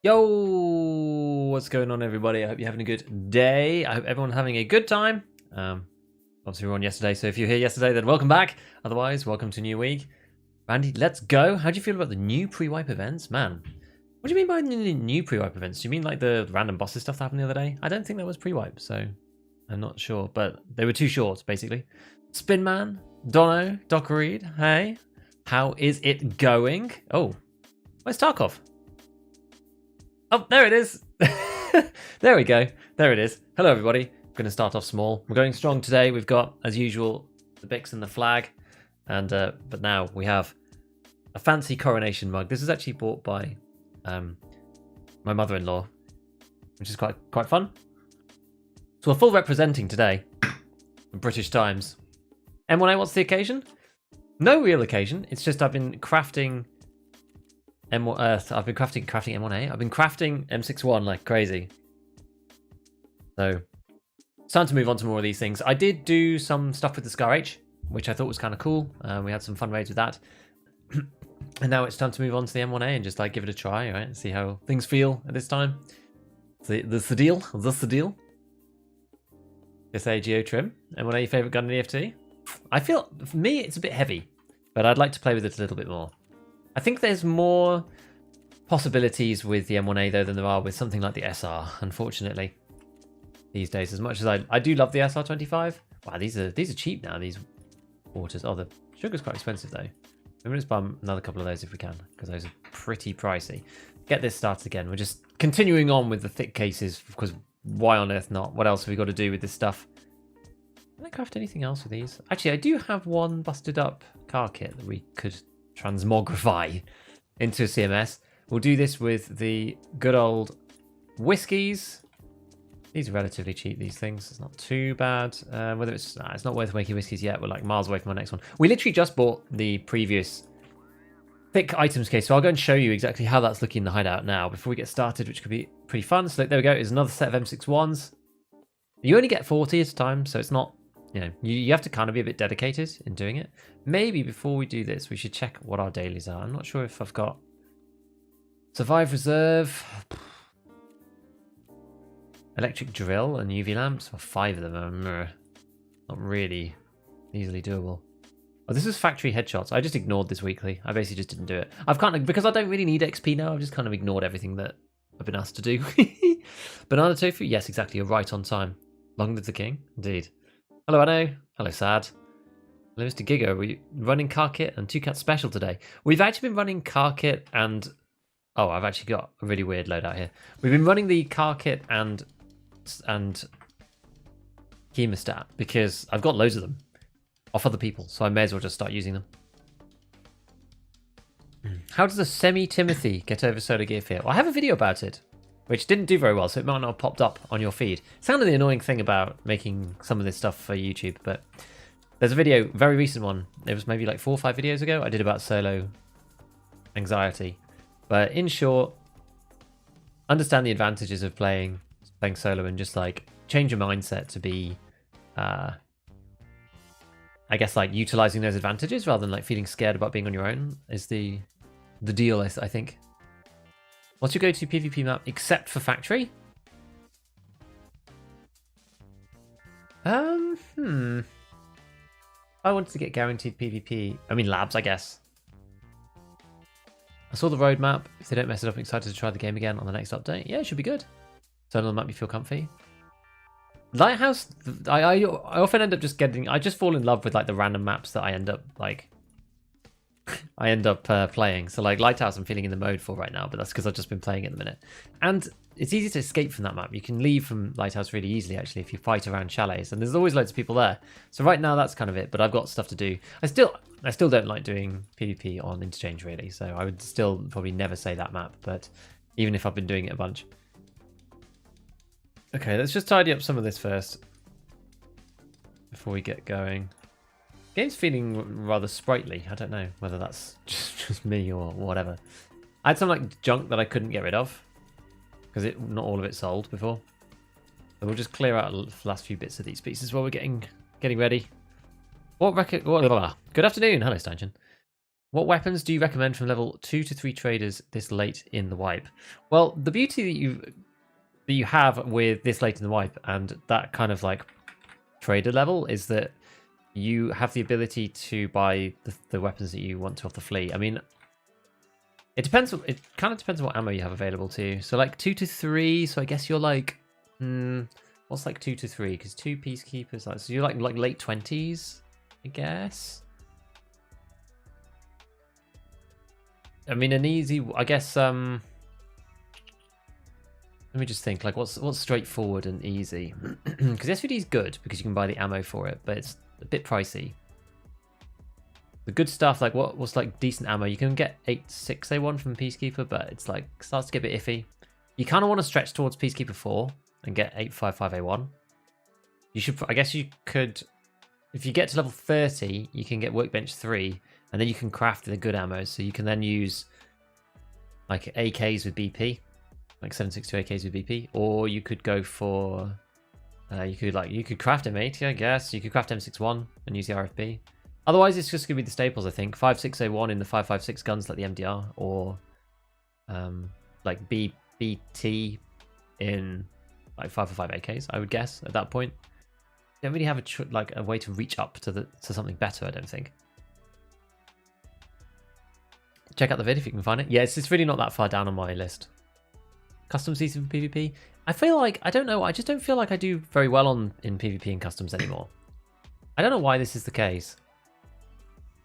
Yo, what's going on, everybody? I hope you're having a good day. I hope everyone's having a good time. Obviously, we were on yesterday, so if you're here yesterday, then welcome back. Otherwise, welcome to New Week. Randy, let's go. How do you feel about the new pre-wipe events? Man, what do you mean by the new pre-wipe events? Do you mean like the random bosses stuff that happened the other day? I don't think that was pre-wipe, so I'm not sure, but they were too short, basically. Spinman, Dono, Doc Reed, hey, how is it going? Oh, where's Tarkov? Oh, there it is. There we go. There it is. Hello, everybody. We're going to start off small. We're going strong today. We've got, as usual, the Bix and the flag. And but now we have a fancy coronation mug. This is actually bought by my mother-in-law, which is quite fun. So we're full representing today the British Times. M1A, what's the occasion? No real occasion. It's just I've been crafting... I've been crafting M1A. I've been crafting M61 like crazy. So it's time to move on to more of these things. I did do some stuff with the Scar H, which I thought was kind of cool. We had some fun raids with that. And now it's time to move on to the M1A and just like give it a try, right? And see how things feel at this time. This the deal. Is the deal? SA Geo Trim. M1A, your favorite gun in EFT? I feel, for me, it's a bit heavy, but I'd like to play with it a little bit more. I think there's more possibilities with the M1A though than there are with something like the SR, unfortunately, these days. As much as I do love the SR25. Wow, these are cheap now, these waters. Oh, the sugar's quite expensive though. Maybe let's buy another couple of those if we can, because those are pretty pricey. Get this started again. We're just continuing on with the thick cases, because why on earth not? What else have we got to do with this stuff? Can I craft anything else with these? Actually, I do have one busted up car kit that we could transmogrify into a CMS. We'll do this with the good old whiskies. These are relatively cheap, these things. It's not too bad. Whether it's not worth making whiskies yet. We're like miles away from our next one. We literally just bought the previous thick items case, so I'll go and show you exactly how that's looking in the hideout now before we get started, which could be pretty fun. So there we go. It's another set of M61s. You only get 40 at a time, so it's not, you know, you have to kind of be a bit dedicated in doing it. Maybe before we do this, we should check what our dailies are. I'm not sure if I've got Survive Reserve, Electric Drill and UV Lamps. Well, 5 of them are not really easily doable. Oh, this is Factory Headshots. I just ignored this weekly. I basically just didn't do it. I've kind of, because I don't really need XP now, I've just kind of ignored everything that I've been asked to do. Banana Tofu? Yes, exactly. You're right on time. Long live the king. Indeed. Hello, Anno. Hello, Sad. Hello, Mr. Giga. We're running Car Kit and 2 Cat Special today. We've actually been running Car Kit and... Oh, I've actually got a really weird loadout here. We've been running the Car Kit and Chemostat because I've got loads of them off other people, so I may as well just start using them. How does a semi-Timothy get over Solar Gear Fear? Well, I have a video about it, which didn't do very well, so it might not have popped up on your feed. It's kind of the annoying thing about making some of this stuff for YouTube, but there's a video, very recent one. It was maybe like 4 or 5 videos ago. I did about solo anxiety. But in short, understand the advantages of playing solo and just like change your mindset to be, I guess, like utilizing those advantages rather than like feeling scared about being on your own is the deal, I think. What's your go-to PvP map except for Factory? I wanted to get guaranteed PvP. I mean, labs, I guess. I saw the roadmap. If they don't mess it up, I'm excited to try the game again on the next update. Yeah, it should be good. Turn on the map, you feel comfy. Lighthouse, I often end up just getting... I just fall in love with like the random maps that I end up like... playing. So like Lighthouse I'm feeling in the mode for right now, but that's because I've just been playing it at the minute. And it's easy to escape from that map. You can leave from Lighthouse really easily actually if you fight around chalets, and there's always loads of people there. So right now that's kind of it, but I've got stuff to do. I still don't like doing PvP on Interchange really, so I would still probably never say that map, but even if I've been doing it a bunch. Okay, let's just tidy up some of this first before we get going. Game's feeling rather sprightly. I don't know whether that's just me or whatever. I had some like junk that I couldn't get rid of because not all of it sold before. So we'll just clear out the last few bits of these pieces while we're getting ready. What record? Good afternoon. Hello, Stanchion. What weapons do you recommend from level 2 to 3 traders this late in the wipe? Well, the beauty that you have with this late in the wipe and that kind of like trader level is that you have the ability to buy the weapons that you want to off the fleet. I mean, it depends. It kind of depends on what ammo you have available too. So like 2 to 3. So I guess you're like, what's like 2 to 3? Because 2 peacekeepers. Like, so you're like late 20s, I guess. I mean, an easy. I guess. Let me just think. Like, what's straightforward and easy? Because SVD is good because you can buy the ammo for it, but it's a bit pricey. The good stuff, like what's like decent ammo, you can get 8.6A1 from Peacekeeper, but it's like starts to get a bit iffy. You kind of want to stretch towards Peacekeeper 4 and get 8.55A1. You should, I guess you could, if you get to level 30, you can get Workbench 3, and then you can craft the good ammo, so you can then use like AKs with BP, like 7.62 AKs with BP, or you could go for, you could craft M80, I guess. You could craft M61 and use the RFB. Otherwise, it's just going to be the staples, I think. 5.6A1 in the 5.56 guns like the MDR, or like BT in like 5.55 AKs, I would guess, at that point. You don't really have a way to reach up to something better, I don't think. Check out the vid if you can find it. Yeah, it's really not that far down on my list. Custom season for PvP. I feel like, I don't know, I just don't feel like I do very well in PvP and customs anymore. I don't know why this is the case.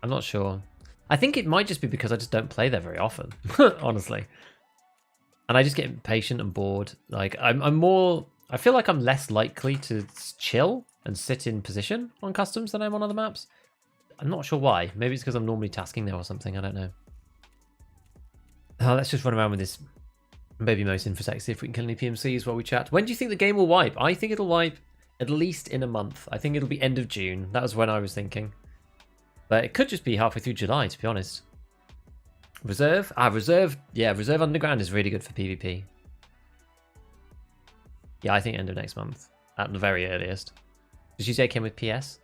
I'm not sure. I think it might just be because I just don't play there very often, honestly. And I just get impatient and bored. Like, I'm more... I feel like I'm less likely to chill and sit in position on customs than I'm on other maps. I'm not sure why. Maybe it's because I'm normally tasking there or something. I don't know. Let's just run around with this baby mouse infosec, see if we can kill any PMCs while we chat. When do you think the game will wipe? I think it'll wipe at least in a month. I think it'll be end of June. That was when I was thinking. But it could just be halfway through July, to be honest. Reserve? Reserve. Yeah, Reserve Underground is really good for PvP. Yeah, I think end of next month. At the very earliest. Did you say it came with PS?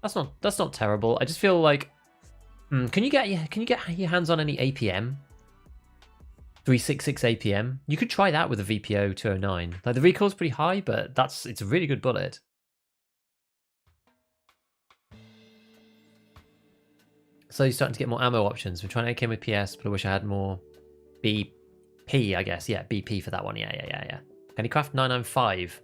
That's not terrible. I just feel like... Can you get your hands on any APM? 366 APM? You could try that with a VPO 209. Like, the recoil's pretty high, but it's a really good bullet. So you're starting to get more ammo options. We're trying AK with PS, but I wish I had more BP, I guess. Yeah, BP for that one. Yeah. Can he craft 995?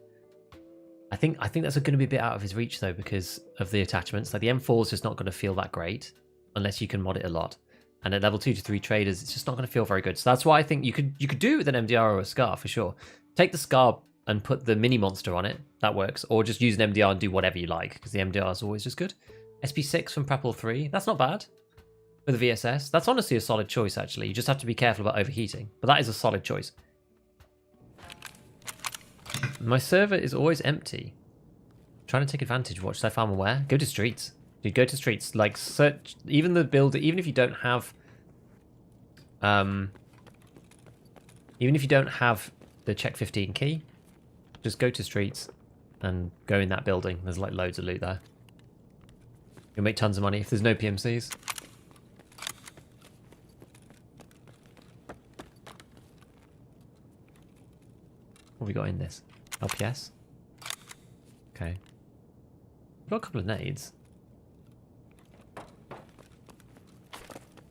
I think that's going to be a bit out of his reach, though, because of the attachments. Like, the M4 is just not going to feel that great unless you can mod it a lot. And at level 2 to 3 traders, it's just not going to feel very good. So that's why I think you could do it with an MDR or a SCAR, for sure. Take the SCAR and put the mini monster on it. That works. Or just use an MDR and do whatever you like, because the MDR is always just good. SP6 from Prepel 3. That's not bad. For the VSS, that's honestly a solid choice, actually. You just have to be careful about overheating, but that is a solid choice. My server is always empty. I'm trying to take advantage. What should I farm where? Go to streets. Dude, go to streets. Like, search, even the builder, even if you don't have the check 15 key, just go to streets and go in that building. There's like loads of loot there. You'll make tons of money if there's no PMCs. What have we got in this? LPS? Okay. We've got a couple of nades.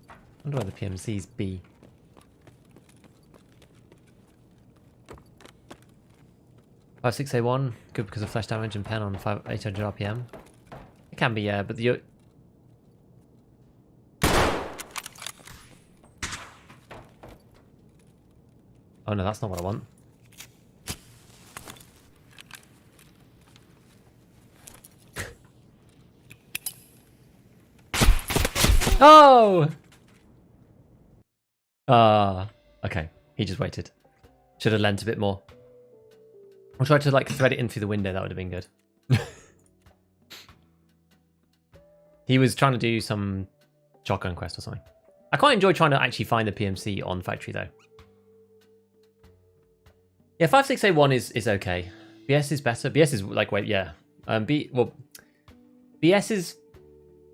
I wonder where the PMCs be. Five 6A1, good because of flash damage and pen on 800 RPM. It can be, yeah, but the... Oh no, that's not what I want. Oh! Okay. He just waited. Should have lent a bit more. I tried to like thread it in through the window. That would have been good. He was trying to do some shotgun quest or something. I quite enjoy trying to actually find the PMC on factory though. Yeah, 56A1 is okay. BS is better. BS is like, wait, yeah. BS is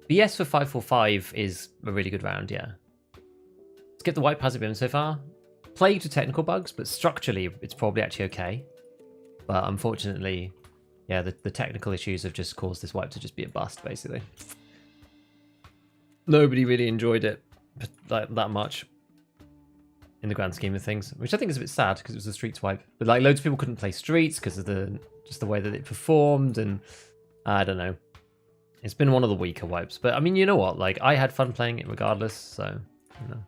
BS for 545 is a really good round, yeah. Skip the wipe, has it been so far? Plagued with technical bugs, but structurally it's probably actually okay. But unfortunately, yeah, the technical issues have just caused this wipe to just be a bust, basically. Nobody really enjoyed it like that much in the grand scheme of things, which I think is a bit sad because it was a streets wipe. But like loads of people couldn't play streets because of just the way that it performed, and I don't know. It's been one of the weaker wipes, but I mean, you know what? Like I had fun playing it regardless, so you know.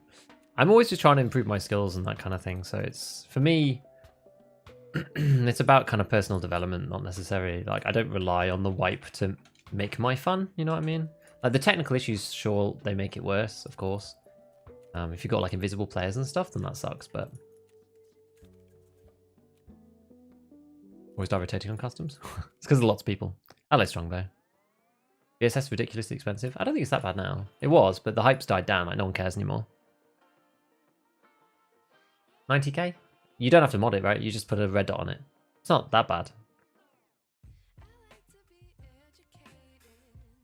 I'm always just trying to improve my skills and that kind of thing. So it's for me, it's about kind of personal development, not necessarily like I don't rely on the wipe to make my fun. You know what I mean? Like the technical issues, sure, they make it worse, of course. If you've got like invisible players and stuff, then that sucks. But always die rotating on customs. It's because of lots of people. I like strong though. VSS is ridiculously expensive. I don't think it's that bad now. It was, but the hype's died down. Like no one cares anymore. 90k? You don't have to mod it, right? You just put a red dot on it. It's not that bad.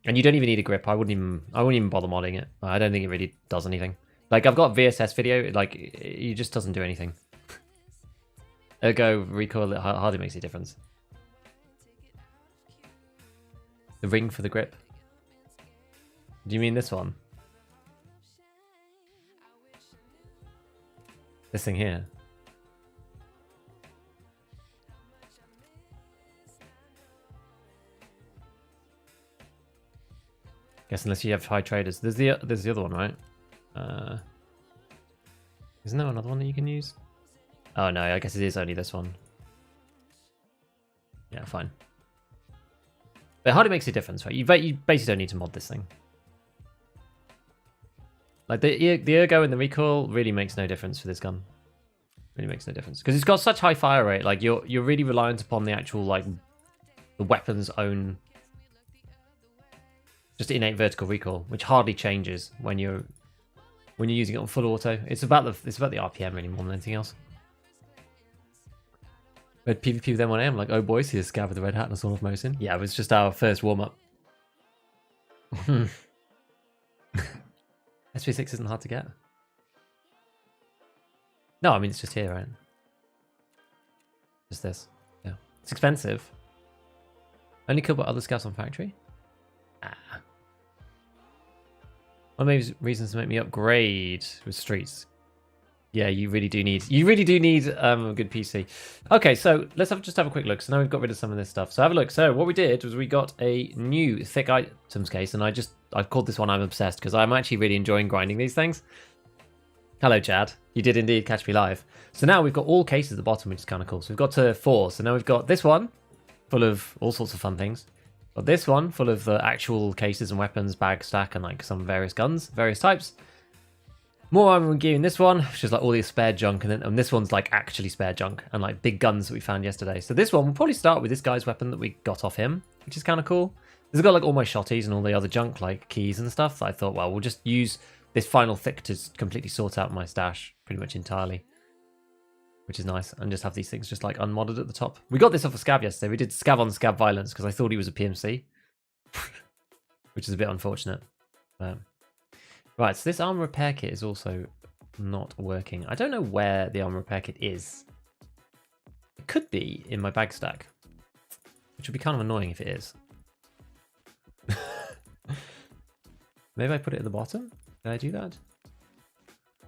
And you don't even need a grip. I wouldn't even bother modding it. I don't think it really does anything. Like I've got VSS video, like it just doesn't do anything. Ergo recoil, it hardly makes a difference. The ring for the grip. Do you mean this one? This thing here. Guess unless you have high traders. There's the other one, right? Isn't there another one that you can use? Oh no, I guess it is only this one. Yeah, fine. But it hardly makes a difference, right? You basically don't need to mod this thing. Like the ergo and the recoil really makes no difference for this gun. Really makes no difference because it's got such high fire rate. Like you're really reliant upon the actual like the weapon's own just innate vertical recoil, which hardly changes when you're using it on full auto. It's about the RPM really more than anything else. Red PvP with M1A. I'm like, oh boy, see a scav with the red hat and a Sworn of Mosin. Yeah, it was just our first warm up. SP6 isn't hard to get. No, I mean it's just here, right? Just this. Yeah, it's expensive. Only killed by other scavs on factory. One of the reasons to make me upgrade with streets. Yeah, you really do need a good PC. Okay, so let's just have a quick look. So now we've got rid of some of this stuff. So have a look. So what we did was we got a new thick items case, and I've called this one I'm obsessed because I'm actually really enjoying grinding these things. Hello, Chad. You did indeed catch me live. So now we've got all cases at the bottom, which is kind of cool. So we've got to 4. So now we've got this one full of all sorts of fun things. Got this one full of the actual cases and weapons, bag stack, and like some various guns, various types. More armor and gear in this one, which is like all the spare junk, and this one's like actually spare junk and like big guns that we found yesterday. So this one, we'll probably start with this guy's weapon that we got off him, which is kind of cool. It's got like all my shotties and all the other junk, like keys and stuff. So I thought, well, we'll just use this final thick to completely sort out my stash pretty much entirely, which is nice, and just have these things just like unmodded at the top. We got this off of Scav yesterday. We did Scav on Scav violence because I thought he was a PMC, which is a bit unfortunate. Right, so this armor repair kit is also not working. I don't know where the armor repair kit is. It could be in my bag stack, which would be kind of annoying if it is. Maybe I put it at the bottom? Did I do that?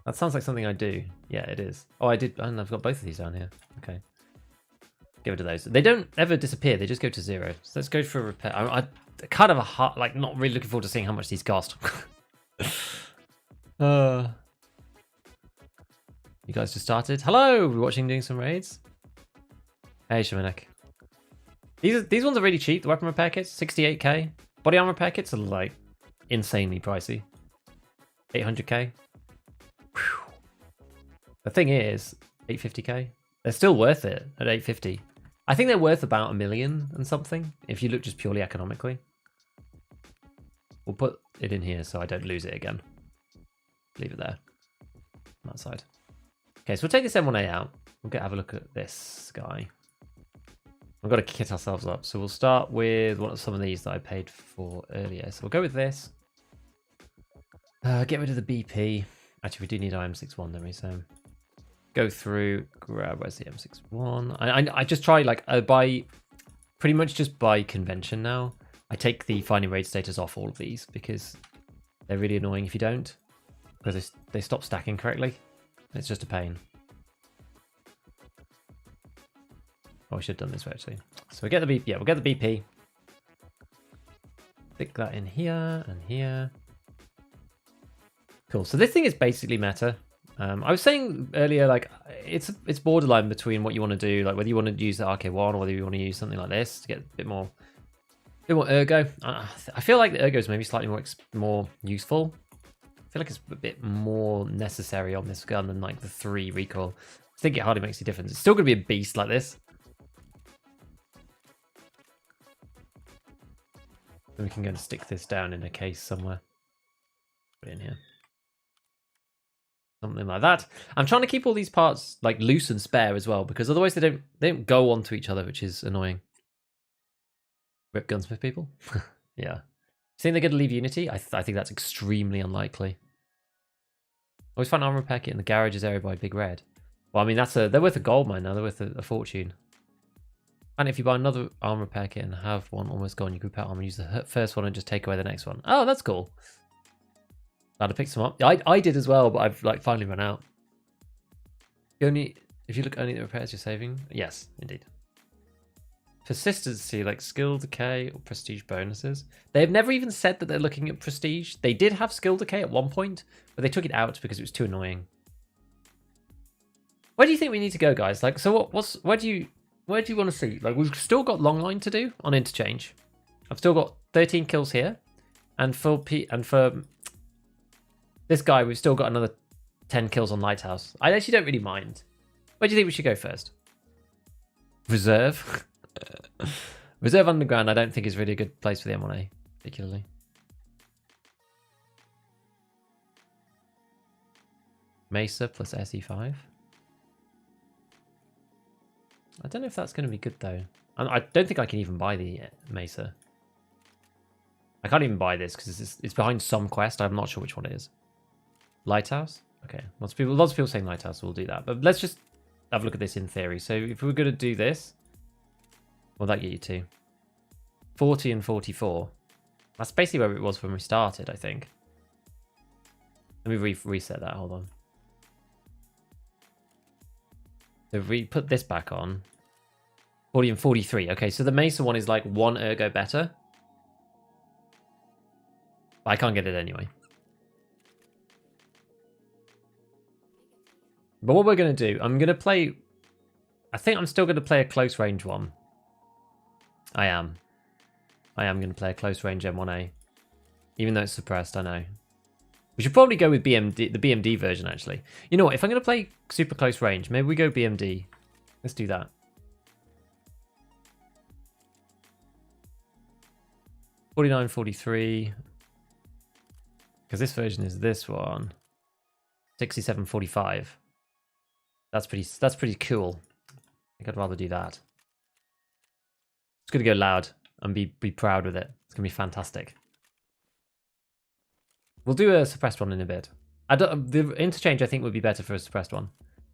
That sounds like something I do. Yeah, it is. Oh, I did. And I've got both of these down here. Okay. Get rid of those. They don't ever disappear. They just go to 0. So let's go for a repair. I kind of like not really looking forward to seeing how much these cost. You guys just started. Hello, we're watching, doing some raids. Hey, Shamanek. These ones are really cheap. The weapon repair kits, 68k. Body armor repair kits are like insanely pricey. 800k. Whew. The thing is, 850k. They're still worth it at 850. I think they're worth about 1 million and something if you look just purely economically. We'll put it in here so I don't lose it again. Leave it there on that side. Okay, so we'll take this M1A out. We'll have a look at this guy. We've got to kit ourselves up. So we'll start with some of these that I paid for earlier. So we'll go with this. Get rid of the BP. Actually, we do need our M61, don't we? So go through, grab, where's the M61? I just try, like, by pretty much just by convention now. I take the finding raid status off all of these because they're really annoying if you don't. Because they stop stacking correctly. It's just a pain. Oh, I should have done this way, actually. So we get the BP. Yeah, we'll get the BP. Stick that in here and here. Cool. So this thing is basically meta. I was saying earlier, like, it's borderline between what you want to do, like whether you want to use the RK1 or whether you want to use something like this to get a bit more ergo. I feel like the ergo is maybe slightly more useful. I feel like it's a bit more necessary on this gun than like the 3 recoil. I think it hardly makes a difference. It's still going to be a beast like this. And we can go and stick this down in a case somewhere. Put it in here. Something like that. I'm trying to keep all these parts like loose and spare as well, because otherwise they don't go onto each other, which is annoying. Rip gunsmith people. Yeah. Think they're going to leave Unity? I think that's extremely unlikely. Always find armor repair kit in the garages area by Big Red. Well, I mean, they're worth a gold mine now. They're worth a fortune. And if you buy another armor repair kit and have one almost gone, you can repair armor and use the first one and just take away the next one. Oh, that's cool. Glad I picked some up. I did as well, but I've like finally run out. If you look only at the repairs you're saving, yes, indeed. Persistency, like skill decay or prestige bonuses. They've never even said that they're looking at prestige. They did have skill decay at one point, but they took it out because it was too annoying. Where do you think we need to go, guys? Like, so where do you want to see? Like, we've still got long line to do on interchange. I've still got 13 kills here, and for this guy, we've still got another 10 kills on Lighthouse. I actually don't really mind. Where do you think we should go first? Reserve. Reserve Underground, I don't think is really a good place for the M1A, particularly. Mesa plus SE5. I don't know if that's going to be good, though. I don't think I can even buy the Mesa. I can't even buy this because it's behind some quest. I'm not sure which one it is. Lighthouse? Okay. Lots of people saying Lighthouse, so we'll do that. But let's just have a look at this in theory. So if we were going to do this, what will that get you to? 40 and 44. That's basically where it was when we started, I think. Let me reset that. Hold on. So if we put this back on, 40 and 43. Okay, so the Mesa one is like 1 ergo better. But I can't get it anyway. But what we're going to do, I'm going to play... I think I'm still going to play a close range one. I am going to play a close range M1A. Even though it's suppressed, I know. We should probably go with the BMD version, actually. You know what? If I'm going to play super close range, maybe we go BMD. Let's do that. $49, $43. Because this version is this one. $67, $45. That's pretty cool. I think I'd rather do that. It's going to go loud and be proud with it. It's going to be fantastic. We'll do a suppressed one in a bit. The interchange, I think, would be better for a suppressed one.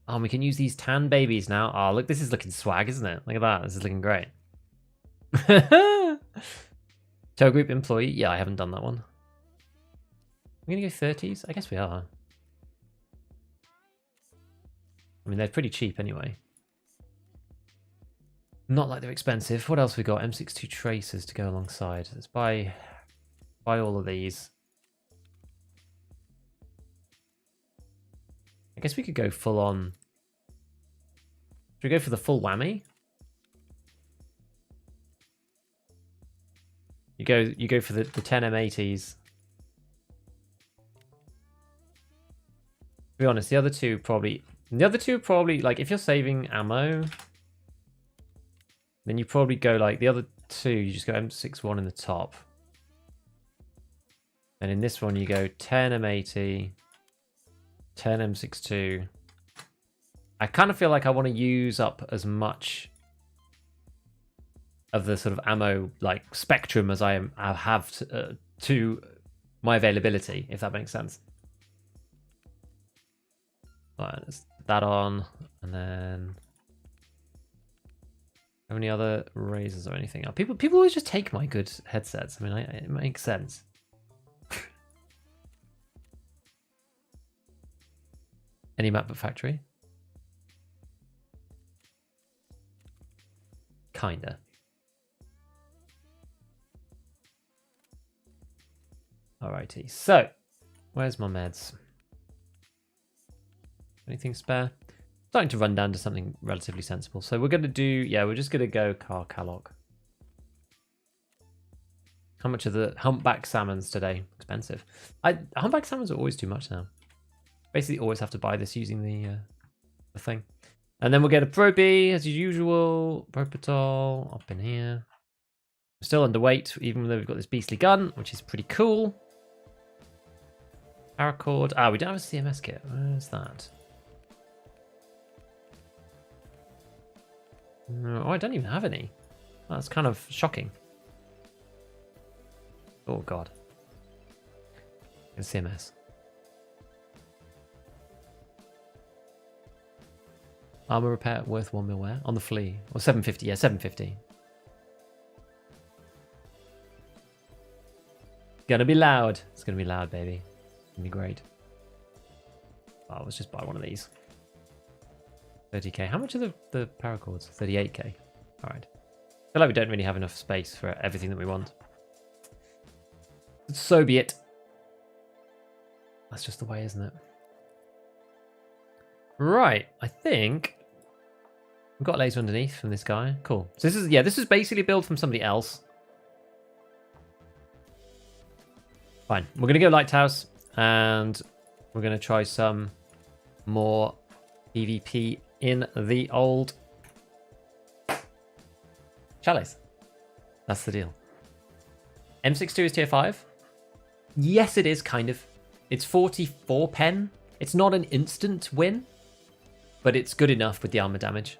Oh, and we can use these tan babies now. Oh, look, this is looking swag, isn't it? Look at that. This is looking great. Tow group employee. Yeah, I haven't done that one. We're going to go 30s? I guess we are. I mean, they're pretty cheap anyway. Not like they're expensive. What else we got? M62 tracers to go alongside. Let's buy all of these. I guess we could go full on. Should we go for the full whammy? You go for the 10 M80s. To be honest, the other two probably like if you're saving ammo, then you probably go like the other two, you just go M61 in the top. And in this one you go 10 M80, 10 M62. I kind of feel like I want to use up as much of the sort of ammo like spectrum as I have to my availability, if that makes sense. All right, let's put that on, and then have any other razors or anything? People always just take my good headsets. I mean, it makes sense. Any map but factory? Kinda. Alrighty, so where's my meds? Anything spare? Starting to run down to something relatively sensible. So we're gonna do, yeah, we're just gonna go Carcalock. How much are the humpback salmons today? Expensive. Humpback salmons are always too much now. Basically, always have to buy this using the thing. And then we'll get a Proby as usual. Propitol up in here. We're still underweight, even though we've got this beastly gun, which is pretty cool. Paracord. We don't have a CMS kit. Where's that? No, I don't even have any. That's kind of shocking. Oh god. And CMS. Armor repair worth 1 mil where? On the flea. Or 750, yeah, 750. Gonna be loud. It's gonna be loud, baby. It's gonna be great. Oh, let's just buy one of these. 30k. How much are the paracords? 38k. Alright. I feel like we don't really have enough space for everything that we want. So be it. That's just the way, isn't it? Right, I think we've got a laser underneath from this guy. Cool. So this is basically built from somebody else. Fine. We're gonna go Lighthouse and we're gonna try some more PvP in the old chalets. That's the deal. M62 is tier 5. Yes, it is kind of. It's 44 pen. It's not an instant win, but it's good enough with the armor damage,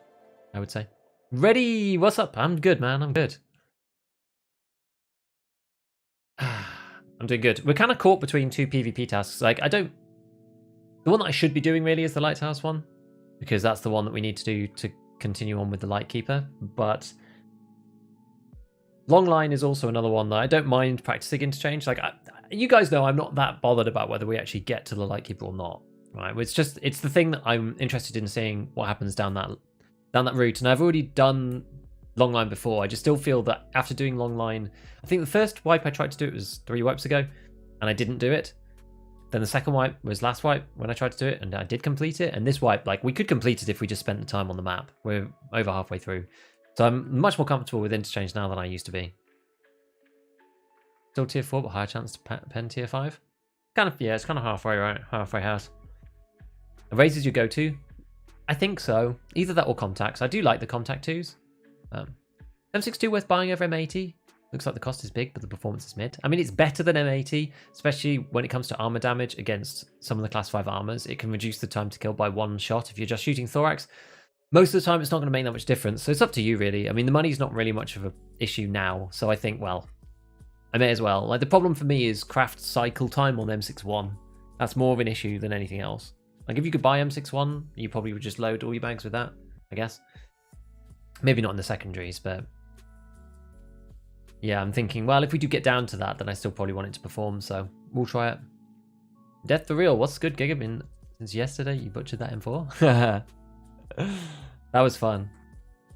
I would say. Ready? What's up? I'm good, man. I'm good. I'm doing good. We're kind of caught between two PvP tasks. Like, the one that I should be doing really is the Lighthouse one, because that's the one that we need to do to continue on with the Lightkeeper. But Longline is also another one that I don't mind practicing interchange. Like, you guys know I'm not that bothered about whether we actually get to the Lightkeeper or not. Right? It's the thing that I'm interested in seeing what happens down that route. And I've already done Longline before. I just still feel that after doing Longline, I think the first wipe I tried to do it was 3 wipes ago, and I didn't do it. Then the second wipe was last wipe when I tried to do it, and I did complete it. And this wipe, like, we could complete it if we just spent the time on the map. We're over halfway through. So I'm much more comfortable with interchange now than I used to be. Still tier 4, but higher chance to pen tier 5. Kind of, yeah, it's kind of halfway, right? Halfway house. Razors you go to? I think so. Either that or contacts. I do like the contact 2s. M62 worth buying over M80. Looks like the cost is big, but the performance is mid. I mean, it's better than M80, especially when it comes to armor damage against some of the class 5 armors. It can reduce the time to kill by 1 shot if you're just shooting thorax. Most of the time, it's not going to make that much difference. So it's up to you, really. I mean, the money's not really much of an issue now. So I think, well, I may as well. Like, the problem for me is craft cycle time on M61. That's more of an issue than anything else. Like, if you could buy M61, you probably would just load all your bags with that, I guess. Maybe not in the secondaries, but yeah, I'm thinking, well, if we do get down to that, then I still probably want it to perform, so we'll try it. Death for real. What's good, Giga? Been since yesterday? You butchered that M4? That was fun.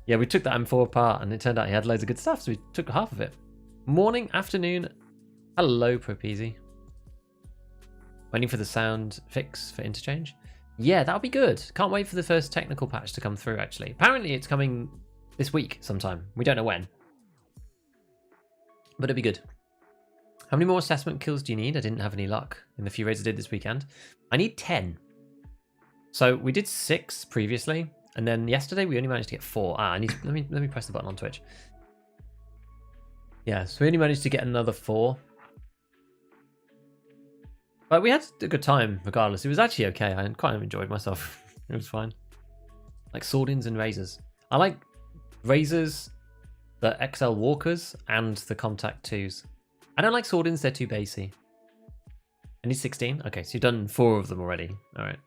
Yeah, we took that M4 apart, and it turned out he had loads of good stuff, so we took half of it. Morning, afternoon. Hello, Propeasy. Waiting for the sound fix for interchange. Yeah, that'll be good. Can't wait for the first technical patch to come through, actually. Apparently, it's coming this week sometime. We don't know when. But it'll be good. How many more assessment kills do you need? I didn't have any luck in the few raids I did this weekend. I need 10. So we did 6 previously, and then yesterday we only managed to get 4. I need let me press the button on Twitch. Yeah, so we only managed to get another 4. But we had a good time regardless. It was actually okay. I quite enjoyed myself. It was fine. Like sword-ins and razors. I like razors, the XL walkers, and the contact 2s. I don't like sword-ins, they're too basey. I need 16? Okay, so you've done 4 of them already. All right.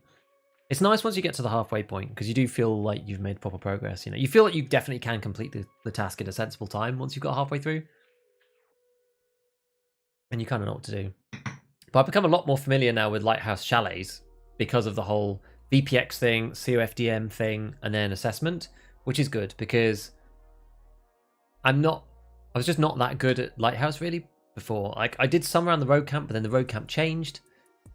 It's nice once you get to the halfway point, because you do feel like you've made proper progress. You know, you feel like you definitely can complete the task in a sensible time once you've got halfway through. And you kind of know what to do. But I've become a lot more familiar now with Lighthouse chalets because of the whole VPX thing, COFDM thing, and then assessment, which is good because I was just not that good at Lighthouse really before. Like I did some around the road camp, but then the road camp changed.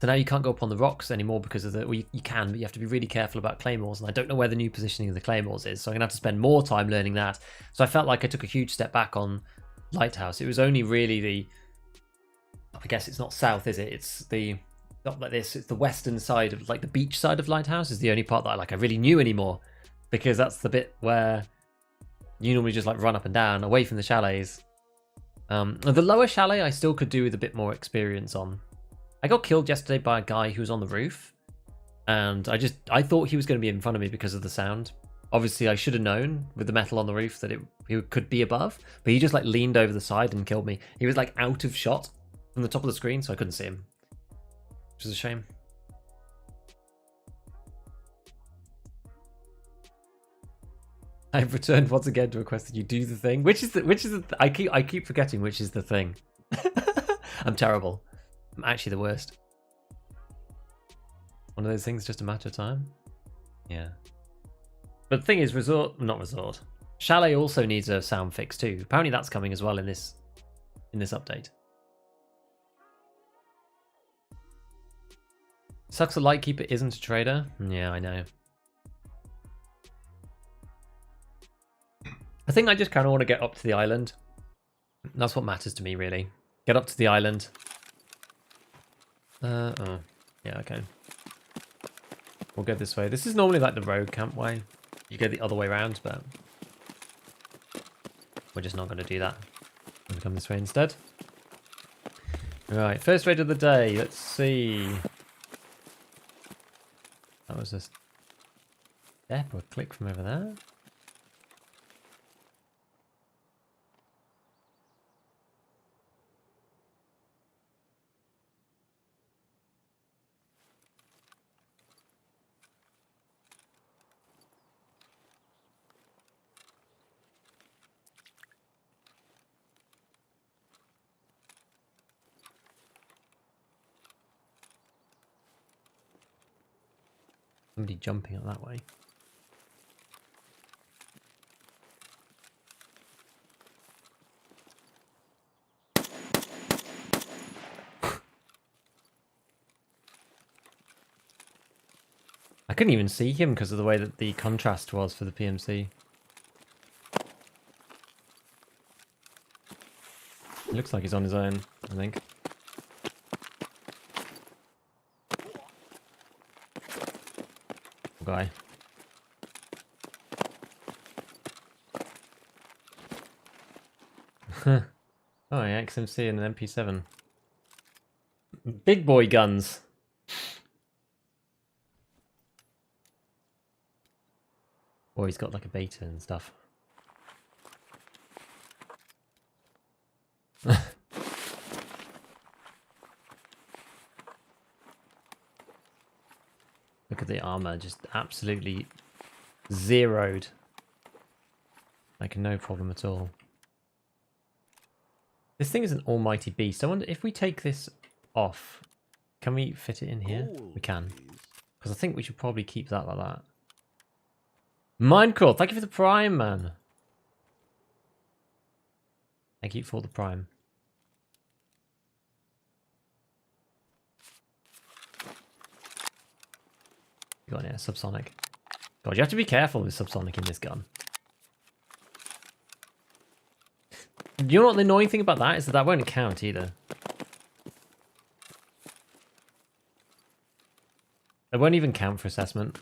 So now you can't go up on the rocks anymore because of the, well, you can, but you have to be really careful about claymores. And I don't know where the new positioning of the claymores is. So I'm going to have to spend more time learning that. So I felt like I took a huge step back on Lighthouse. It was only really I guess it's not south, is it? It's not like this. It's the western side of, like the beach side of Lighthouse is the only part that I really knew anymore. Because that's the bit where you normally just like run up and down away from the chalets. The lower chalet I still could do with a bit more experience on. I got killed yesterday by a guy who was on the roof, and I thought he was going to be in front of me because of the sound. Obviously, I should have known with the metal on the roof that he could be above, but he just like leaned over the side and killed me. He was like out of shot from the top of the screen, so I couldn't see him, which is a shame. I've returned once again to request that you do the thing. I keep forgetting which is the thing. I'm terrible. I'm actually the worst. One of those things, just a matter of time. Yeah. But the thing is, not resort. Chalet also needs a sound fix too. Apparently that's coming as well in this update. Sucks that Lightkeeper isn't a trader. Yeah, I know. I think I just kind of want to get up to the island. That's what matters to me, really. Get up to the island. Oh, yeah, okay. We'll go this way. This is normally like the road camp way. You go the other way around, but we're just not going to do that. I'm going to come this way instead. Right, first raid of the day. Let's see. That was a step or a click from over there. Somebody jumping up that way. I couldn't even see him because of the way that the contrast was for the PMC. It looks like he's on his own, I think. Guy. Oh, yeah, XMC and an MP7. Big boy guns. Oh, he's got like a beta and stuff. Look at the armor, just absolutely zeroed. Like no problem at all. This thing is an almighty beast. I wonder if we take this off, can we fit it in here? We can. Because I think we should probably keep that like that. Minecraft, thank you for the prime, man. Thank you for the prime. Got it, yeah, subsonic. God, you have to be careful with subsonic in this gun. You know what the annoying thing about that is that won't count either. It won't even count for assessment.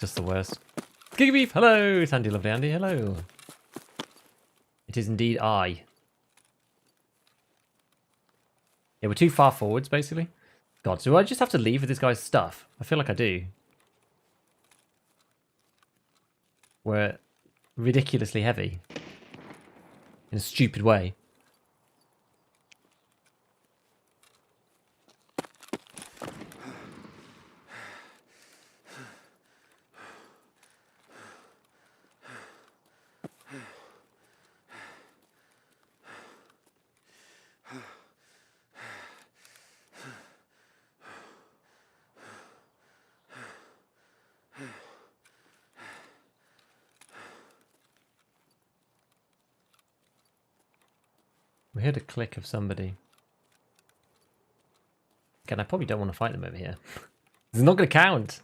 Just the worst. Giga Beef, hello! It's Andy, lovely Andy, hello. It is indeed I. Yeah, we're too far forwards, basically. God, do I just have to leave with this guy's stuff? I feel like I do. We're ridiculously heavy. In a stupid way. We heard a click of somebody. Again, I probably don't want to fight them over here. It's not going to count.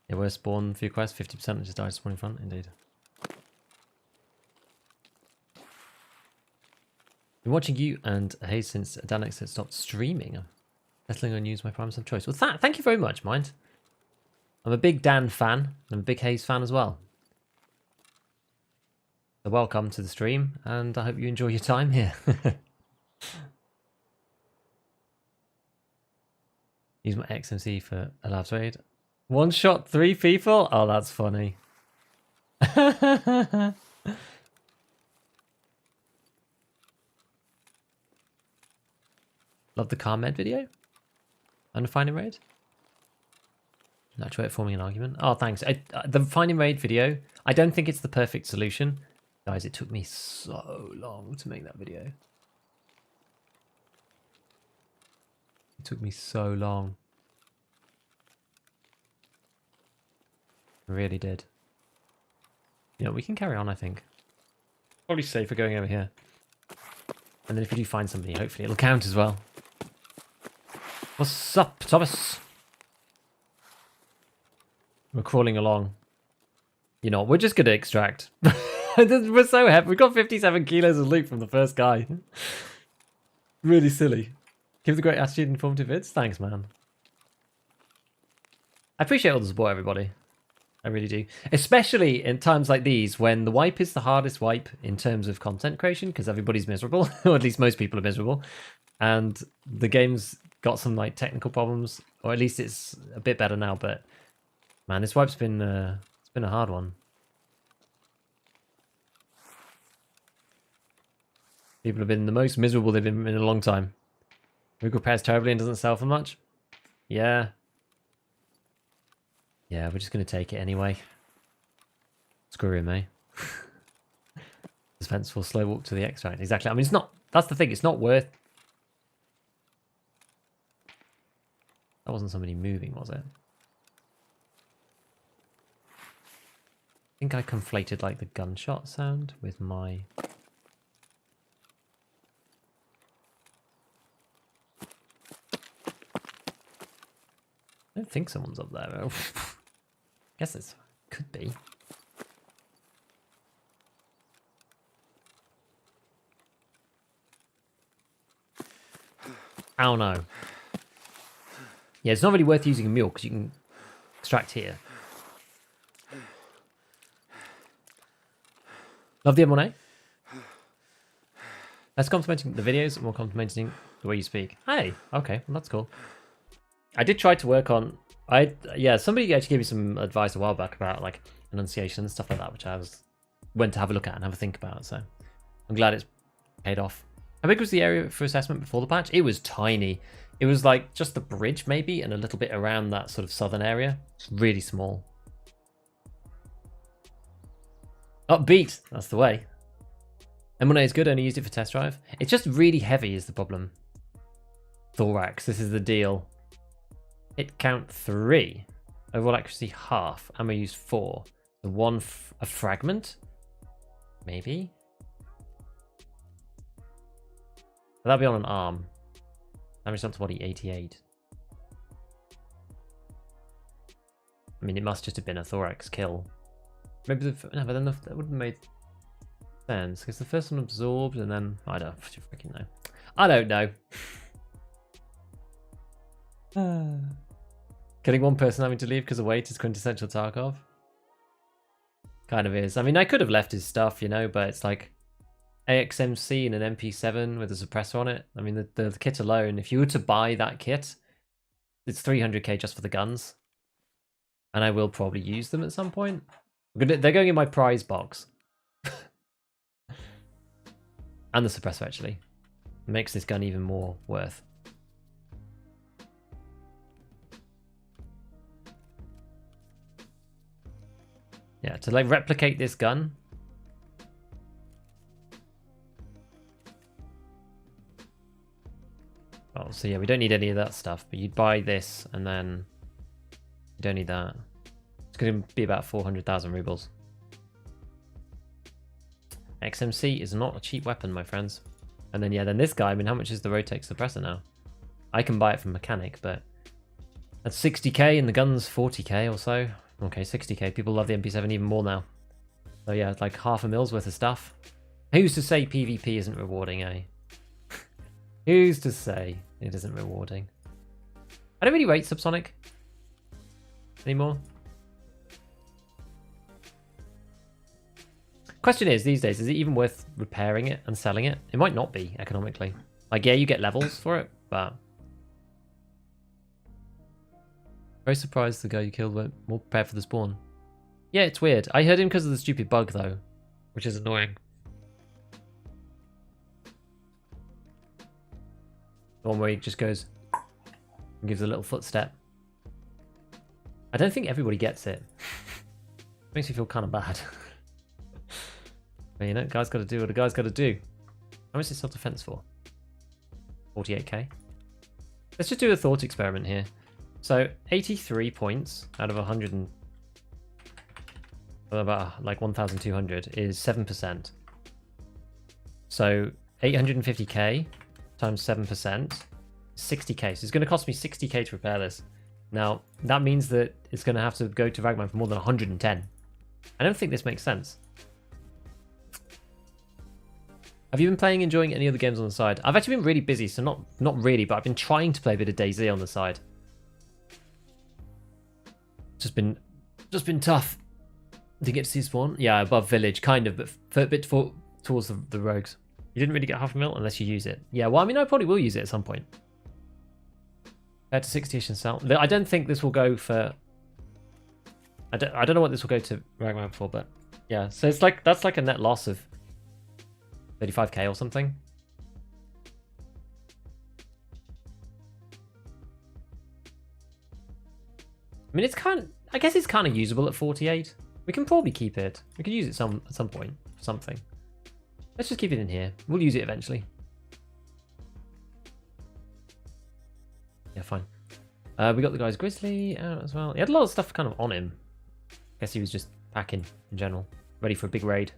Yeah, worst spawn for your quest, 50% just died spawning front, indeed. Been watching you and Hayes since Danex had stopped streaming. I'm settling on you as my prime sub choice. Well, thank you very much, Mind. I'm a big Dan fan. I'm a big Hayes fan as well. So welcome to the stream, and I hope you enjoy your time here. Use my XMC for a lab trade. One shot, 3 people? Oh, that's funny. Love the car med video. And the finding raid. Naturate forming an argument. Oh, thanks. The finding raid video, I don't think it's the perfect solution. Guys, it took me so long to make that video. It took me so long. It really did. You know, we can carry on, I think. Probably safer going over here. And then if you do find somebody, hopefully it'll count as well. What's up, Thomas? We're crawling along. You know, we're just going to extract. We're so heavy. We've got 57 kilos of loot from the first guy. Really silly. Give the great attitude and informative vids. Thanks, man. I appreciate all the support, everybody. I really do. Especially in times like these when the wipe is the hardest wipe in terms of content creation because everybody's miserable. Or at least most people are miserable. And the game's got some like technical problems. Or at least it's a bit better now. But man, this wipe's been it's been a hard one. People have been the most miserable they've been in a long time. Google pairs terribly and doesn't sell for much. Yeah. Yeah, we're just going to take it anyway. Screw him, eh? Suspenseful slow walk to the extract. Exactly. I mean, it's not... That's the thing. It's not worth... That wasn't somebody moving, was it? I think I conflated, like, the gunshot sound with my... I don't think someone's up there, though. Guess it could be. I don't know. Yeah, it's not really worth using a mule because you can extract here. Love the M1A. Less complimenting the videos, more complimenting the way you speak. Hey, okay, well that's cool. I did try to work on... Yeah, somebody actually gave me some advice a while back about like enunciation and stuff like that, which I went to have a look at and have a think about. So I'm glad it's paid off. How big was the area for assessment before the patch? It was tiny. It was like just the bridge maybe and a little bit around that sort of southern area. It's really small. Upbeat, that's the way. M1A is good, only used it for test drive. It's just really heavy is the problem. Thorax, this is the deal. Hit count 3. Overall accuracy half. Ammo used 4. The one a fragment? Maybe? That'll be on an arm. Damage not to body 88. I mean, it must just have been a thorax kill. Maybe no, but then that wouldn't have made sense because the first one absorbed and then I don't freaking know. I don't know. Killing one person having to leave because of weight is quintessential Tarkov. Kind of is. I mean, I could have left his stuff, you know, but it's like AXMC and an MP7 with a suppressor on it. I mean, the kit alone, if you were to buy that kit, it's 300k just for the guns. And I will probably use them at some point. They're going in my prize box. And the suppressor, actually. It makes this gun even more worth. Yeah, to like replicate this gun. Oh, so yeah, we don't need any of that stuff, but you'd buy this and then you don't need that. It's going to be about 400,000 rubles. XMC is not a cheap weapon, my friends. And then, yeah, then this guy, I mean, how much is the Rotex suppressor now? I can buy it from Mechanic, but that's 60k and the gun's 40k or so. Okay, 60k. People love the MP7 even more now. So yeah, it's like half a mil's worth of stuff. Who's to say PvP isn't rewarding, eh? Who's to say it isn't rewarding? I don't really rate Subsonic anymore. Question is, these days, is it even worth repairing it and selling it? It might not be economically. Like, yeah, you get levels for it, but... Very surprised the guy you killed went more prepared for the spawn. Yeah, it's weird. I heard him because of the stupid bug, though, which is annoying. The one where he just goes and gives a little footstep. I don't think everybody gets it. Makes me feel kind of bad. But, you know, guy's got to do what a guy's got to do. How much is self-defense for? 48k. Let's just do a thought experiment here. So 83 points out of 100 and about like 1,200 is 7%. So 850k times 7%, 60k. So it's going to cost me 60k to repair this. Now that means that it's going to have to go to Ragman for more than 110. I don't think this makes sense. Have you been playing, enjoying any other games on the side? I've actually been really busy, so not really, but I've been trying to play a bit of DayZ on the side. Just been tough to get to see spawn. Yeah, above village, kind of, but a bit towards the rogues. You didn't really get half a mil unless you use it. Yeah, well, I mean, I probably will use it at some point. Compared to 60ish and sell. I don't think this will go for... I don't know what this will go to Ragman for, but yeah. So it's like, that's like a net loss of 35k or something. I mean, I guess it's kind of usable at 48. We can probably keep it. We could use it at some point for something. Let's just keep it in here. We'll use it eventually. Yeah, fine. We got the guy's Grizzly out as well. He had a lot of stuff kind of on him. I guess he was just packing in general. Ready for a big raid.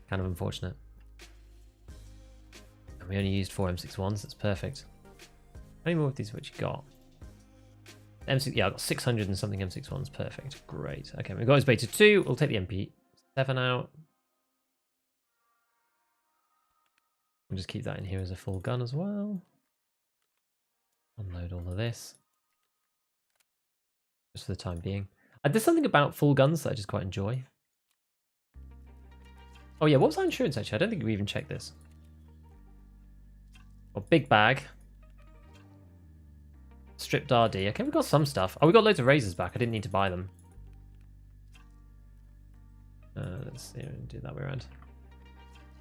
Kind of unfortunate. We only used 4 M61s, that's perfect. How many more of these which you got? M6, yeah, I got 600 and something M61s, perfect. Great. Okay, we've got his beta 2. We'll take the MP7 out. We'll just keep that in here as a full gun as well. Unload all of this. Just for the time being. There's something about full guns that I just quite enjoy. Oh yeah, what was our insurance actually? I don't think we even checked this. Oh, big bag. Stripped RD. Okay, we've got some stuff. Oh, we got loads of razors back. I didn't need to buy them. Let's see. Do it that way around.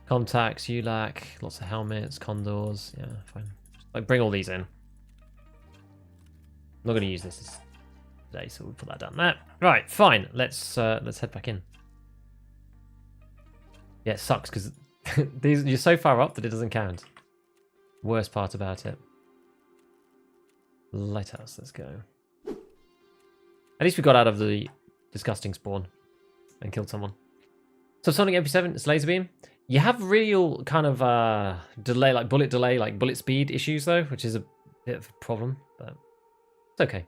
Contacts, ULAC, lots of helmets, condors. Yeah, fine. Just, like, bring all these in. I'm not going to use this today, so we'll put that down there. Right, fine. Let's head back in. Yeah, it sucks because you're so far up that it doesn't count. Worst part about it. Lighthouse, let's go. At least we got out of the disgusting spawn and killed someone. So Sonic MP7, it's laser beam. You have real kind of delay, like bullet speed issues though, which is a bit of a problem, but it's okay.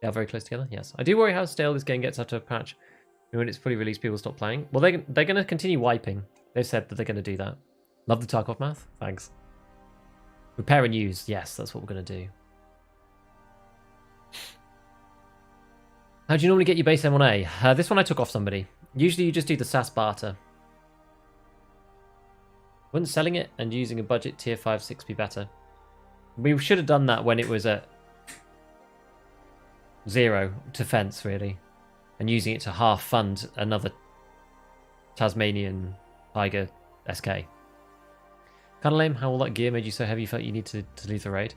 They are very close together, yes. I do worry how stale this game gets after a patch. When it's fully released, people stop playing. Well, they're going to continue wiping. They've said that they're going to do that. Love the Tarkov math. Thanks. Repair and use. Yes, that's what we're going to do. How do you normally get your base M1A? This one I took off somebody. Usually you just do the SAS barter. Wouldn't selling it and using a budget tier 5 6 be better? We should have done that when it was at 0 defense, really. And using it to half fund another Tasmanian Tiger SK. Kind of lame how all that gear made you so heavy you felt you need to leave the raid.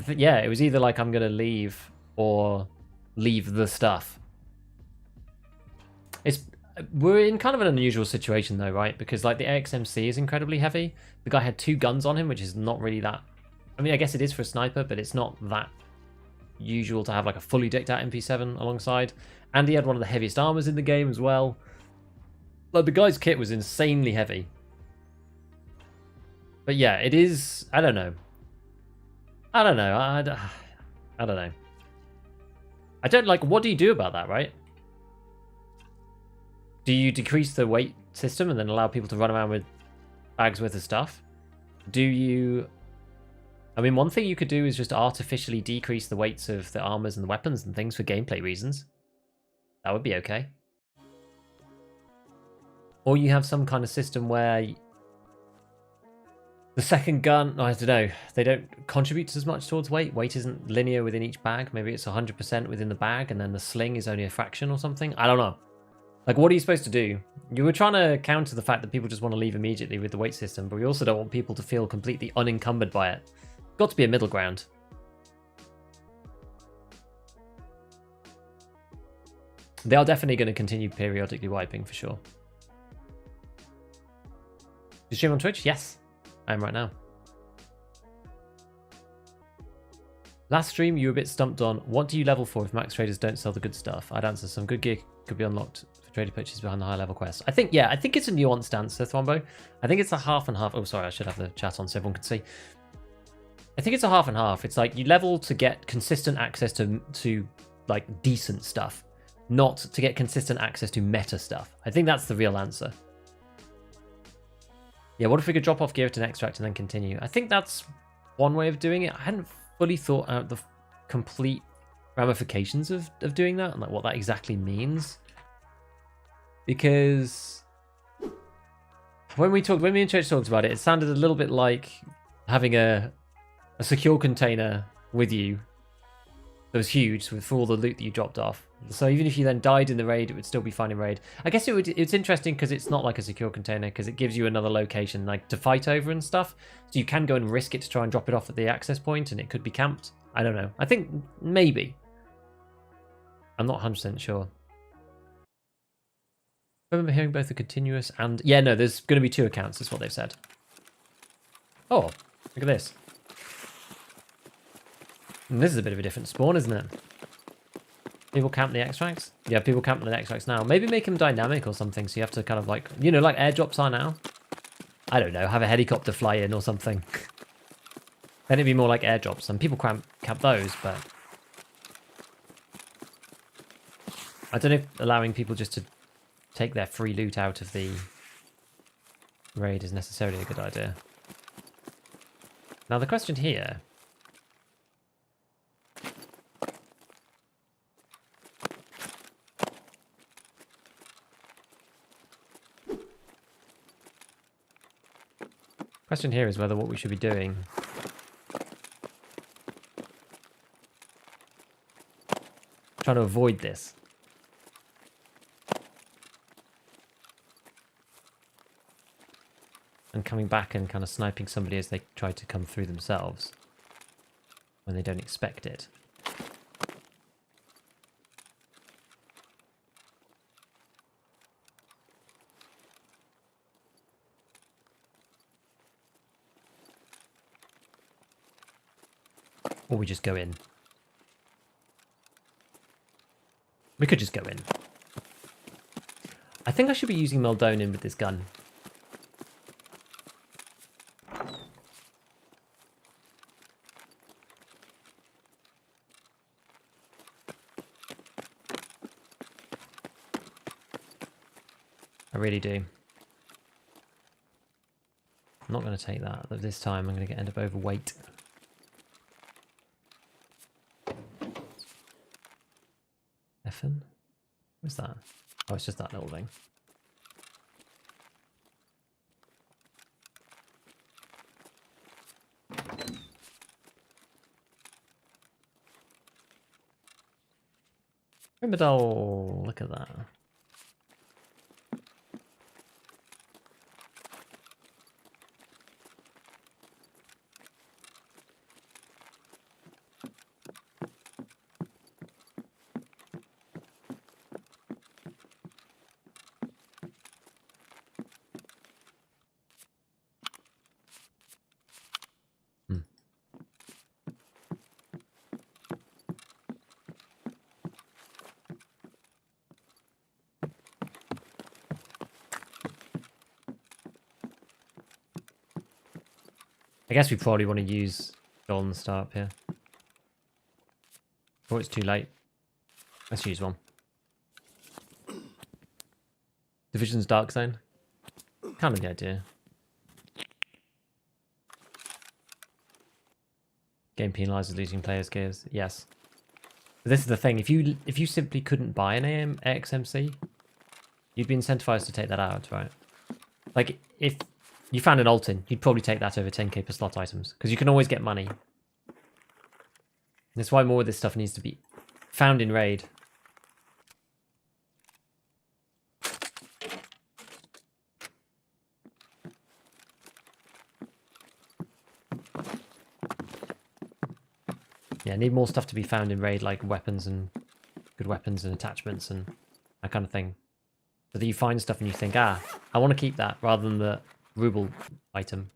Yeah, it was either like I'm going to leave or leave the stuff. We're in kind of an unusual situation though, right? Because like the AXMC is incredibly heavy. The guy had 2 guns on him, which is not really that... I mean, I guess it is for a sniper, but it's not that usual to have like a fully decked out MP7 alongside. And he had one of the heaviest armors in the game as well. Like, the guy's kit was insanely heavy. But yeah, it is... I don't know. I don't know. I don't know. I don't like... What do you do about that, right? Do you decrease the weight system and then allow people to run around with bags worth of stuff? Do you... I mean, one thing you could do is just artificially decrease the weights of the armors and the weapons and things for gameplay reasons. That would be okay. Or you have some kind of system where the second gun, I don't know, they don't contribute as much towards weight. Weight isn't linear within each bag. Maybe it's 100% within the bag and then the sling is only a fraction or something. I don't know. Like, what are you supposed to do? You were trying to counter the fact that people just want to leave immediately with the weight system, but we also don't want people to feel completely unencumbered by it. Got to be a middle ground. They are definitely going to continue periodically wiping, for sure. You stream on Twitch? Yes, I am right now. Last stream, you were a bit stumped on, what do you level for if max traders don't sell the good stuff? I'd answer, some good gear could be unlocked for trader purchases behind the high level quests. I think it's a nuanced answer, Thwombo. I think it's a half and half. Oh, sorry, I should have the chat on so everyone can see. I think it's a half and half. It's like you level to get consistent access to like decent stuff, not to get consistent access to meta stuff. I think that's the real answer. Yeah, what if we could drop off gear to an extract and then continue? I think that's one way of doing it. I hadn't fully thought out the complete ramifications of doing that and like what that exactly means. Because when me and Church talked about it, it sounded a little bit like having a secure container with you that was huge for all the loot that you dropped off. So even if you then died in the raid, it would still be fine in raid. I guess it's interesting because it's not like a secure container because it gives you another location like to fight over and stuff. So you can go and risk it to try and drop it off at the access point and it could be camped. I don't know. I think maybe. I'm not 100% sure. I remember hearing both the continuous and... Yeah, no, there's going to be 2 accounts. That's what they've said. Oh, look at this. And this is a bit of a different spawn, isn't it? People camp the extracts? Yeah, people camp the extracts now. Maybe make them dynamic or something, so you have to kind of like, you know, like airdrops are now. I don't know, have a helicopter fly in or something. Then it'd be more like airdrops, and people camp those, but... I don't know if allowing people just to take their free loot out of the raid is necessarily a good idea. Now the question here... Question here is whether what we should be doing trying to avoid this. And coming back and kind of sniping somebody as they try to come through themselves when they don't expect it. Or we just go in. We could just go in. I think I should be using Meldonin with this gun. I really do. I'm not going to take that. This time I'm going to end up overweight. Effin? What's that? Oh, it's just that little thing. Rimbadol, look at that. I guess we probably want to use gold and start up here. Before it's too late. Let's use one. Division's Dark Zone. Kind of the idea. Game penalizes losing players' gears. Yes. But this is the thing. If you simply couldn't buy an AXMC, you'd be incentivized to take that out, right? Like, if you found an Alton, you'd probably take that over 10k per slot items. Because you can always get money. That's why more of this stuff needs to be found in raid. Yeah, need more stuff to be found in raid, like weapons and good weapons and attachments and that kind of thing. So that you find stuff and you think, I want to keep that, rather than the ruble item.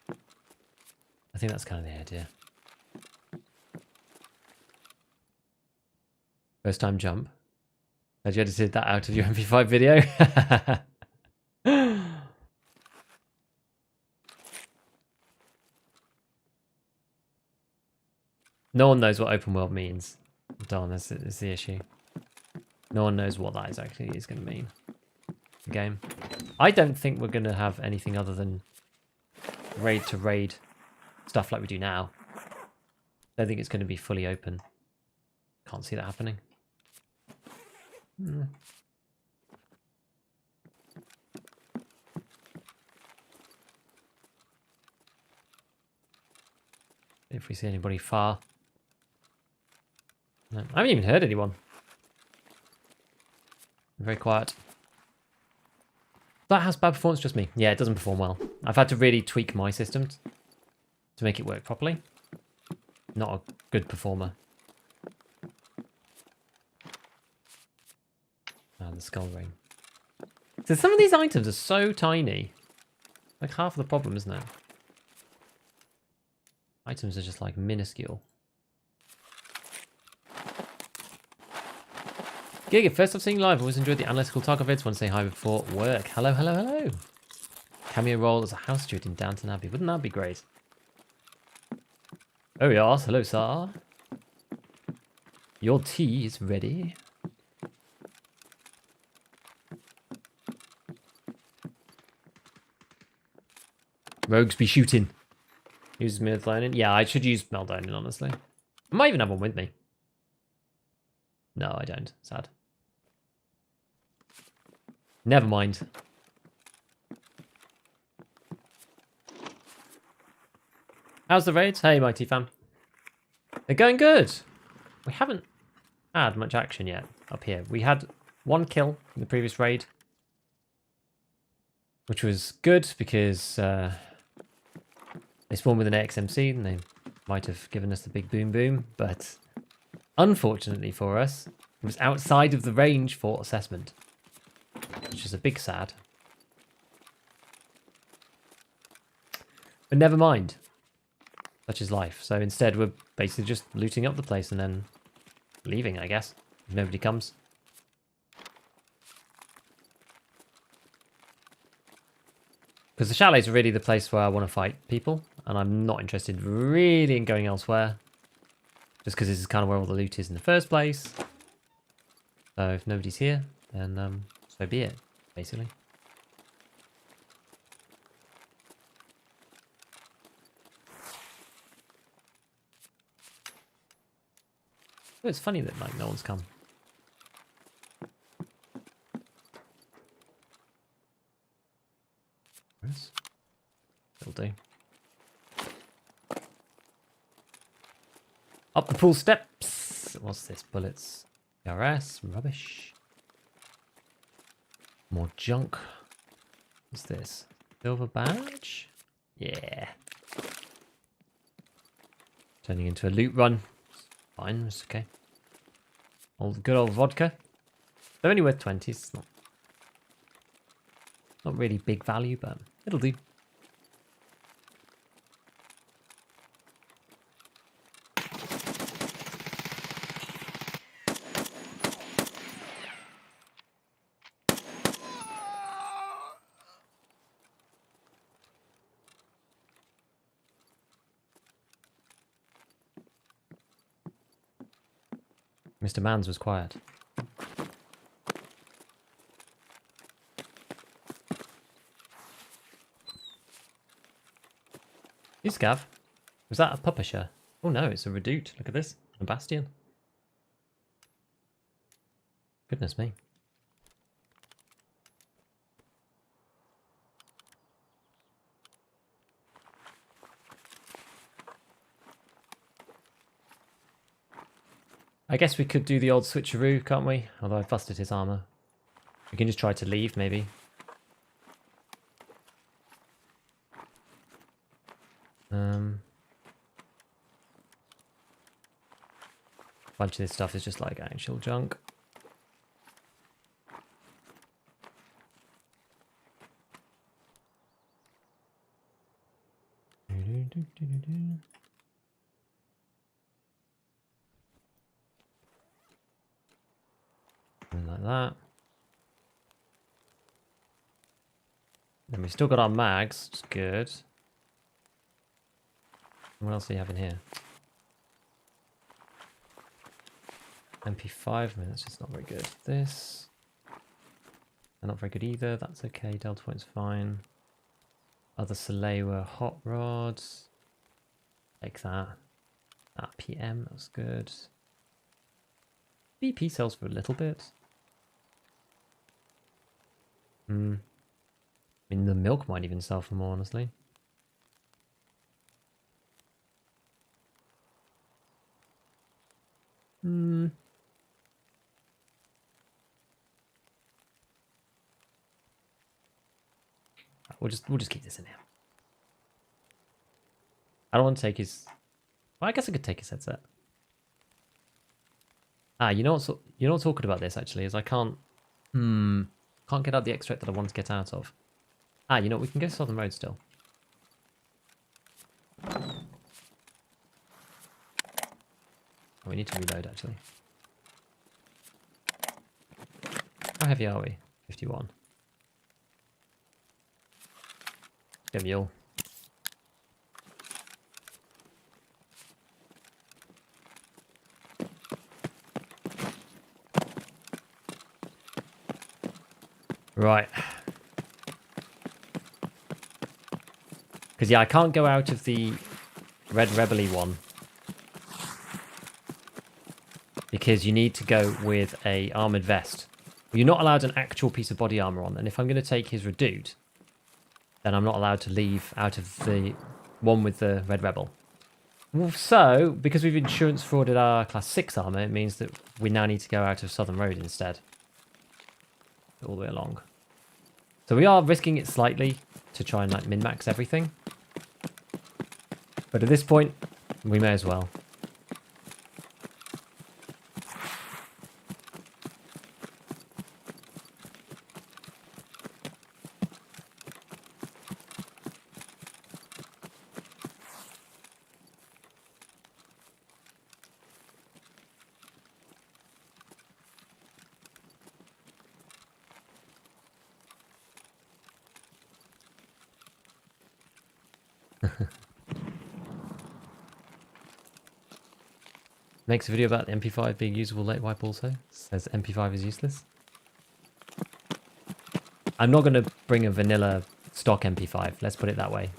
I think that's kind of the idea. First time jump. Had you edited that out of your MP5 video? No one knows what open world means. Darn, that's the issue. No one knows what that exactly is going to mean. The game. I don't think we're going to have anything other than raid to raid stuff like we do now. I don't think it's going to be fully open. Can't see that happening. If we see anybody far. No, I haven't even heard anyone. Very quiet. That has bad performance, just me. Yeah, it doesn't perform well. I've had to really tweak my system to make it work properly. Not a good performer. The skull ring. So some of these items are so tiny. Like half of the problem, isn't it? Items are just like minuscule. Giga, first time seeing live. Always enjoyed the analytical Tarkov vids. Want to say hi before work. Hello, hello, hello. Cameo role as a house steward in Downton Abbey. Wouldn't that be great? Oh yes, hello sir. Your tea is ready. Rogues be shooting. Use melatonin. Yeah, I should use melatonin, honestly. I might even have one with me. No, I don't. Sad. Never mind. How's the raids? Hey, Mighty fam. They're going good. We haven't had much action yet up here. We had one kill in the previous raid, which was good because they spawned with an XMC and they might have given us the big boom boom, but unfortunately for us, it was outside of the range for assessment, which is a big sad. But never mind. Such is life. So instead we're basically just looting up the place and then leaving, I guess, if nobody comes. Because the chalets are really the place where I want to fight people, and I'm not interested really in going elsewhere. Just because this is kind of where all the loot is in the first place. So if nobody's here, then so be it, basically. Oh, it's funny that like no one's come. Yes. It'll do. Up the pool steps. What's this? Bullets. RS. Rubbish. More junk. What's this? Silver badge? Yeah. Turning into a loot run. Fine, it's okay. Good old vodka. They're only worth 20. It's not really big value, but it'll do. Mr. Mans was quiet. You Scav? Was that a publisher? Oh no, it's a Redoute. Look at this. A Bastion. Goodness me. I guess we could do the old switcheroo, can't we? Although I've busted his armor. We can just try to leave, maybe. Bunch of this stuff is just like actual junk. Like that. Then we've still got our mags, which is good. What else do you have in here? MP5, man, that's just not very good. This. Not very good either, that's okay. Delta point's fine. Other Salewa hot rods. Take that. That PM, that was good. BP sells for a little bit. I mean, the milk might even sell for more, honestly. We'll just keep this in here. I don't want to take his. Well, I guess I could take his headset. Ah, you know what's talking about this actually is I can't get out the extract that I want to get out of. Ah, you know we can go Southern Road still. Oh, we need to reload actually. How heavy are we? 51. Go mule. Right. Because yeah, I can't go out of the Red Rebel-y one. Because you need to go with a armoured vest. You're not allowed an actual piece of body armour on. And if I'm going to take his Redoute, then I'm not allowed to leave out of the one with the Red Rebel. So, because we've insurance frauded our class 6 armour, it means that we now need to go out of Southern Road instead. All the way along. So we are risking it slightly to try and like min-max everything. But at this point, we may as well. Makes a video about the MP5 being usable late wipe also. Says MP5 is useless. I'm not going to bring a vanilla stock MP5. Let's put it that way.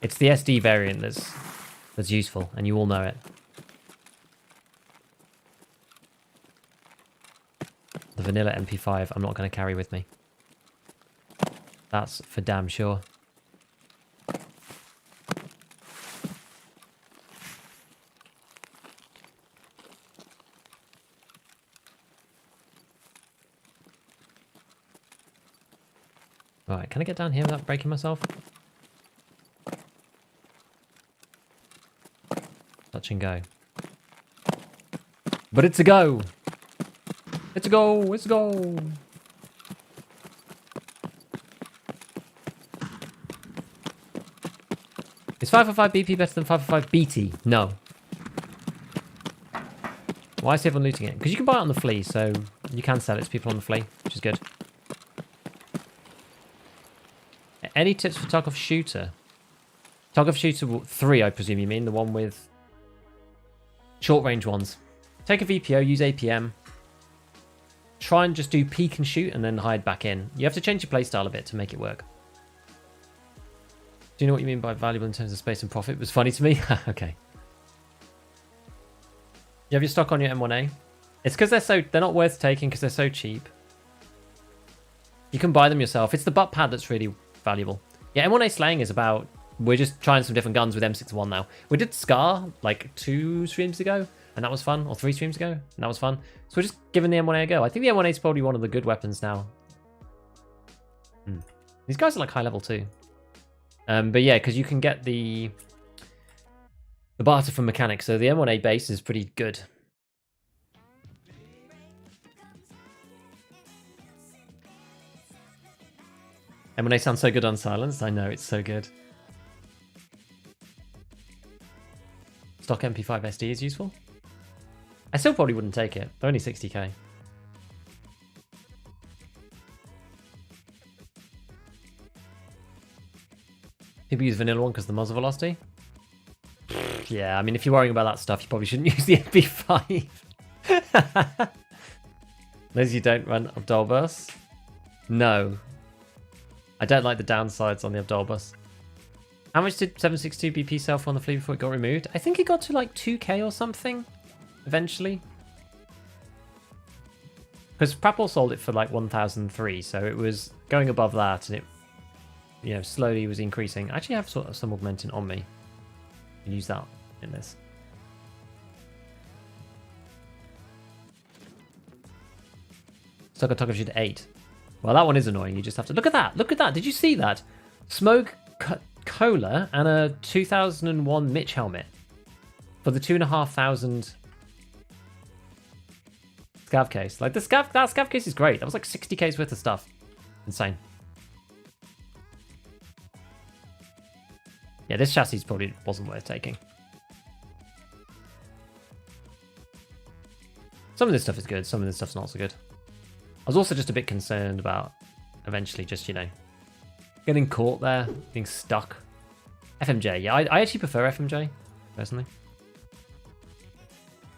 It's the SD variant that's useful, and you all know it. The vanilla MP5 I'm not going to carry with me. That's for damn sure. Right, can I get down here without breaking myself? Touch and go. But it's a go! It's a go! It's a go! Is 555 BP better than 555 BT? No. Why is everyone looting it? Because you can buy it on the flea, so you can sell it to people on the flea, which is good. Any tips for Tarkov Shooter? Tarkov Shooter 3, I presume you mean? The one with Short range ones. Take a VPO, use APM. Try and just do peek and shoot and then hide back in. You have to change your playstyle a bit to make it work. Do you know what you mean by valuable in terms of space and profit? It was funny to me. Okay. You have your stock on your M1A. It's because they're not worth taking because they're so cheap. You can buy them yourself. It's the butt pad that's really valuable. Yeah, M1A slaying is about... We're just trying some different guns with M61 now. We did Scar like 2 streams ago, and that was fun. Or 3 streams ago, and that was fun. So we're just giving the M1A a go. I think the M1A is probably one of the good weapons now. These guys are like high level too. But yeah, because you can get the barter from mechanics. So the M1A base is pretty good. M1A sounds so good unsilenced. I know, it's so good. Stock MP5 SD is useful. I still probably wouldn't take it. They're only 60k. People use vanilla one because of the muzzle velocity. Yeah, I mean, if you're worrying about that stuff, you probably shouldn't use the MP5. Those you don't run Abdul Bus? No. I don't like the downsides on the Abdul Bus. How much did 762 BP sell for on the fleet before it got removed? I think it got to like 2k or something eventually. Because Prapor sold it for like 1003, so it was going above that and it, you know, slowly was increasing. I actually have sort of some augmenting on me. You can use that in this. Stock of Tarkov should 8. Well, that one is annoying. You just have to look at that. Look at that. Did you see that? Smoke Cola and a 2001 Mitch helmet for the 2,500 scav case. Like that scav case is great. That was like 60k's worth of stuff. Insane. Yeah, this chassis probably wasn't worth taking. Some of this stuff is good. Some of this stuff's not so good. I was also just a bit concerned about eventually just, you know, getting caught there, being stuck. FMJ, yeah, I actually prefer FMJ, personally.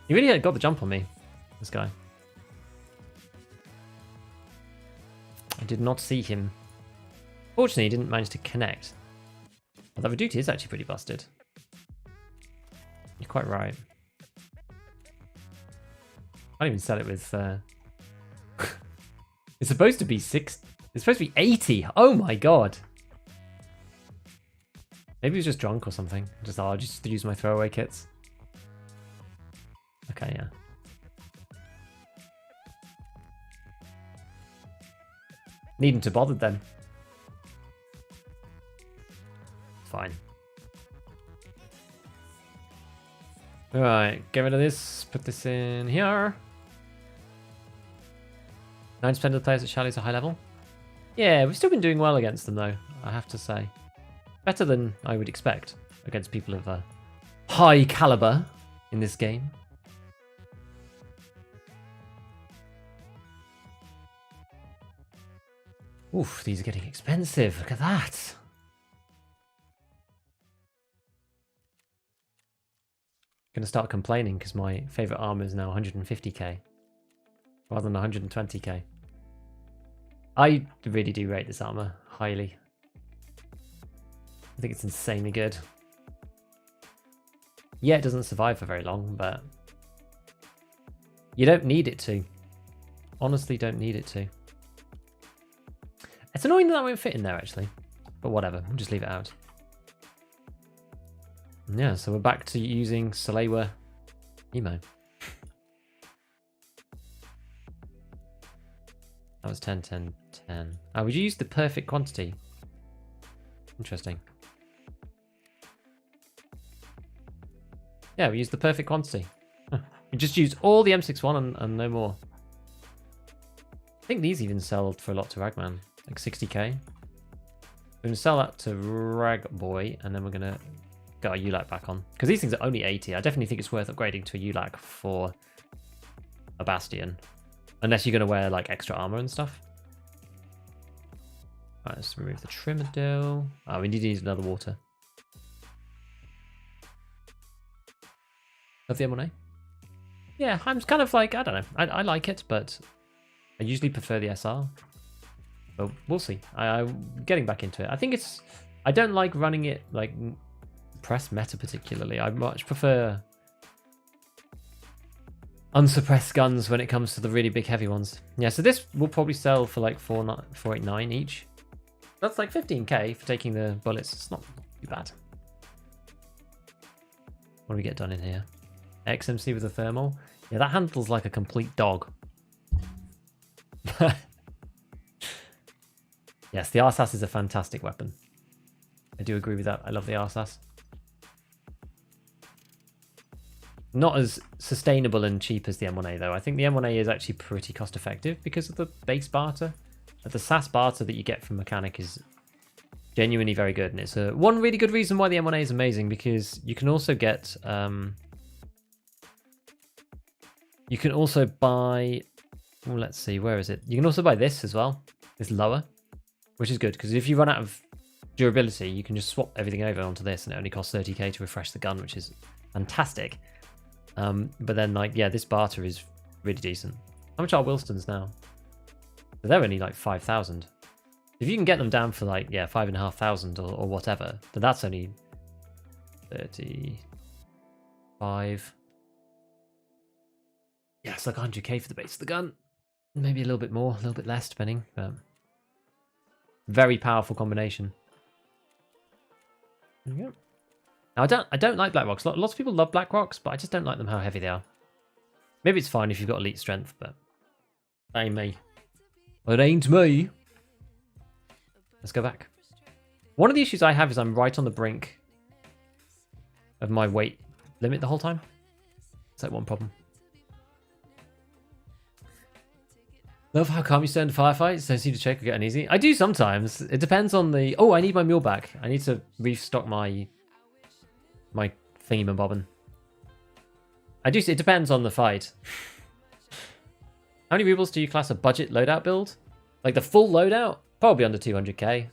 He really got the jump on me, this guy. I did not see him. Fortunately, he didn't manage to connect. Although Reduti is actually pretty busted. You're quite right. I didn't even sell it with... It's supposed to be 6... It's supposed to be 80. Oh my god. Maybe he was just drunk or something. Just, I'll just use my throwaway kits. Okay, yeah. Needn't to bother then. Fine. Alright, get rid of this. Put this in here. 9% of the players at chalets are high level. Yeah, we've still been doing well against them though, I have to say. Better than I would expect against people of high caliber in this game. Oof, these are getting expensive. Look at that. Gonna start complaining because my favorite armor is now 150k rather than 120k. I really do rate this armor highly. I think it's insanely good. Yeah, it doesn't survive for very long, but you don't need it to. Honestly, don't need it to. It's annoying that won't fit in there, actually. But whatever, we'll just leave it out. Yeah, so we're back to using Salewa Emo. That was 10, 10, 10. Oh, would you use the perfect quantity? Interesting. Yeah, we used the perfect quantity. We just used all the M61 and no more. I think these even sold for a lot to Ragman. Like 60k. We're going to sell that to Rag Boy, and then we're going to get our ULAC back on. Because these things are only 80. I definitely think it's worth upgrading to a ULAC for a Bastion. Unless you're going to wear like extra armor and stuff. Alright, let's remove the Trimmadil. Oh, we need to use another water. Of the M1A? Yeah, I'm kind of like, I don't know. I like it, but I usually prefer the SR. But we'll see. I'm getting back into it. I think it's... I don't like running it like press meta particularly. I much prefer unsuppressed guns when it comes to the really big heavy ones. Yeah, so this will probably sell for like 489 each. That's like 15k for taking the bullets. It's not too bad. What do we get done in here? XMC with a thermal. Yeah, that handles like a complete dog. Yes, the RSAS is a fantastic weapon. I do agree with that. I love the RSAS. Not as sustainable and cheap as the M1A though. I think the M1A is actually pretty cost effective because of the base barter. The SAS barter that you get from Mechanic is genuinely very good, and it's one really good reason why the M1A is amazing, because you can also get you can also buy, well, let's see, where is it? You can also buy this as well. It's lower, which is good because if you run out of durability, you can just swap everything over onto this, and it only costs 30k to refresh the gun, which is fantastic. But then, like, yeah, this barter is really decent. How much are Wilston's now? So they're only like 5,000. If you can get them down for like, yeah, 5,500 or whatever, then that's only 35. Yeah, it's like 100k for the base of the gun. Maybe a little bit more, a little bit less, depending. But very powerful combination. There we go. Now, I don't like black rocks. Lots of people love black rocks, but I just don't like them how heavy they are. Maybe it's fine if you've got elite strength, but that ain't me. It ain't me. Let's go back. One of the issues I have is I'm right on the brink of my weight limit the whole time. It's like one problem. Love how calm you stay in firefights. Don't seem to check or get uneasy. I do sometimes. It depends on the... Oh, I need my mule back. I need to restock my thingy-bobbin. I do. It depends on the fight. How many rubles do you class a budget loadout build? Like the full loadout? Probably under 200k.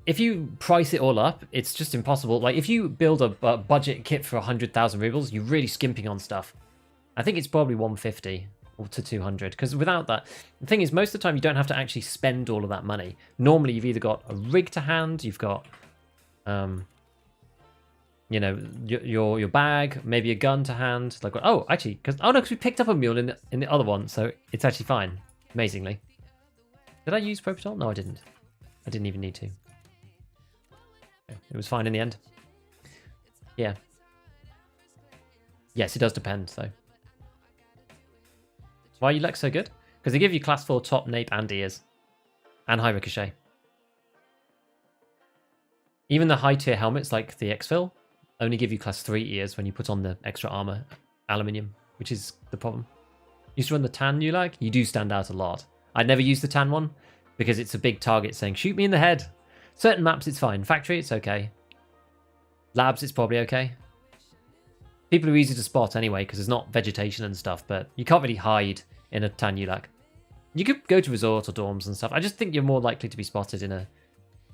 If you price it all up, it's just impossible. Like if you build a budget kit for 100,000 rubles, you're really skimping on stuff. I think it's probably 150 or to 200, because without that, the thing is, most of the time you don't have to actually spend all of that money. Normally, you've either got a rig to hand, you've got, you know, your bag, maybe a gun to hand. Like, oh, actually, because we picked up a mule in the other one, so it's actually fine. Amazingly, did I use Propitol? No, I didn't. I didn't even need to. It was fine in the end. Yeah. Yes, it does depend, though. Why are you so good? Because they give you class 4 top, nape, and ears. And high ricochet. Even the high tier helmets, like the exfil, only give you class 3 ears when you put on the extra armor aluminium, which is the problem. Used to run the tan you like? You do stand out a lot. I'd never use the tan one, because it's a big target saying, shoot me in the head. Certain maps, it's fine. Factory, it's okay. Labs, it's probably okay. People are easy to spot anyway, because there's not vegetation and stuff, but you can't really hide in a tan Ulak. You could go to resort or dorms and stuff. I just think you're more likely to be spotted in a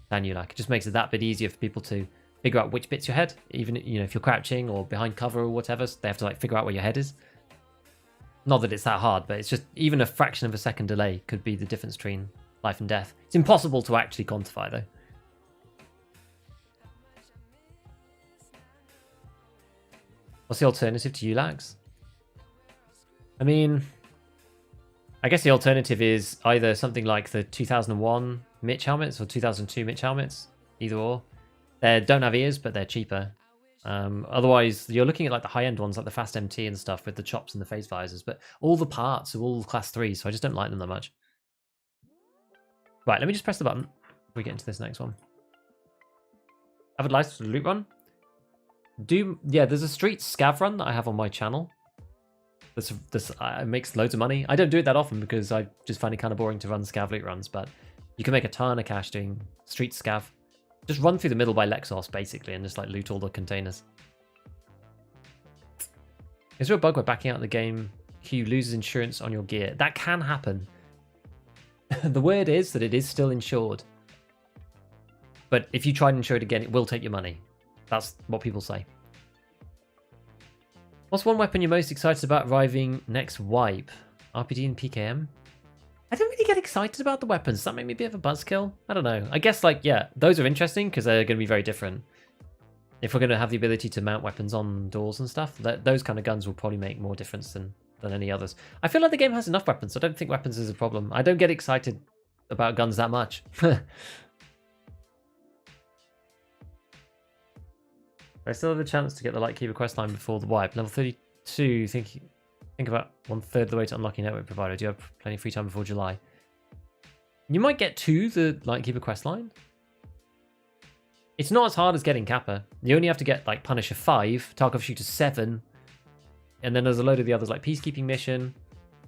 tan Ulak. It just makes it that bit easier for people to figure out which bit's your head. Even, you know, if you're crouching or behind cover or whatever, so they have to like figure out where your head is. Not that it's that hard, but it's just even a fraction of a second delay could be the difference between life and death. It's impossible to actually quantify though. What's the alternative to ULAGs? I mean, I guess the alternative is either something like the 2001 Mitch helmets or 2002 Mitch helmets, either or. They don't have ears, but they're cheaper. Otherwise, you're looking at like the high-end ones, like the Fast MT and stuff with the chops and the phase visors, but all the parts are all class 3, so I just don't like them that much. Right, let me just press the button before we get into this next one. Have a license to loot run? Yeah, there's a street scav run that I have on my channel. This makes loads of money. I don't do it that often because I just find it kind of boring to run scav loot runs, but you can make a ton of cash doing street scav. Just run through the middle by Lexos, basically, and just like loot all the containers. Is there a bug where backing out of the game, Q loses insurance on your gear? That can happen. The word is that it is still insured. But if you try and insure it again, it will take your money. That's what people say. What's one weapon you're most excited about arriving next wipe? RPG and PKM? I don't really get excited about the weapons. Does that make me a bit of a buzzkill? I don't know. I guess, like, yeah, those are interesting because they're going to be very different. If we're going to have the ability to mount weapons on doors and stuff, those kind of guns will probably make more difference than any others. I feel like the game has enough weapons, so I don't think weapons is a problem. I don't get excited about guns that much. I still have a chance to get the Lightkeeper questline before the wipe. Level 32, think about 1/3 of the way to unlocking network provider. Do you have plenty of free time before July? You might get to the Lightkeeper questline. It's not as hard as getting Kappa. You only have to get like Punisher 5, Tarkov Shooter 7, and then there's a load of the others like Peacekeeping Mission.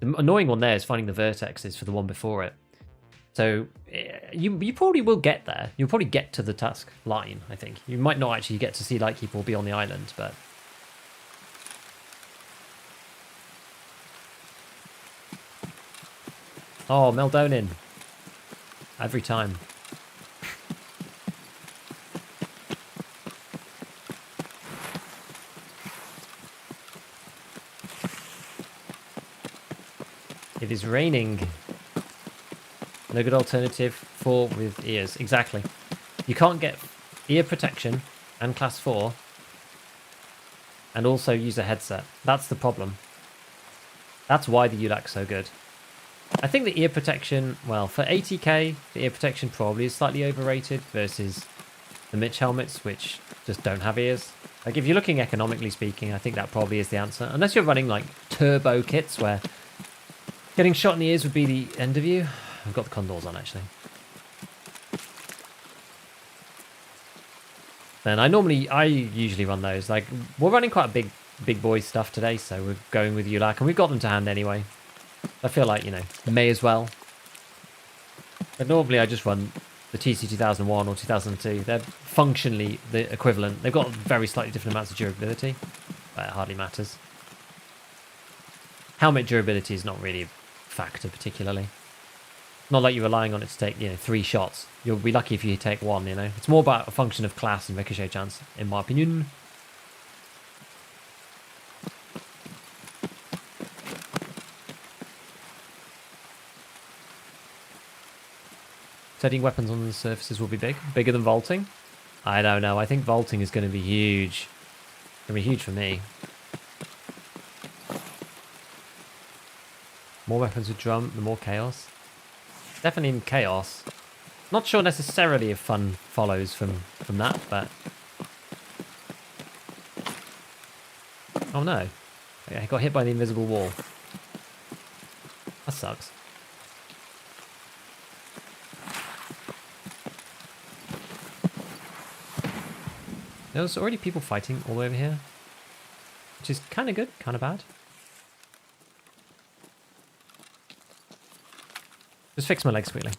The annoying one there is finding the vertexes for the one before it. So you probably will get there. You'll probably get to the task line, I think. You might not actually get to see Lightkeeper or be on the island, but... Oh, Meldonin. Every time. It is raining. No good alternative for with ears. Exactly. You can't get ear protection and class 4 and also use a headset. That's the problem. That's why the ULAC's so good. I think the ear protection, well, for 80k, the ear protection probably is slightly overrated versus the Mitch helmets, which just don't have ears. Like, if you're looking economically speaking, I think that probably is the answer. Unless you're running, like, turbo kits where getting shot in the ears would be the end of you. I've got the condors on, actually. Then I usually run those. Like, we're running quite a big boy stuff today, so we're going with ULAC, and we've got them to hand anyway. I feel like, you know, may as well. But normally I just run the TC 2001 or 2002. They're functionally the equivalent. They've got very slightly different amounts of durability, but it hardly matters. Helmet durability is not really a factor particularly. Not like you're relying on it to take, you know, 3 shots. You'll be lucky if you take 1, you know. It's more about a function of class and ricochet chance, in my opinion. Setting weapons on the surfaces will be big. Bigger than vaulting? I don't know. I think vaulting is going to be huge. It's going to be huge for me. More weapons with drum, the more chaos. Definitely in chaos. Not sure necessarily if fun follows from that, but... Oh no. I got hit by the invisible wall. That sucks. There's already people fighting all over here. Which is kind of good, kind of bad. Just fix my legs quickly.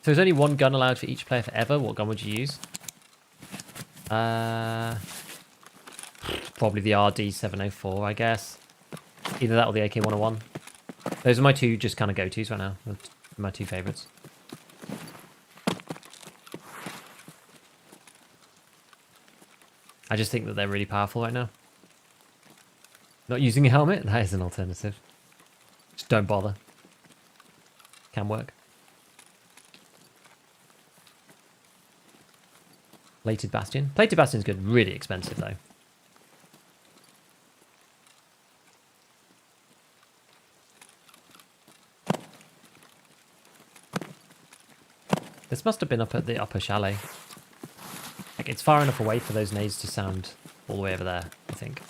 So there's only 1 gun allowed for each player forever. What gun would you use? Probably the RD704, I guess. Either that or the AK101. Those are my 2 just kind of go-tos right now. My 2 favourites. I just think that they're really powerful right now. Not using a helmet? That is an alternative. Just don't bother. Can work. Plated Bastion. Plated Bastion's good. Really expensive, though. This must have been up at the upper chalet. Like, it's far enough away for those nades to sound all the way over there, I think.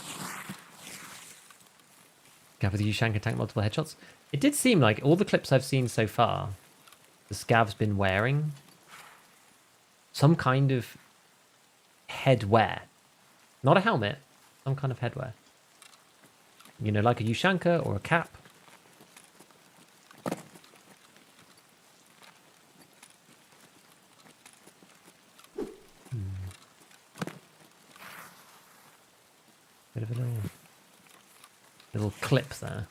Gav with the Ushank can tank multiple headshots. It did seem like all the clips I've seen so far, the Scav's been wearing some kind of headwear. Not a helmet, some kind of headwear. You know, like a Ushanka or a cap. Bit of a little clip there.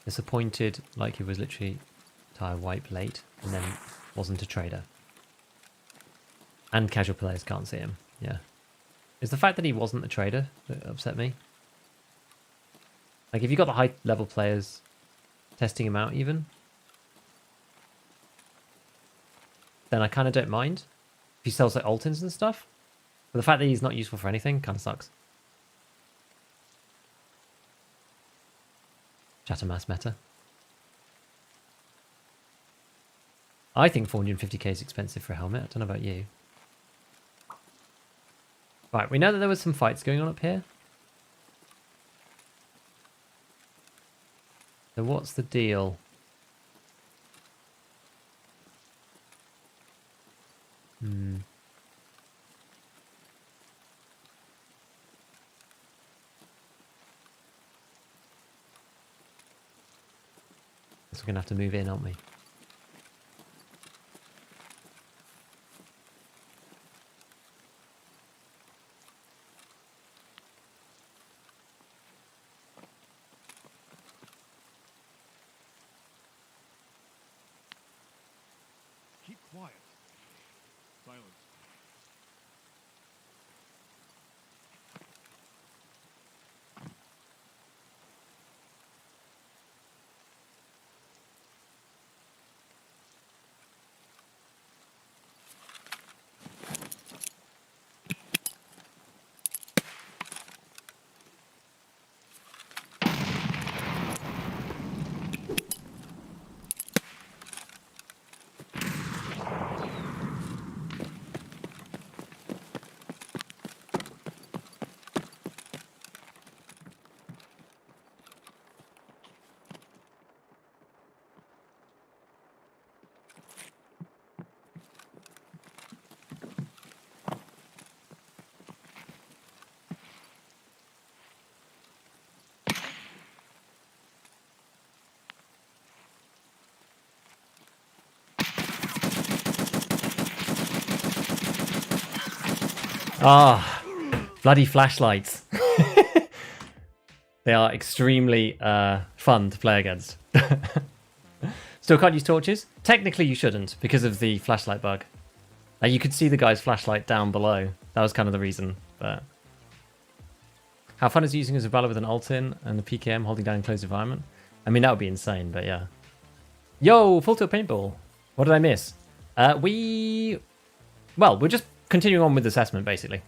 Disappointed, like he was literally Tire wipe late and then wasn't a trader. And casual players can't see him. Yeah. It's the fact that he wasn't a trader that upset me. Like, if you got the high level players testing him out even, then I kind of don't mind. If he sells like Altins and stuff. But the fact that he's not useful for anything kind of sucks. Chatter mass meta. I think 450k is expensive for a helmet. I don't know about you. Right, we know that there was some fights going on up here. So what's the deal? Guess we're going to have to move in, aren't we? Keep quiet. Silence. Ah, bloody flashlights. They are extremely fun to play against. Still can't use torches? Technically you shouldn't, because of the flashlight bug. You could see the guy's flashlight down below. That was kind of the reason. But how fun is using as a Valor with an ult in and the PKM holding down enclosed environment? I mean, that would be insane, but yeah. Yo, full tilt paintball. What did I miss? Well, we're just continuing on with assessment, basically.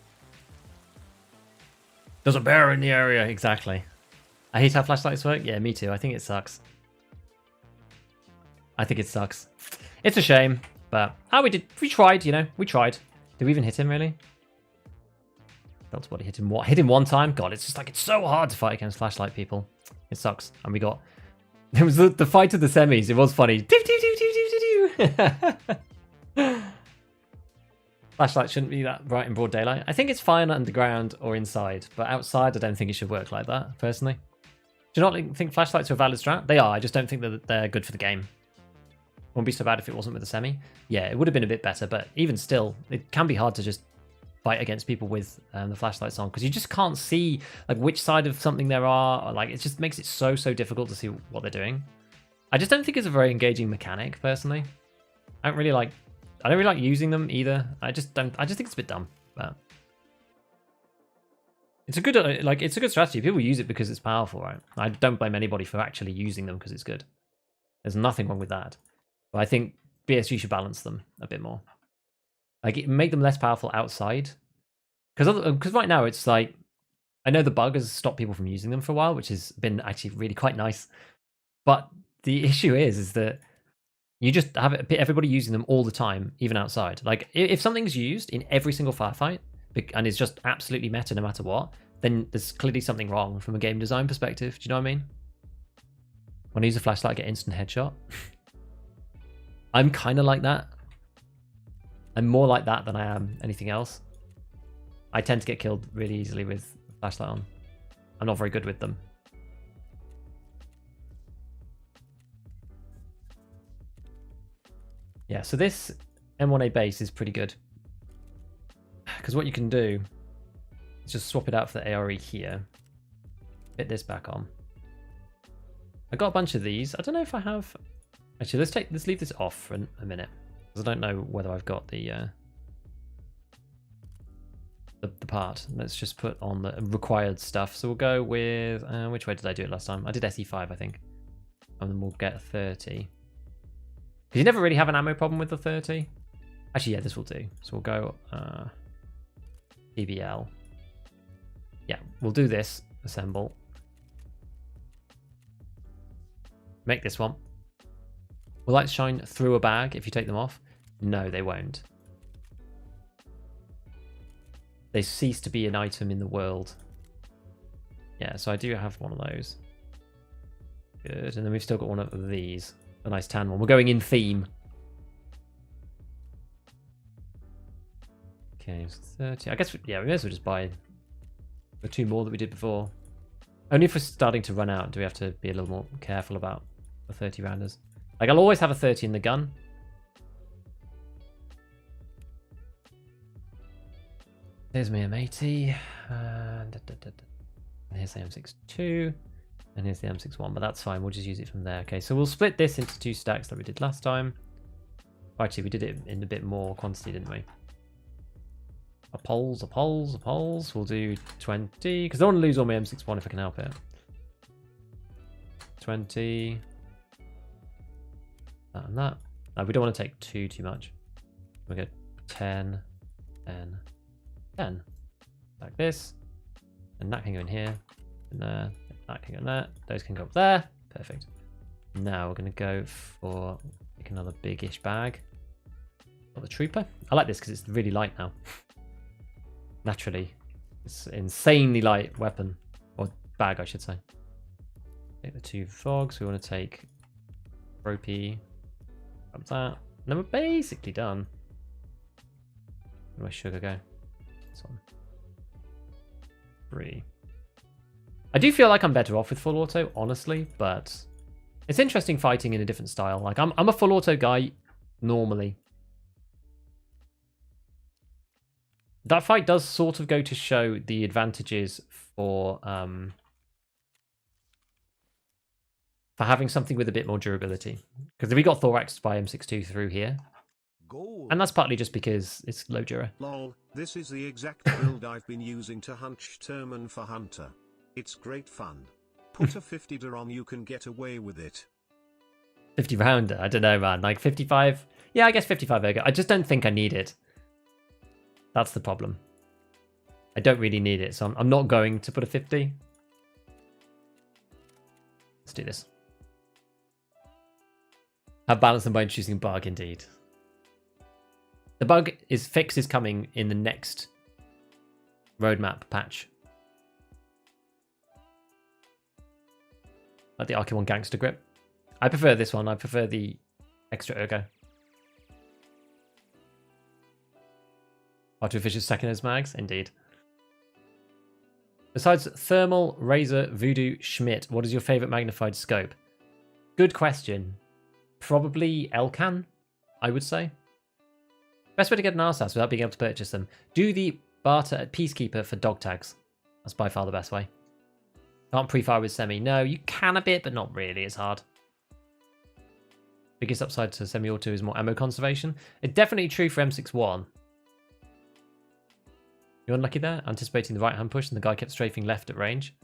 There's a bear in the area. Exactly. I hate how flashlights work. Yeah, me too. I think it sucks. I think it sucks. It's a shame, but we tried, you know. We tried. Did we even hit him, really? That's what hit him. What? Hit him one time? God, it's just like, it's so hard to fight against flashlight people. It sucks. And we got... It was the fight of the semis. It was funny. Flashlight shouldn't be that bright in broad daylight. I think it's fine underground or inside, but outside I don't think it should work like that, personally. Do you not think flashlights are a valid strat? They are, I just don't think that they're good for the game. Wouldn't be so bad if it wasn't with a semi. Yeah, it would have been a bit better, but even still, it can be hard to just fight against people with the flashlights on, because you just can't see like which side of something there are, or, like, it just makes it so difficult to see what they're doing. I just don't think it's a very engaging mechanic, personally. I don't really like using them either. I just think it's a bit dumb. But it's a good it's a good strategy. People use it because it's powerful, right? I don't blame anybody for actually using them because it's good. There's nothing wrong with that. But I think BSG should balance them a bit more. Like, make them less powerful outside. Because right now it's like, I know the bug has stopped people from using them for a while, which has been actually really quite nice. But the issue is that you just have everybody using them all the time, even outside. Like, if something's used in every single firefight and is just absolutely meta no matter what, then there's clearly something wrong from a game design perspective. Do you know what I mean? When I use a flashlight, I get instant headshot. I'm kind of like that. I'm more like that than I am anything else. I tend to get killed really easily with a flashlight on. I'm not very good with them. Yeah, so this M1A base is pretty good. Because what you can do is just swap it out for the ARE here. Fit this back on. I got a bunch of these. I don't know if I have Actually, let's leave this off for a minute, because I don't know whether I've got the part. Let's just put on the required stuff. So we'll go with which way did I do it last time? I did SE5, I think, and then we'll get a 30. Because you never really have an ammo problem with the 30. Actually, yeah, this will do. So we'll go PBL. Yeah, we'll do this. Assemble. Make this one. Will lights shine through a bag if you take them off? No, they won't. They cease to be an item in the world. Yeah, so I do have one of those. Good, and then we've still got one of these. A nice tan one. We're going in theme. Okay, so 30. I guess, yeah, we may as well just buy the 2 more that we did before. Only if we're starting to run out do we have to be a little more careful about the 30 rounders. Like, I'll always have a 30 in the gun. There's my M80. And here's the M62. And here's the M61, but that's fine. We'll just use it from there. Okay, so we'll split this into 2 stacks like we did last time. Actually, we did it in a bit more quantity, didn't we? A poles. We'll do 20, because I don't want to lose all my M61 if I can help it. 20. That and that. No, we don't want to take too much. We'll get 10, 10, 10. Like this. And that can go in here. And there. That can go in there. Those can go up there. Perfect. Now we're going to go for like another big-ish bag. Got the trooper. I like this because it's really light now. Naturally. It's an insanely light weapon. Or bag, I should say. Take the 2 fogs. We want to take ropey. Grab that. And then we're basically done. Where my sugar go? This one. 3. I do feel like I'm better off with full auto, honestly, but it's interesting fighting in a different style. Like, I'm a full auto guy normally. That fight does sort of go to show the advantages for having something with a bit more durability. Because we got thoraxed by M62 through here. Gold. And that's partly just because it's low dura. Lol, this is the exact build I've been using to hunt Sturman for Hunter. It's great fun. Put a 50 on, you can get away with it. 50 rounder, I don't know, man. Like 55. Yeah, I guess 55 ergo. I just don't think I need it. That's the problem. I don't really need it, so I'm not going to put a 50. Let's do this. Have balance them by introducing a bug, indeed. The bug fix is coming in the next roadmap patch. Like the RK1 Gangster Grip. I prefer this one. I prefer the extra ergo. Artificial secondhand mags, indeed. Besides Thermal, Razor, Voodoo, Schmidt, what is your favorite magnified scope? Good question. Probably Elcan, I would say. Best way to get an RSAS without being able to purchase them. Do the barter at Peacekeeper for dog tags. That's by far the best way. Can't pre-fire with semi. No, you can a bit, but not really. It's hard. Biggest upside to semi-auto is more ammo conservation. It's definitely true for M61. You're unlucky there? Anticipating the right-hand push and the guy kept strafing left at range.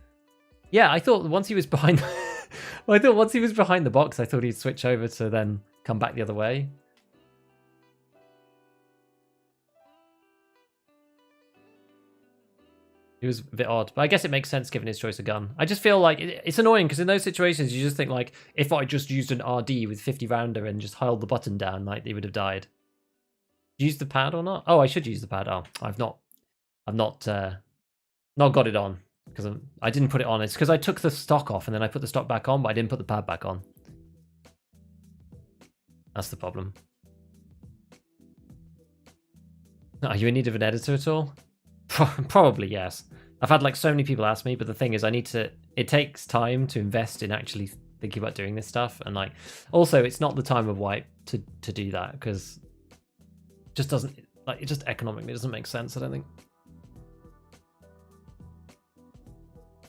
Yeah, I thought once he was behind... well, I thought once he was behind the box, I thought he'd switch over to then come back the other way. It was a bit odd, but I guess it makes sense given his choice of gun. I just feel like it's annoying because in those situations, you just think like, if I just used an RD with 50 rounder and just held the button down, like they would have died. Use the pad or not? Oh, I should use the pad. Oh, I've not got it on because I didn't put it on. It's because I took the stock off and then I put the stock back on, but I didn't put the pad back on. That's the problem. Are you in need of an editor at all? Probably, yes. I've had like so many people ask me, but the thing is it takes time to invest in actually thinking about doing this stuff. And like, also it's not the time of wipe to do that because it just doesn't, like, it just economically doesn't make sense, I don't think.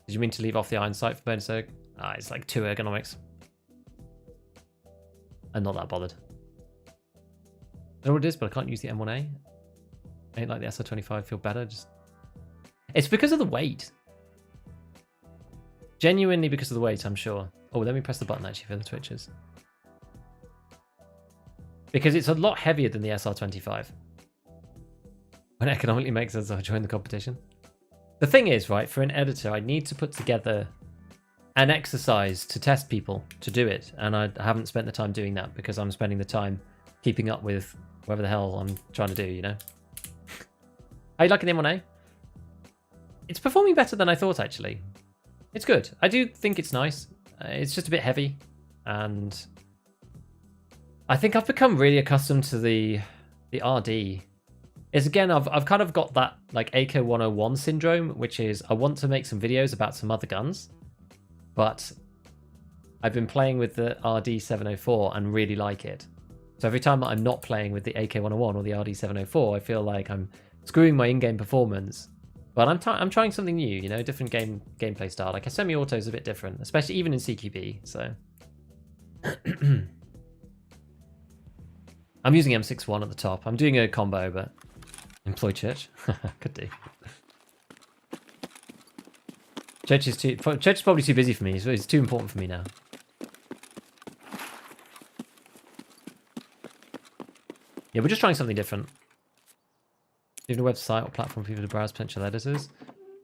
Did you mean to leave off the iron sight for bonus erg? It's like 2 ergonomics. I'm not that bothered. I know what it is, but I can't use the M1A. Ain't like the SR25 feel better. Just it's because of the weight. Genuinely because of the weight, I'm sure. Oh, let me press the button actually for the twitches. Because it's a lot heavier than the SR25. When it economically makes sense, I'll join the competition. The thing is, right, for an editor, I need to put together an exercise to test people to do it. And I haven't spent the time doing that because I'm spending the time keeping up with whatever the hell I'm trying to do, you know? How you liking the M1A? It's performing better than I thought, actually. It's good. I do think it's nice. It's just a bit heavy. And I think I've become really accustomed to the RD. Is again, I've kind of got that like AK 101 syndrome, which is I want to make some videos about some other guns, but I've been playing with the RD 704 and really like it. So every time I'm not playing with the AK 101 or the RD 704, I feel like I'm screwing my in-game performance. But I'm trying something new, you know, different gameplay style. Like a semi-auto is a bit different, especially even in CQB. So I'm using M61 at the top. I'm doing a combo, but employ Church. Could do. Church is probably too busy for me. So it's too important for me now. Yeah, we're just trying something different. Even a website or platform for people to browse potential editors.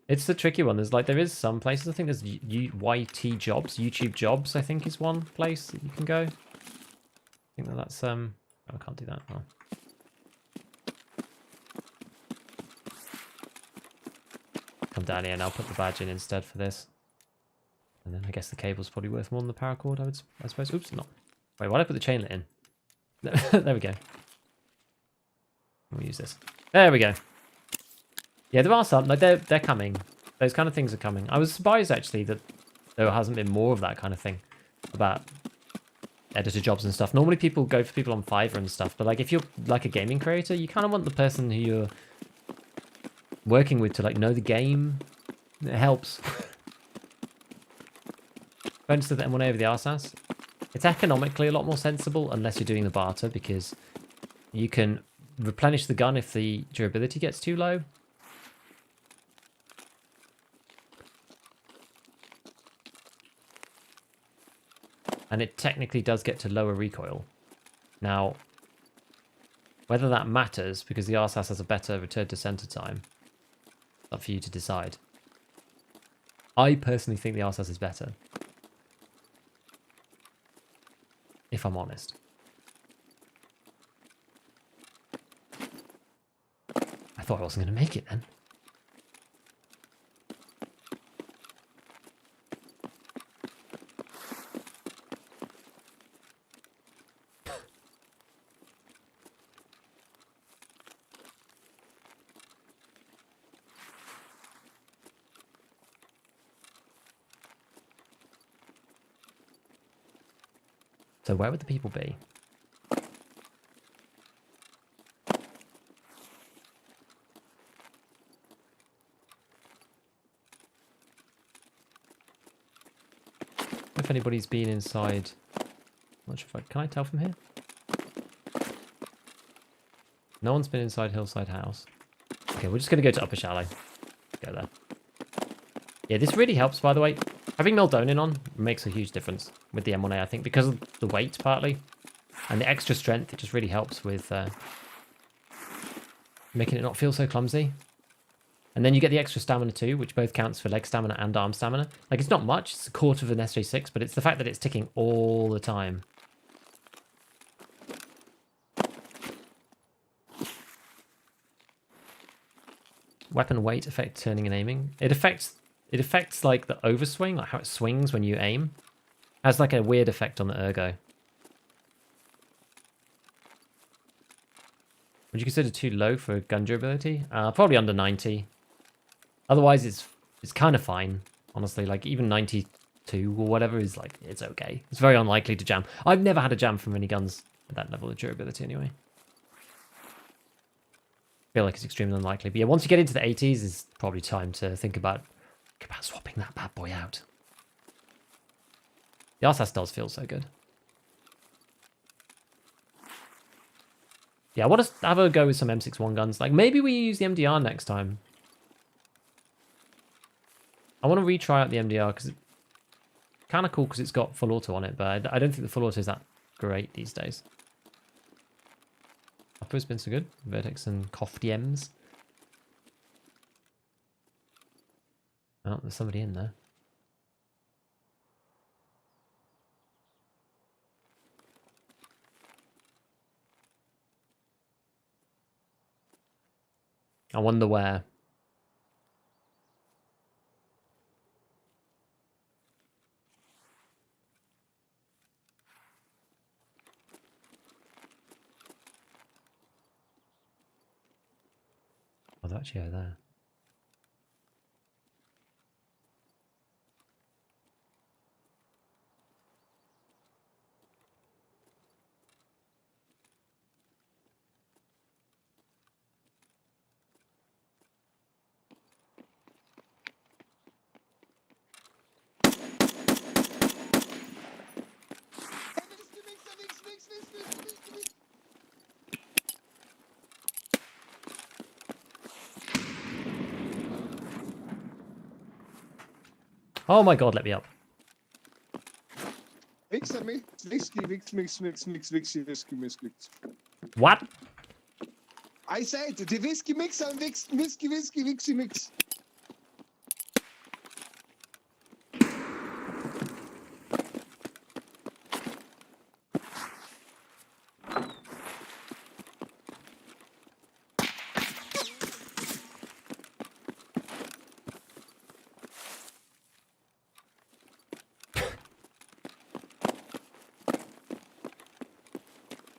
It's the tricky one. There is some places. I think there's YT jobs, YouTube jobs. I think is one place that you can go. I think that's Oh, I can't do that. Oh. Come down here and I'll put the badge in instead for this. And then I guess the cable's probably worth more than the paracord. I suppose. Oops, not. Wait, why did I put the chainlet in? There we go. We'll use this. There we go. Yeah, there are some. Like they're coming. Those kind of things are coming. I was surprised actually that there hasn't been more of that kind of thing about editor jobs and stuff. Normally people go for people on Fiverr and stuff, but like if you're like a gaming creator, you kind of want the person who you're working with to like know the game. It helps. Bonus to the M1A over the RSAS. It's economically a lot more sensible unless you're doing the barter because you can replenish the gun if the durability gets too low. And it technically does get to lower recoil. Now, whether that matters because the RSAS has a better return to center time, it's up for you to decide. I personally think the RSAS is better. If I'm honest. I thought I wasn't going to make it then. So where would the people be? If anybody's been inside, I'm not sure if can I tell from here? No one's been inside Hillside House. Okay, we're just going to go to Upper Chalet. Go there. Yeah, this really helps, by the way. Having Meldonin on makes a huge difference with the M1A, I think, because of the weight, partly. And the extra strength, it just really helps with making it not feel so clumsy. And then you get the extra stamina too, which both counts for leg stamina and arm stamina. Like, it's not much, it's a quarter of an SJ6, but it's the fact that it's ticking all the time. Weapon weight affect turning and aiming. It affects like the overswing, like how it swings when you aim. It has like a weird effect on the ergo. Would you consider too low for gun durability? Probably under 90. Otherwise, it's kind of fine, honestly. Like even 92 or whatever is like it's okay. It's very unlikely to jam. I've never had a jam from any guns at that level of durability anyway. I feel like it's extremely unlikely. But yeah, once you get into the 80s, it's probably time to think about swapping that bad boy out. The RSAS does feel so good. Yeah, I want to have a go with some M61 guns. Like, maybe we use the MDR next time. I want to retry out the MDR because it's kind of cool because it's got full auto on it, but I don't think the full auto is that great these days. Upper's been so good. Vertex and Kofdiems. Oh, there's somebody in there. I wonder where. Oh, they're actually over there. Oh my god, let me up. Mixer, whiskey, whiskey. What? I said the whiskey mixer, whiskey mix.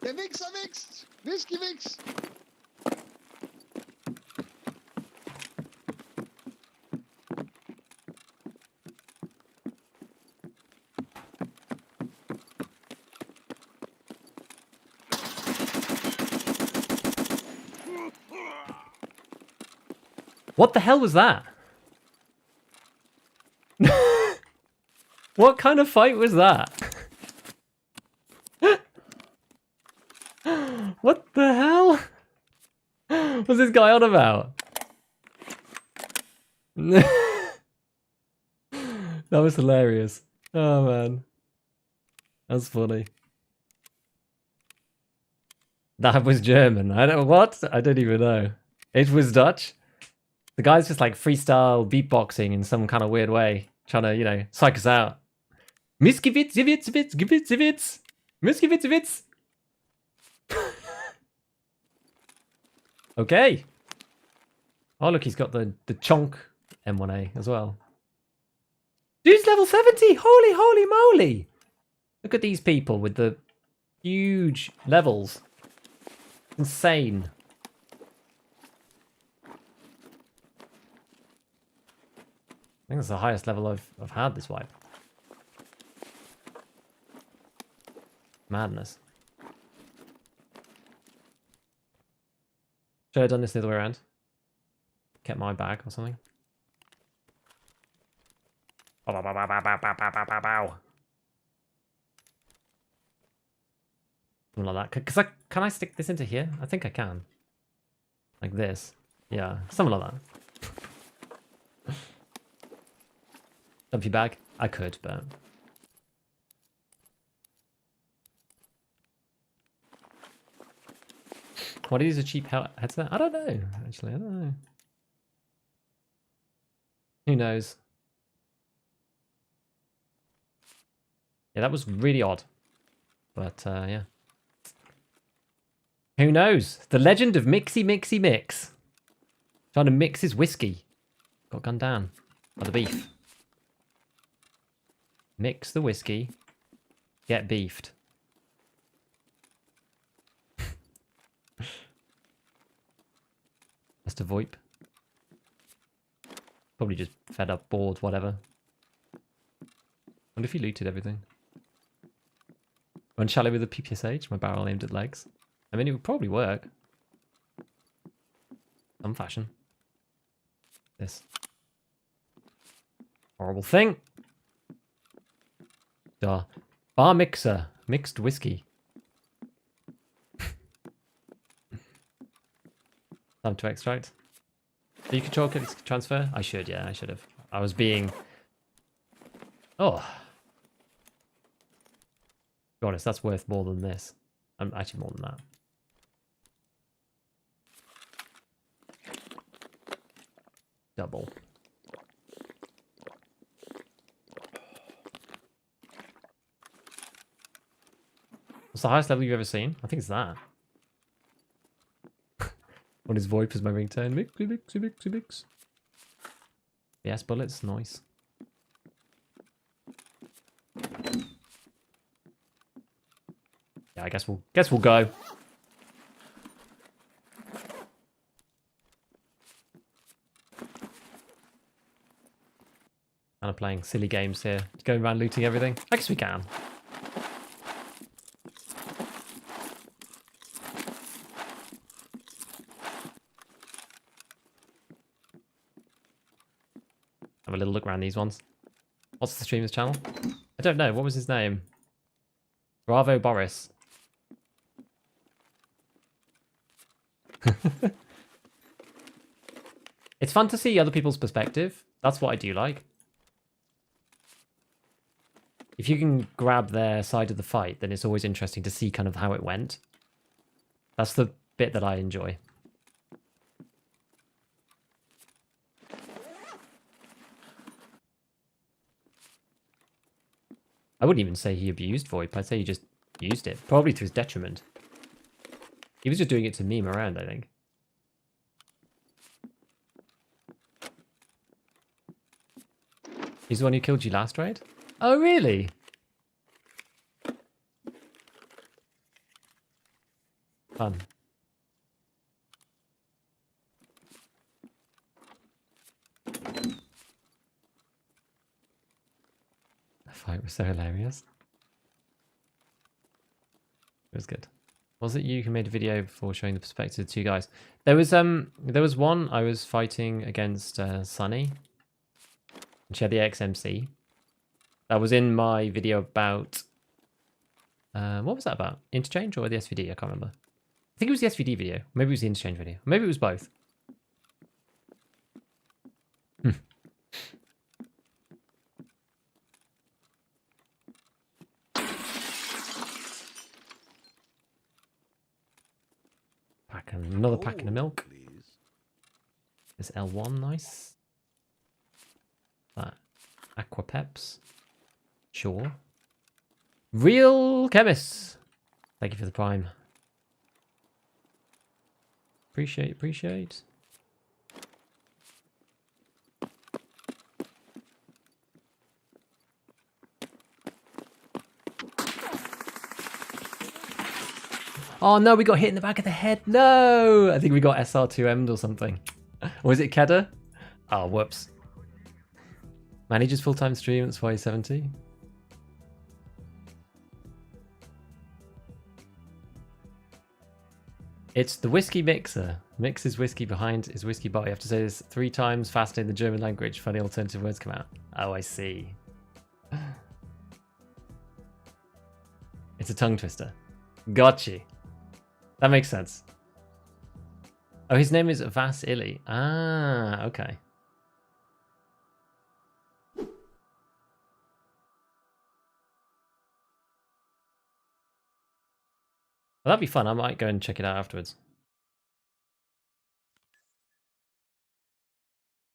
The mixer mixed, whiskey mix. What the hell was that? What kind of fight was that? What the hell? What's this guy on about? That was hilarious. Oh man. That's funny. That was German. I don't what? I don't even know. It was Dutch. The guy's just like freestyle beatboxing in some kind of weird way, trying to, you know, psych us out. Miskivitz, zivitz, zivitz, givitz, zivitz. Miskivitz, zivitz. Okay. Oh, look, he's got the chonk M1A as well. Dude's level 70. Holy moly. Look at these people with the huge levels. Insane. I think that's the highest level I've had this wipe. Madness. Should I have done this the other way around? Kept my bag or something? Bow, bow, bow, bow, bow, bow, bow, bow, bow. Something like that. Can I stick this into here? I think I can. Like this. Yeah, something like that. Dumpy bag? I could, but... What is a cheap headset? I don't know, actually. I don't know. Who knows? Yeah, that was really odd. But, yeah. Who knows? The legend of Mixy Mixy Mix. Trying to mix his whiskey. Got gunned down by the beef. Mix the whiskey. Get beefed. Mr. VoIP. Probably just fed up, bored, whatever. Wonder if he looted everything. One chalet with a PPSH, my barrel aimed at legs. I mean, it would probably work. Some fashion. This. Horrible thing. Duh. Bar mixer. Mixed whiskey. Time to extract. Do you control transfer? I should, yeah, I should have. I was being... Oh. Be honest, that's worth more than this. I'm actually more than that. Double. What's the highest level you've ever seen? I think it's that. On his VoIP is my ringtone. Mix. Yes, bullets, nice. Yeah, I guess we'll go. Kind of playing silly games here. Going around looting everything. I guess we can. Have a little look around these ones. What's the streamer's channel? I don't know. What was his name? Bravo Boris. It's fun to see other people's perspective. That's what I do like. If you can grab their side of the fight, then it's always interesting to see kind of how it went. That's the bit that I enjoy. I wouldn't even say he abused VoIP. I'd say he just used it. Probably to his detriment. He was just doing it to meme around, I think. He's the one who killed you last raid? Oh, really? Fun. The fight was so hilarious. It was good. Was it you who made a video before showing the perspective of the two guys? There was one I was fighting against Sunny. And she had the XMC. That was in my video about what was that about? Interchange or the SVD? I can't remember. I think it was the SVD video. Maybe it was the interchange video. Maybe it was both. Another pack of milk. This L1, nice. That Aqua Peps. Sure. Real chemists. Thank you for the prime. Appreciate. Oh no, we got hit in the back of the head. No! I think we got SR2M'd or something. Was it Kedda? Oh, whoops. Manages full-time stream, that's why he's 70. It's the whiskey mixer. Mixes whiskey behind his whiskey bar. You have to say this 3 times faster in the German language. Funny alternative words come out. Oh, I see. It's a tongue twister. Gotcha. That makes sense. Oh, his name is Vasily. Ah, okay. Well, that'd be fun. I might go and check it out afterwards.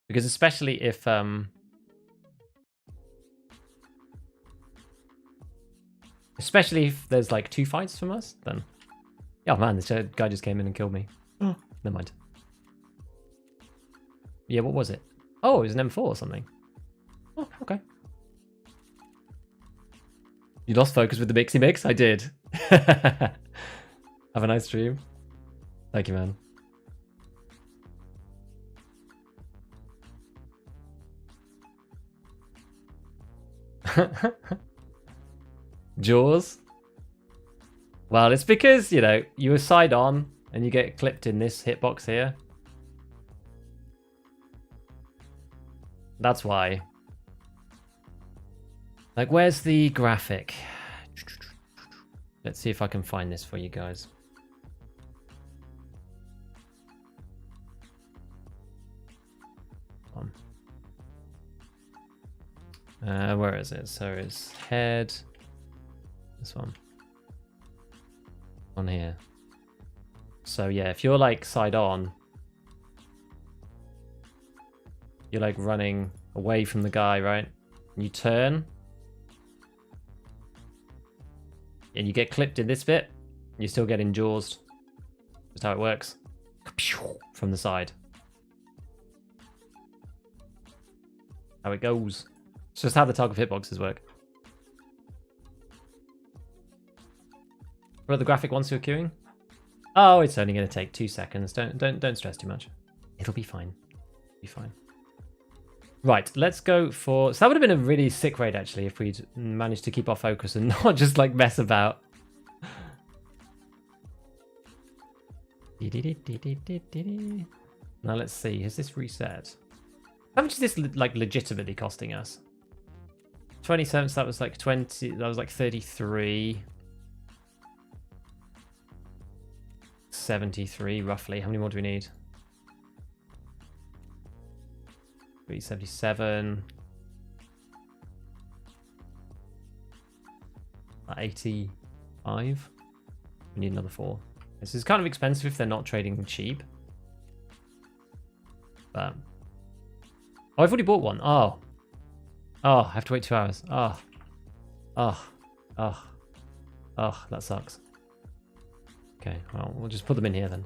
Because especially if there's like 2 fights from us, then oh man, this guy just came in and killed me. Oh, never mind. Yeah, what was it? Oh, it was an M4 or something. Oh, okay. You lost focus with the Mixy Mix? I did. Have a nice stream. Thank you, man. Jaws? Well, it's because, you know, you were side on and you get clipped in this hitbox here. That's why. Like, where's the graphic? Let's see if I can find this for you guys. Where is it? So it's head. This one. On here. So yeah, if you're like side on, you're like running away from the guy, right? And you turn. And you get clipped in this bit. You still get jaws. Just how it works. From the side. How it goes. It's just how the Tarkov hitboxes work. What are the graphic once you're queuing? Oh, it's only going to take 2 seconds. Don't stress too much. It'll be fine. It'll be fine. Right, let's go for... So that would have been a really sick raid, actually, if we'd managed to keep our focus and not just, like, mess about. Now, let's see. Has this reset? How much is this, like, legitimately costing us? 27, so that was, like, 20... That was, like, 33... 73, roughly. How many more do we need? 377. 85. We need another 4. This is kind of expensive if they're not trading cheap. But... Oh, I've already bought one. Oh. Oh, I have to wait 2 hours. Oh. Oh. Oh. Oh, that sucks. Okay, well, we'll just put them in here then.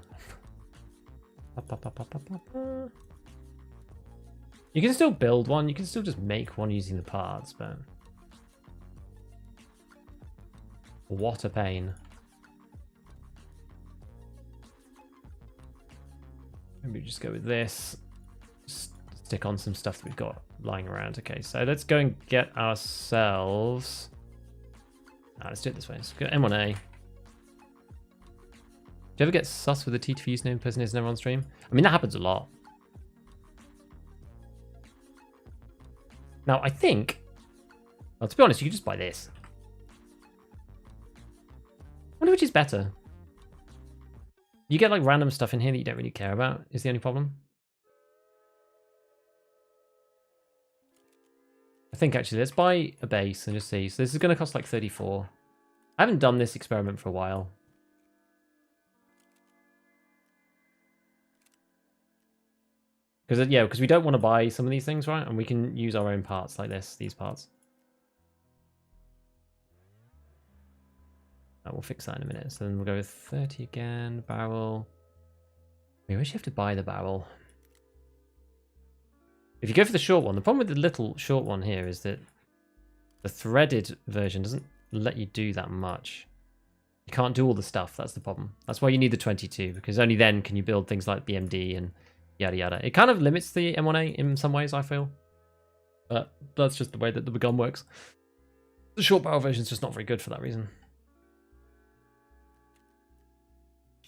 You can still build one. You can still just make one using the parts, but... What a pain. Maybe just go with this. Just stick on some stuff that we've got lying around. Okay, so let's go and get ourselves... let's do it this way. Let's go M1A. Do you ever get sus with a T to use name person is never on stream? I mean, that happens a lot. Now, I think... Well, to be honest, you could just buy this. I wonder which is better. You get, like, random stuff in here that you don't really care about, is the only problem. I think, actually, let's buy a base and just see. So this is going to cost, like, 34. I haven't done this experiment for a while. Because, yeah, because we don't want to buy some of these things, right? And we can use our own parts like this, these parts. We'll fix that in a minute. So then we'll go with 30 again, barrel. We actually have to buy the barrel. If you go for the short one, the problem with the little short one here is that the threaded version doesn't let you do that much. You can't do all the stuff, that's the problem. That's why you need the 22, because only then can you build things like BMD and yada yada. It kind of limits the M1A in some ways, I feel. But that's just the way that the gun works. The short barrel version is just not very good for that reason.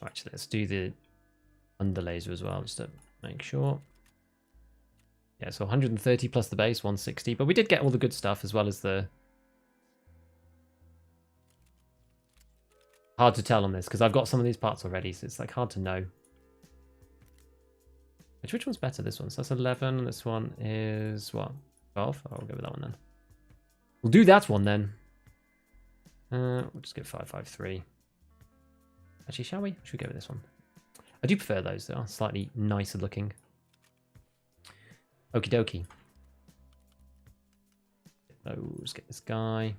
Actually, let's do the under laser as well, just to make sure. Yeah, so 130 plus the base, 160. But we did get all the good stuff as well as the... Hard to tell on this, because I've got some of these parts already, so it's like hard to know. Which one's better? This one. So that's 11. This one is what? 12? Oh, we'll go with that one then. We'll do that one then. We'll just get 553. Actually, shall we? Should we go with this one? I do prefer those. They are slightly nicer looking. Okie dokie. Let's get this guy.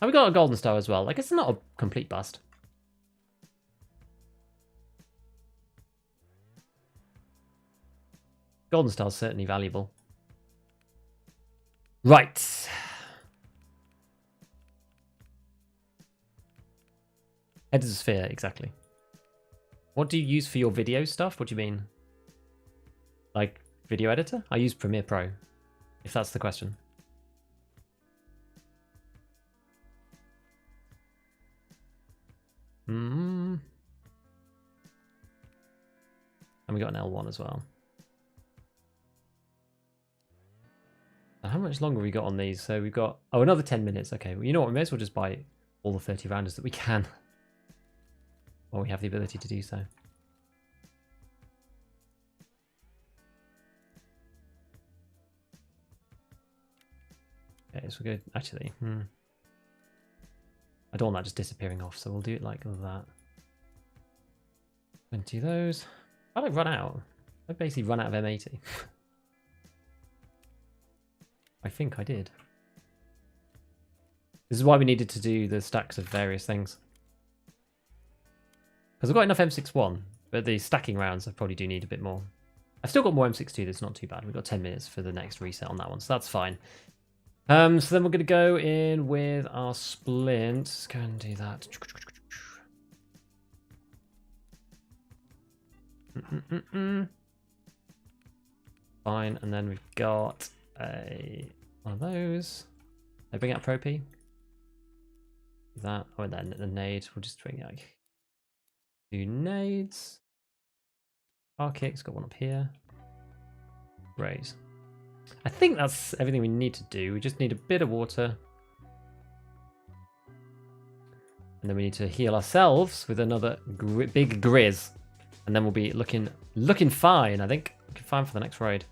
Oh, we got a golden star as well. I guess it's not a complete bust. Golden star is certainly valuable. Right. Head as a sphere, exactly. What do you use for your video stuff? What do you mean? Like video editor? I use Premiere Pro, if that's the question. And we got an L1 as well. How much longer have we got on these? So we've got... Oh, another 10 minutes. Okay, well, you know what? We may as well just buy all the 30 rounders that we can. Well, we have the ability to do so. Okay, so we're good. Actually, I don't want that just disappearing off, so we'll do it like that. 20 of those. How did I run out? I basically run out of M80. I think I did. This is why we needed to do the stacks of various things. Because I've got enough M61, but the stacking rounds I probably do need a bit more. I've still got more M62, that's not too bad. We've got 10 minutes for the next reset on that one, so that's fine. So then we're going to go in with our splint. Let's go and do that. Fine, and then we've got one of those. I bring out Pro P. That, oh, and then a nade. We'll just bring like 2 nades. Our kick's got one up here. Great. I think that's everything we need to do. We just need a bit of water. And then we need to heal ourselves with another big grizz. And then we'll be looking fine, I think. Looking fine for the next raid.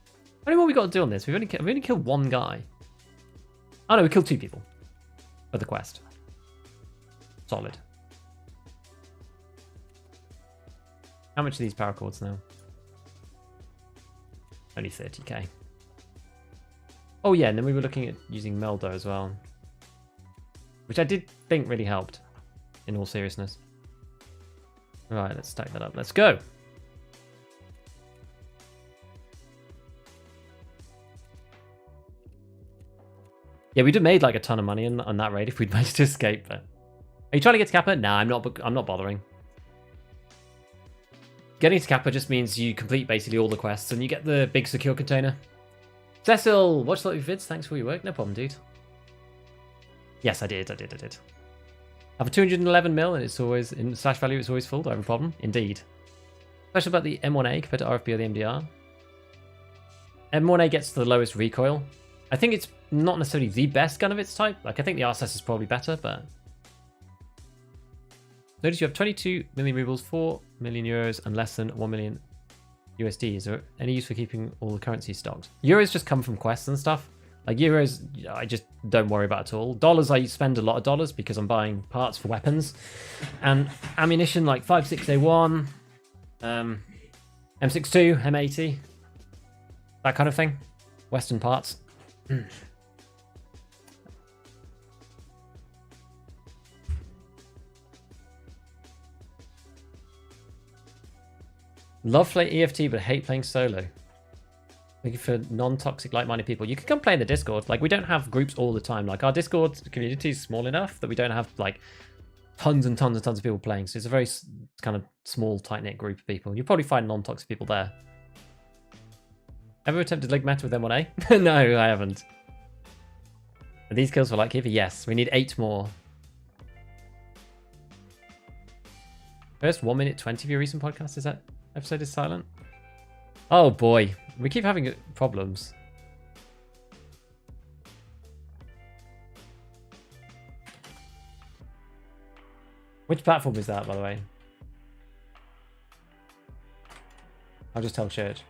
I don't know what we got to do on this. We've only killed 1 guy. Oh no, we killed 2 people for the quest. Solid. How much are these paracords now? Only 30k. Oh yeah, and then we were looking at using Meldo as well. Which I did think really helped, in all seriousness. Right, let's stack that up. Let's go! Yeah, we'd have made like a ton of money on that raid if we'd managed to escape, but... Are you trying to get to Kappa? Nah, I'm not bothering. Getting to Kappa just means you complete basically all the quests and you get the big secure container. Cecil, watch a lot of your vids. Thanks for your work. No problem, dude. Yes, I did. I have a 211 mil and it's always, in slash value, it's always full. Do I have a problem? Indeed. Especially about the M1A compared to RFB or the MDR. M1A gets the lowest recoil. I think it's not necessarily the best gun of its type. Like, I think the RSS is probably better, but... Notice you have 22 million rubles, 4 million euros, and less than 1 million USD. Is there any use for keeping all the currency stocked? Euros just come from quests and stuff. Like euros, I just don't worry about at all. Dollars, I spend a lot of dollars because I'm buying parts for weapons. And ammunition like 5.6A1, M62, M80, that kind of thing. Western parts. Love playing EFT, but hate playing solo. Looking for non-toxic, like-minded people. You can come play in the Discord. Like, we don't have groups all the time. Like, our Discord community is small enough that we don't have, like, tons and tons and tons of people playing. So it's a very kind of small, tight-knit group of people. You'll probably find non-toxic people there. Ever attempted leg meta with M1A? No, I haven't. Are these kills for Light Keeper? Yes. We need 8 more. First 1 minute 20 of your recent podcast, is that episode is silent? Oh boy, we keep having problems. Which platform is that, by the way? I'll just tell Church.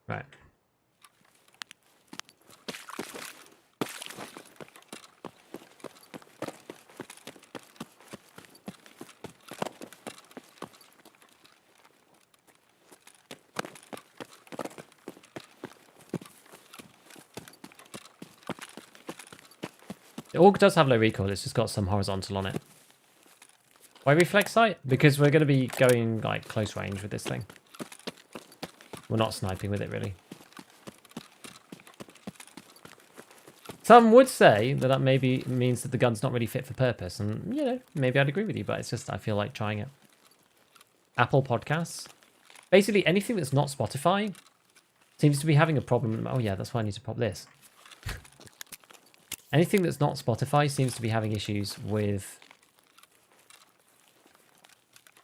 Right. The Org does have low recoil, it's just got some horizontal on it. Why reflex sight? Because we're going to be going like close range with this thing. We're not sniping with it, really. Some would say that that maybe means that the gun's not really fit for purpose. And, you know, maybe I'd agree with you, but it's just I feel like trying it. Apple Podcasts. Basically, anything that's not Spotify seems to be having a problem. Oh, yeah, that's why I need to pop this. Anything that's not Spotify seems to be having issues with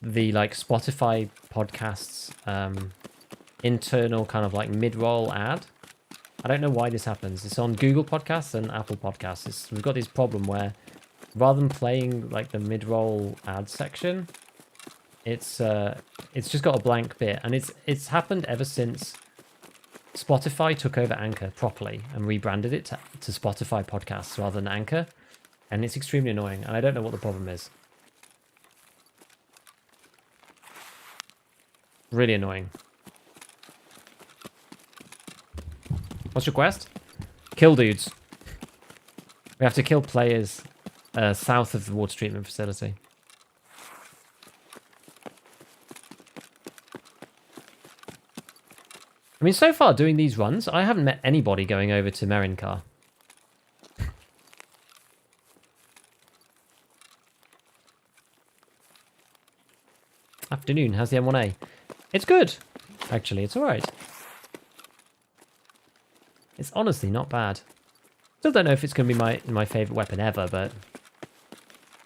the, like, Spotify podcasts... internal kind of like mid-roll ad. I don't know why this happens. It's on Google Podcasts and Apple Podcasts. We've got this problem where rather than playing like the mid-roll ad section, it's just got a blank bit, and it's happened ever since Spotify took over Anchor properly and rebranded it to Spotify Podcasts rather than Anchor, and it's extremely annoying, and I don't know what the problem is. Really annoying. What's your quest? Kill dudes. We have to kill players south of the water treatment facility. I mean, so far doing these runs, I haven't met anybody going over to Merinkar. Afternoon, how's the M1A? It's good, actually, it's alright. It's honestly not bad. Still don't know if it's going to be my favourite weapon ever, but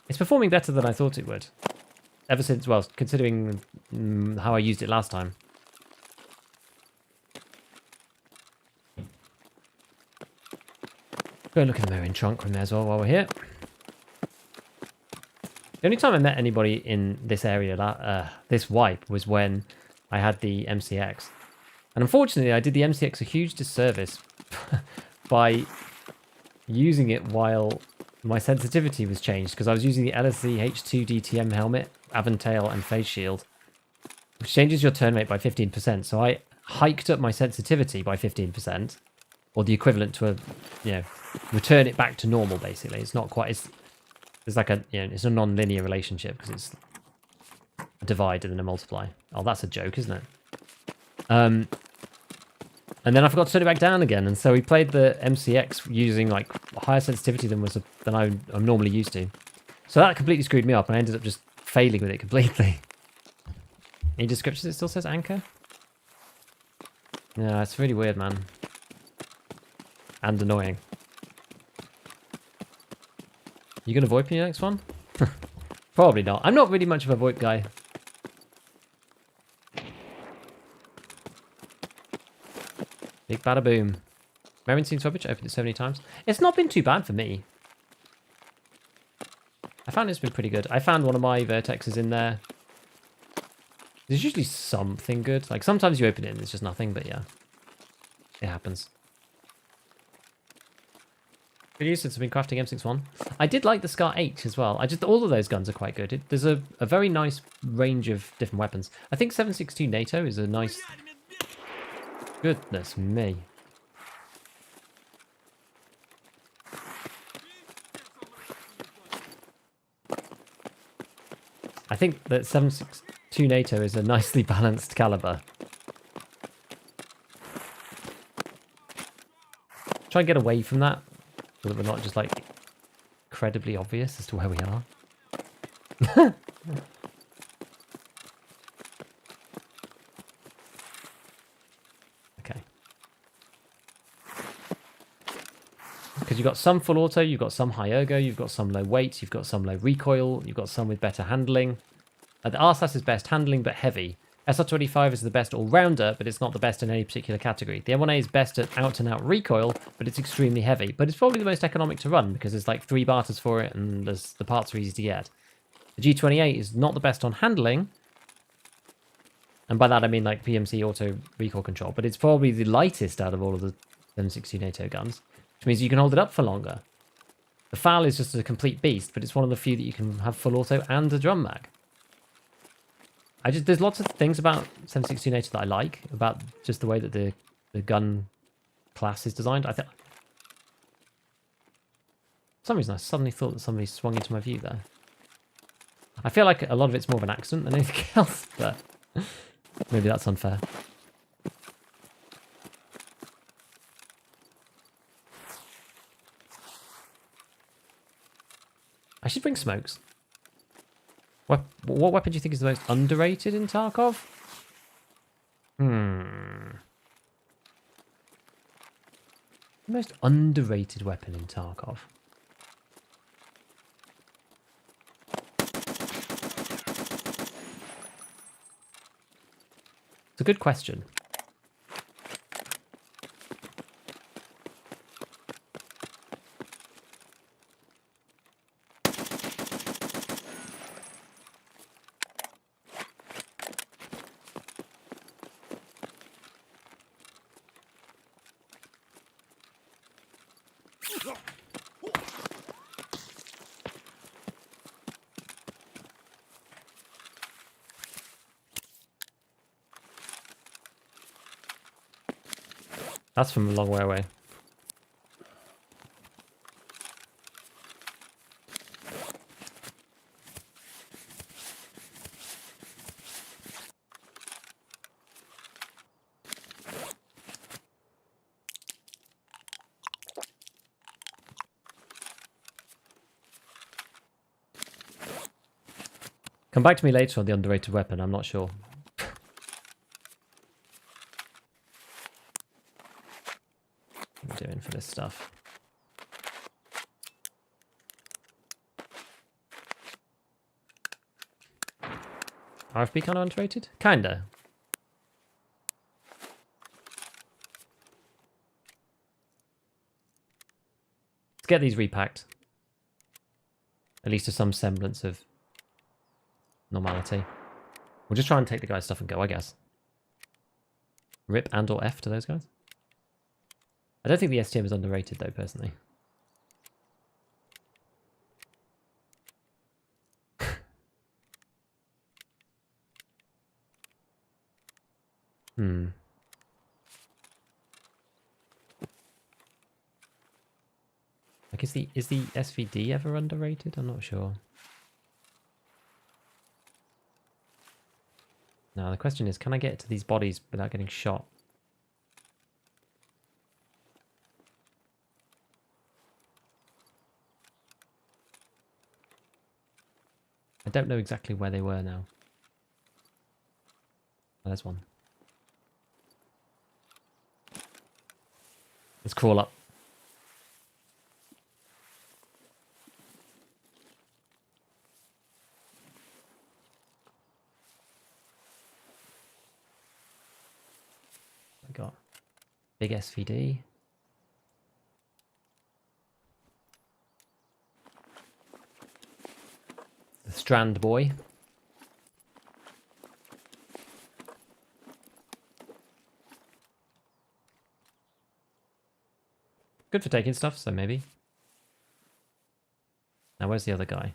it's performing better than I thought it would. Ever since, well, considering how I used it last time. Go and look in the Merin trunk from there as well while we're here. The only time I met anybody in this area, this wipe, was when I had the MCX. And unfortunately, I did the MCX a huge disservice by using it while my sensitivity was changed, because I was using the LSC H2 DTM helmet, Aventail, and face shield, which changes your turn rate by 15%. So I hiked up my sensitivity by 15%, or the equivalent to a, return it back to normal. Basically, it's not quite. It's like a, it's a non-linear relationship because it's a divide and then a multiply. Oh, that's a joke, isn't it? And then I forgot to turn it back down again, and so we played the MCX using like higher sensitivity than I'm normally used to. So that completely screwed me up, and I ended up just failing with it completely. Any descriptions? It still says anchor. Yeah, it's really weird, man, and annoying. You gonna VoIP me next one? Probably not. I'm not really much of a VoIP guy. Big bada boom. Merenstein Swabbage, opened it so many times. It's not been too bad for me. I found it's been pretty good. I found one of my vertexes in there. There's usually something good. Like sometimes you open it and it's just nothing, but yeah. It happens. Good use since I've been crafting M61. I did like the Scar H as well. All of those guns are quite good. There's a very nice range of different weapons. I think 7.62 NATO is a nice... Goodness me. I think that 7.62 NATO is a nicely balanced caliber. Try and get away from that, so that we're not just like incredibly obvious as to where we are. Okay. Because you've got some full auto, you've got some high ergo, you've got some low weight, you've got some low recoil, you've got some with better handling. The RSAS is best handling but heavy. SR25 is the best all-rounder, but it's not the best in any particular category. The M1A is best at out-and-out recoil, but it's extremely heavy. But it's probably the most economic to run because there's like 3 barters for it and the parts are easy to get. The G28 is not the best on handling, and by that I mean like PMC auto recoil control, but it's probably the lightest out of all of the M60 NATO guns, which means you can hold it up for longer. The FAL is just a complete beast, but it's one of the few that you can have full auto and a drum mag. There's lots of things about 7.62 NATO that I like, about just the way that the gun class is designed. For some reason I suddenly thought that somebody swung into my view there. I feel like a lot of it's more of an accident than anything else, but maybe that's unfair. I should bring smokes. What weapon do you think is the most underrated in Tarkov? The most underrated weapon in Tarkov. It's a good question. That's from a long way away. Come back to me later on the underrated weapon, I'm not sure. What I'm doing for this stuff. RFB kind of underrated? Kinda. Let's get these repacked. At least to some semblance of normality. We'll just try and take the guy's stuff and go, I guess. Rip and or F to those guys. I don't think the STM is underrated though, personally. Like, is the SVD ever underrated? I'm not sure. Now the question is, can I get to these bodies without getting shot? I don't know exactly where they were now. Oh, there's one. Let's crawl up. I got big SVD. The Strand Boy. Good for taking stuff, so maybe. Now, where's the other guy?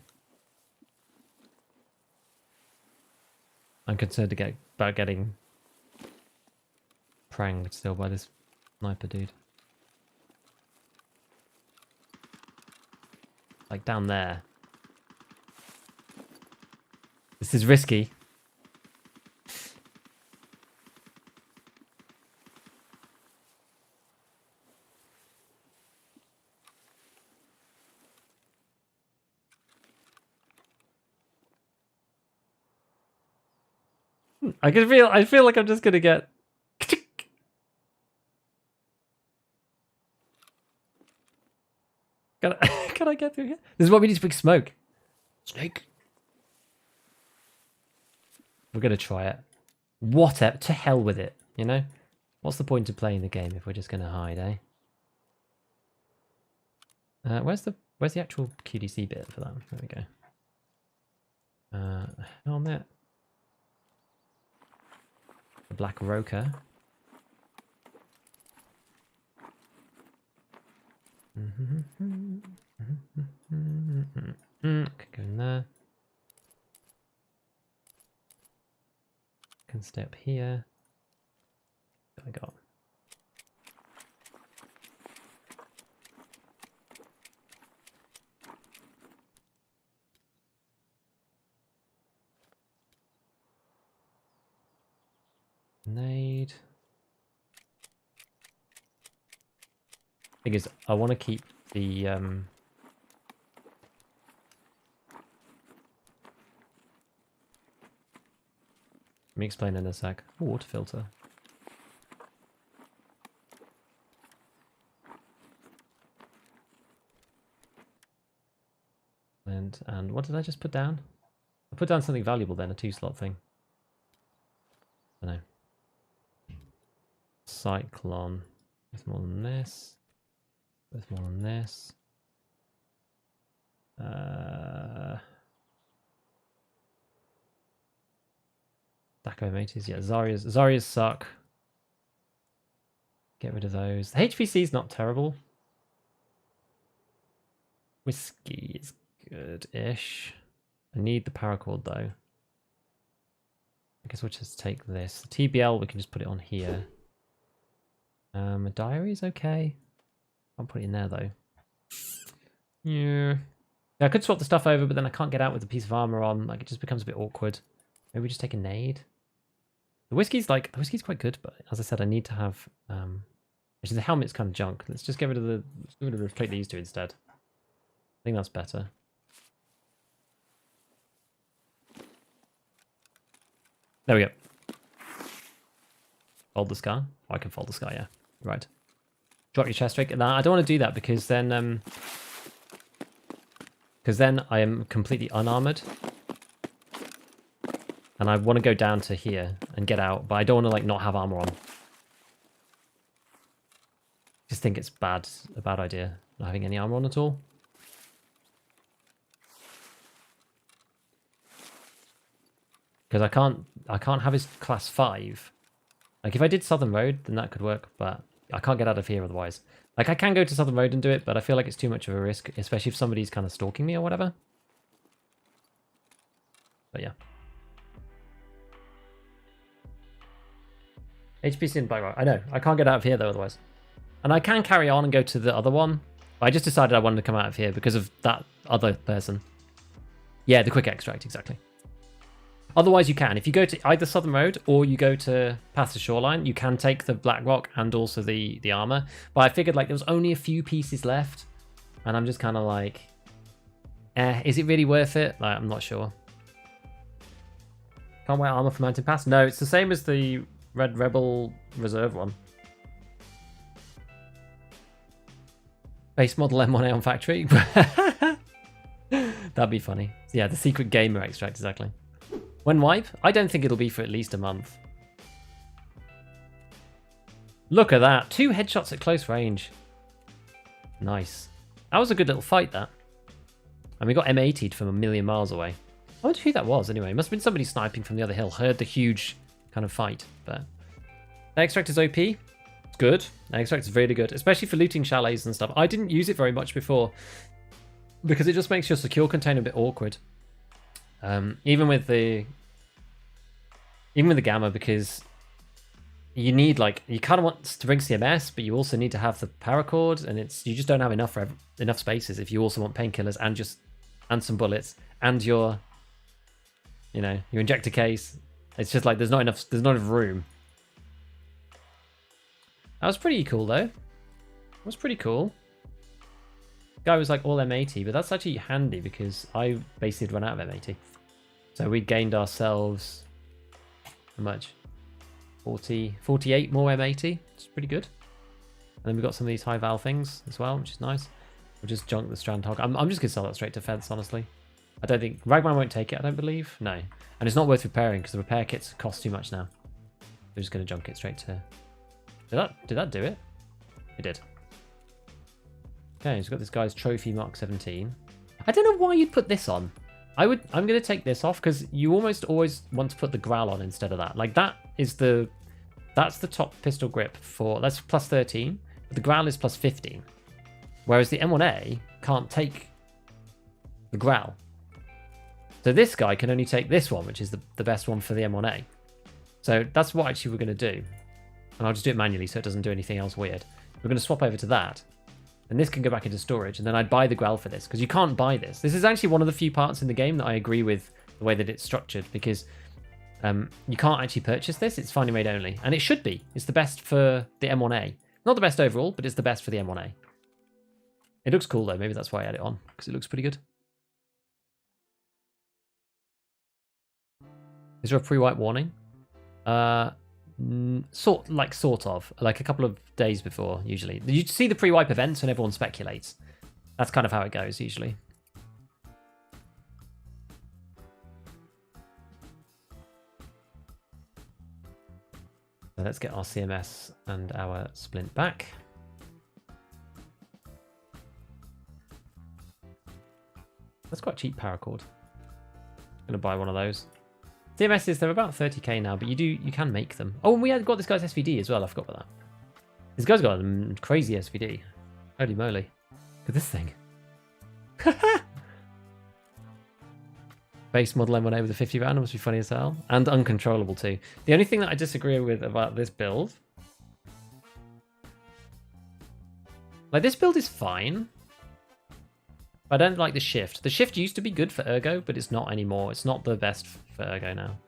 I'm concerned about getting pranged still by this sniper dude. Like down there. This is risky. I feel like I'm just gonna get Can I get through here? This is what we need to bring smoke. Snake. We're gonna try it. Whatever. To hell with it. You know? What's the point of playing the game if we're just gonna hide, eh? Where's the actual QDC bit for that? There we go. Helmet. The Black Roker. Could go in there. Can stay up here. What I got? Nade. Thing is, I want to keep the let me explain in a sec. Ooh, water filter. And what did I just put down? I put down something valuable then, a 2-slot thing. I don't know. Cyclone. There's more than this. There's more than this. Stack of M80s. Yeah, Zarya's suck. Get rid of those. The HVC is not terrible. Whiskey is good-ish. I need the paracord though. I guess we'll just take this. The TBL, we can just put it on here. A diary is okay. I'll put it in there though. Yeah. I could swap the stuff over, but then I can't get out with a piece of armor on. Like, it just becomes a bit awkward. Maybe we just take a nade. The whiskey's quite good, but as I said, I need to have. Actually, the helmet's kind of junk. Let's just get rid of the plate they used to instead. I think that's better. There we go. Fold the scar. Oh, I can fold the scar. Yeah, right. Drop your chest straight. Nah, I don't want to do that because then I am completely unarmored. And I want to go down to here and get out, but I don't want to like not have armor on. Just think it's a bad idea not having any armor on at all. Because I can't have his class 5. Like if I did Southern Road, then that could work, but I can't get out of here otherwise. Like I can go to Southern Road and do it, but I feel like it's too much of a risk, especially if somebody's kind of stalking me or whatever. But yeah. HPC and bike. I know. I can't get out of here though otherwise. And I can carry on and go to the other one. But I just decided I wanted to come out of here because of that other person. Yeah, the quick extract, exactly. Otherwise you can. If you go to either Southern Road or you go to past the shoreline, you can take the Black Rock and also the armor. But I figured like there was only a few pieces left. And I'm just kind of like, is it really worth it? Like, I'm not sure. Can't wear armor for Mountain Pass? No, it's the same as the Red Rebel Reserve one. Base model M1A on factory. That'd be funny. Yeah, the secret gamer extract, exactly. When wipe? I don't think it'll be for at least a month. Look at that. 2 headshots at close range. Nice. That was a good little fight, that. And we got M80'd from a million miles away. I wonder who that was anyway. It must have been somebody sniping from the other hill. Heard the huge kind of fight. But the extract is OP. It's good. The extract is really good, especially for looting chalets and stuff. I didn't use it very much before because it just makes your secure container a bit awkward. Even with the gamma, because you need like you kind of want to bring CMS, but you also need to have the paracord, and you just don't have enough spaces if you also want painkillers and some bullets and your injector case. It's just like there's not enough room. That was pretty cool though. That was pretty cool. Guy was like all M80, but that's actually handy because I basically run out of M80. So we gained ourselves how much? 48 more M80. It's pretty good. And then we got some of these high val things as well, which is nice. We'll just junk the Strand Hog. I'm just gonna sell that straight to Feds, honestly. I don't think Ragman won't take it, I don't believe. No. And it's not worth repairing because the repair kits cost too much now. We're just gonna junk it straight to. Did that do it? It did. Okay, so we've got this guy's trophy Mark 17. I don't know why you'd put this on. I'm going to take this off because you almost always want to put the growl on instead of that. Like that's the top pistol grip that's plus 13, but the growl is plus 15. Whereas the M1A can't take the growl. So this guy can only take this one, which is the best one for the M1A. So that's what actually we're going to do. And I'll just do it manually so it doesn't do anything else weird. We're going to swap over to that. And this can go back into storage, and then I'd buy the growl for this, because you can't buy this. This is actually one of the few parts in the game that I agree with the way that it's structured, because you can't actually purchase this. It's finally made only, and it should be. It's the best for the M1A. Not the best overall, but it's the best for the M1A. It looks cool, though. Maybe that's why I had it on, because it looks pretty good. Is there a pre-wipe warning? Sort of. Like a couple of days before, usually. You see the pre-wipe events and everyone speculates. That's kind of how it goes, usually. So let's get our CMS and our splint back. That's quite cheap paracord. Gonna buy one of those. CMSs, they're about 30k now, but you can make them. Oh, and we had got this guy's SVD as well. I forgot about that. This guy's got a crazy SVD. Holy moly. Look at this thing. Base model M1A with a 50 round must be funny as hell. And uncontrollable too. The only thing that I disagree with about this build... Like, this build is fine. But I don't like the shift. The shift used to be good for Ergo, but it's not anymore. It's not the best for Ergo now.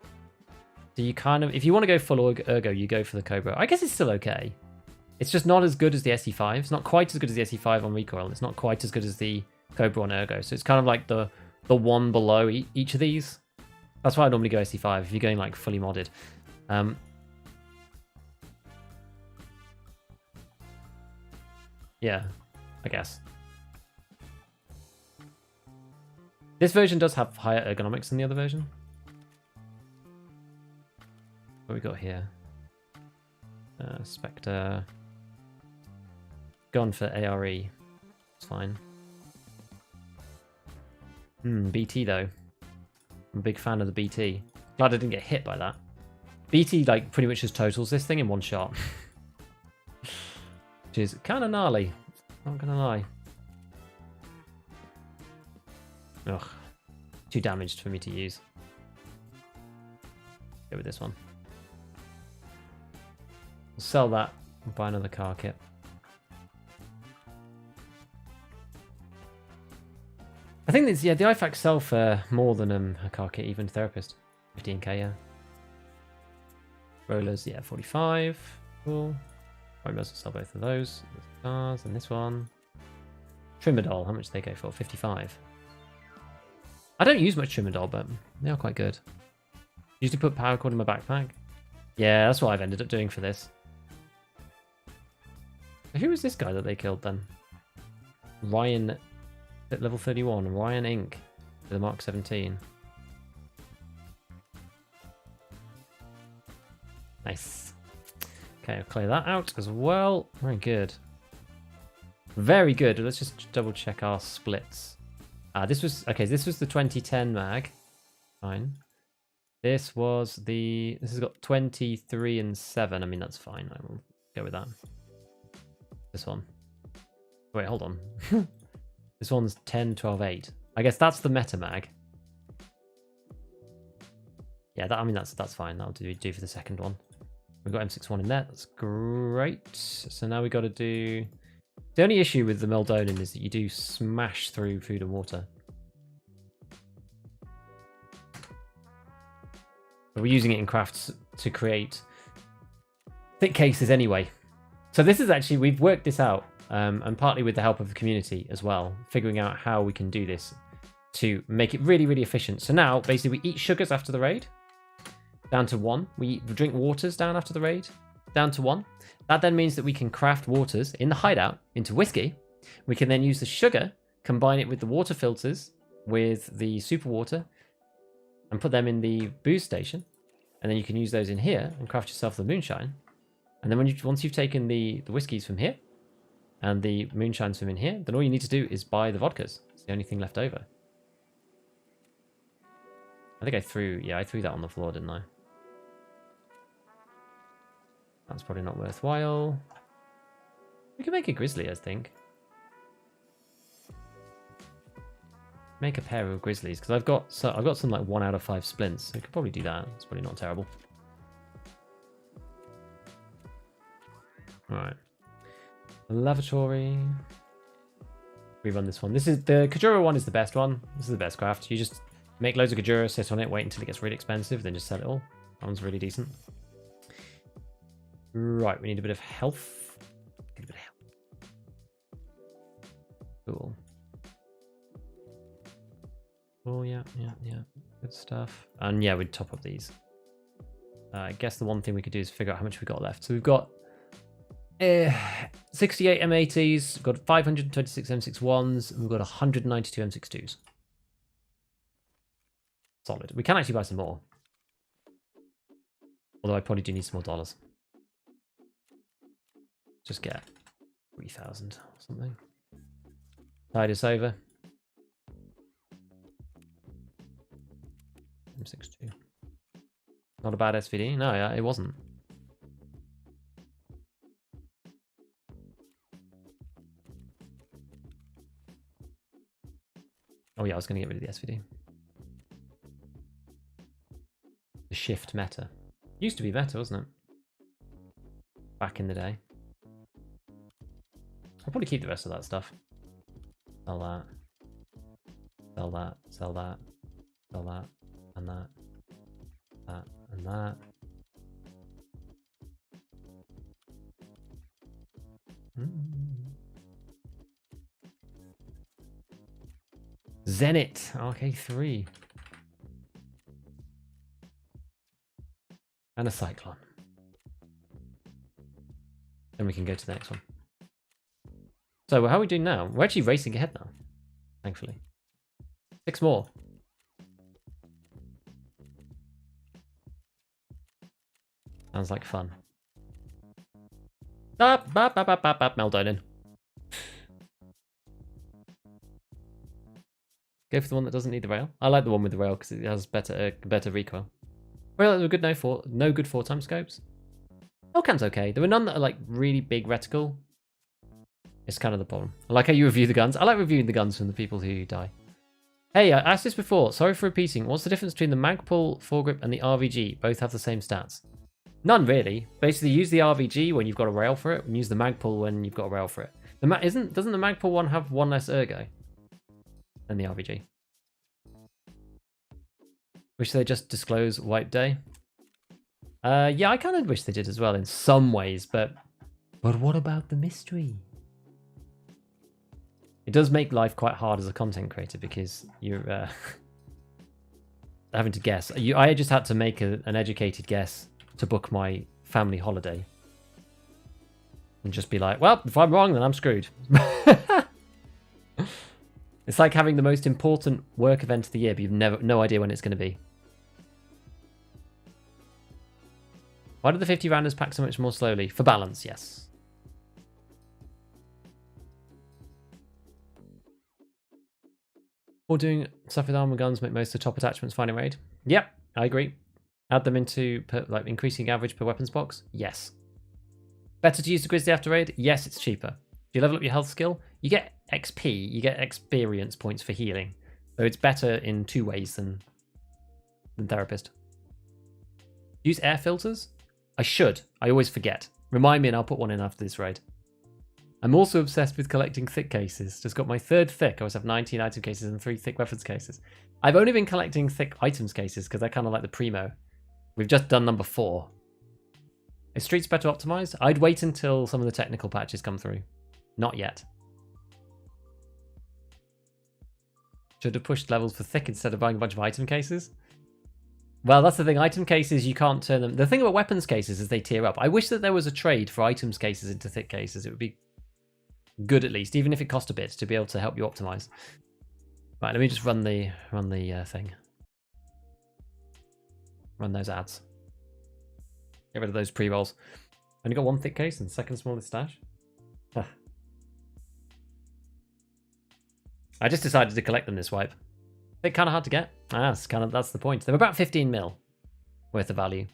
So you kind of... If you want to go full Ergo, you go for the Cobra. I guess it's still okay. It's just not as good as the SE5. It's not quite as good as the SE5 on recoil. It's not quite as good as the Cobra on Ergo. So it's kind of like the one below each of these. That's why I normally go SE5 if you're going like fully modded. Yeah, I guess. This version does have higher ergonomics than the other version. What we got here? Spectre. Gone for ARE. It's fine. BT though. I'm a big fan of the BT. Glad I didn't get hit by that. BT like pretty much just totals this thing in one shot. Which is kind of gnarly. Not gonna lie. Ugh. Too damaged for me to use. Go with this one. We'll sell that and buy another car kit. I think it's, yeah, the IFACs sell for more than a car kit, even Therapist. 15k, yeah. Rollers, yeah, 45. Cool. I might as well sell both of those. Cars and this one. Trimadol, how much do they go for? 55. I don't use much Trimadol, but they are quite good. Usually put power cord in my backpack. Yeah, that's what I've ended up doing for this. Who was this guy that they killed then? Ryan at level 31. Ryan Inc. with the Mark 17. Nice. Okay, I'll clear that out as well. Very good. Very good. Let's just double check our splits. This was the 2010 mag. Fine. This has got 23 and 7. I mean, that's fine. I will go with that. This one. Wait, hold on. This one's 10, 12, 8. I guess that's the meta mag. Yeah, that's fine. That'll do for the second one. We've got M61 in there. That's great. So now we got to do... The only issue with the Meldonin is that you do smash through food and water. But we're using it in crafts to create thick cases anyway. So this is actually, we've worked this out, and partly with the help of the community as well, figuring out how we can do this to make it really, really efficient. So now, basically, we eat sugars after the raid, down to 1. We drink waters down after the raid, down to 1. That then means that we can craft waters in the hideout into whiskey. We can then use the sugar, combine it with the water filters, with the super water, and put them in the booze station. And then you can use those in here and craft yourself the moonshine. And then once you've taken the whiskies from here and the moonshines from in here, then all you need to do is buy the vodkas. It's the only thing left over. I think I threw that on the floor, didn't I? That's probably not worthwhile. We can make a grizzly, I think. Make a pair of grizzlies, because I've got some like 1 out of 5 splints, so we could probably do that. It's probably not terrible. Alright. The lavatory. Rerun this one. This is the Kajura one is the best one. This is the best craft. You just make loads of Kajura, sit on it, wait until it gets really expensive, then just sell it all. That one's really decent. Right, we need a bit of health. Get a bit of health. Cool. Oh, yeah. Good stuff. And yeah, we'd top up these. I guess the one thing we could do is figure out how much we got left. So we've got 68 M80s, we've got 526 M61s, and we've got 192 M62s. Solid. We can actually buy some more. Although I probably do need some more dollars. Just get 3,000 or something. Tide us over. M62. Not a bad SVD. No, it wasn't. Oh yeah, I was going to get rid of the SVD. The shift meta. Used to be meta, wasn't it? Back in the day. I'll probably keep the rest of that stuff. Sell that. Sell that. Sell that. Sell that. And that. That. And that. Zenit. RK3. And a Cyclone. Then we can go to the next one. So how are we doing now? We're actually racing ahead now, thankfully. 6 more. Sounds like fun. Meldonin. Go for the one that doesn't need the rail. I like the one with the rail because it has better recoil. Well, they're good no good 4x scopes. Hellcam's okay. There were none that are like really big reticle. It's kind of the problem. I like how you review the guns. I like reviewing the guns from the people who die. Hey, I asked this before. Sorry for repeating. What's the difference between the Magpul, foregrip, and the RVG? Both have the same stats. None really. Basically, use the RVG when you've got a rail for it, and use the Magpul when you've got a rail for it. Doesn't the Magpul one have 1 less ergo than the RVG? Wish they just disclose wipe day. Yeah, I kind of wish they did as well in some ways, but what about the mystery? It does make life quite hard as a content creator because you're having to guess. I just had to make an educated guess to book my family holiday. And just be like, well, if I'm wrong, then I'm screwed. It's like having the most important work event of the year, but you've no idea when it's going to be. Why do the 50 rounders pack so much more slowly? For balance, yes. Or doing stuff with armor guns make most of the top attachments fine in raid? Yep, I agree. Add them into like increasing average per weapons box? Yes. Better to use the Grizzly after raid? Yes, it's cheaper. Do you level up your health skill? You get XP, you get experience points for healing. So it's better in 2 ways than Therapist. Use air filters? I should. I always forget. Remind me and I'll put one in after this raid. I'm also obsessed with collecting thick cases. Just got my 3rd thick. I always have 19 item cases and 3 thick weapons cases. I've only been collecting thick items cases because I kind of like the primo. We've just done number 4. Is Streets better optimized? I'd wait until some of the technical patches come through. Not yet. Should have pushed levels for thick instead of buying a bunch of item cases. Well, that's the thing. Item cases, you can't turn them. The thing about weapons cases is they tier up. I wish that there was a trade for items cases into thick cases. It would be good at least, even if it cost a bit, to be able to help you optimize. Right, let me just run the thing. Run those ads. Get rid of those pre-rolls. Only got 1 thick case and 2nd smallest stash. Huh. I just decided to collect them this wipe. They're kind of hard to get. That's the point. They're about 15 mil worth of value.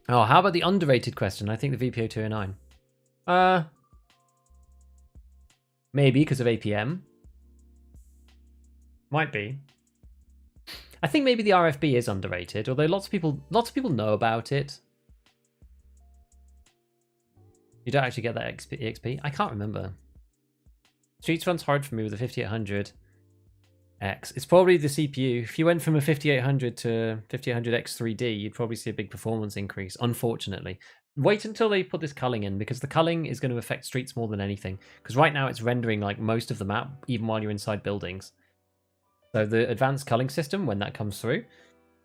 Oh, how about the underrated question? I think the VPO 209. Maybe because of APM. Might be. I think maybe the RFB is underrated, although lots of people know about it. You don't actually get that XP. I can't remember. Streets runs hard for me with a 5800X. It's probably the CPU. If you went from a 5800 to 5800X3D, you'd probably see a big performance increase, unfortunately. Wait until they put this culling in, because the culling is going to affect Streets more than anything. Because right now it's rendering like most of the map, even while you're inside buildings. So the advanced culling system, when that comes through,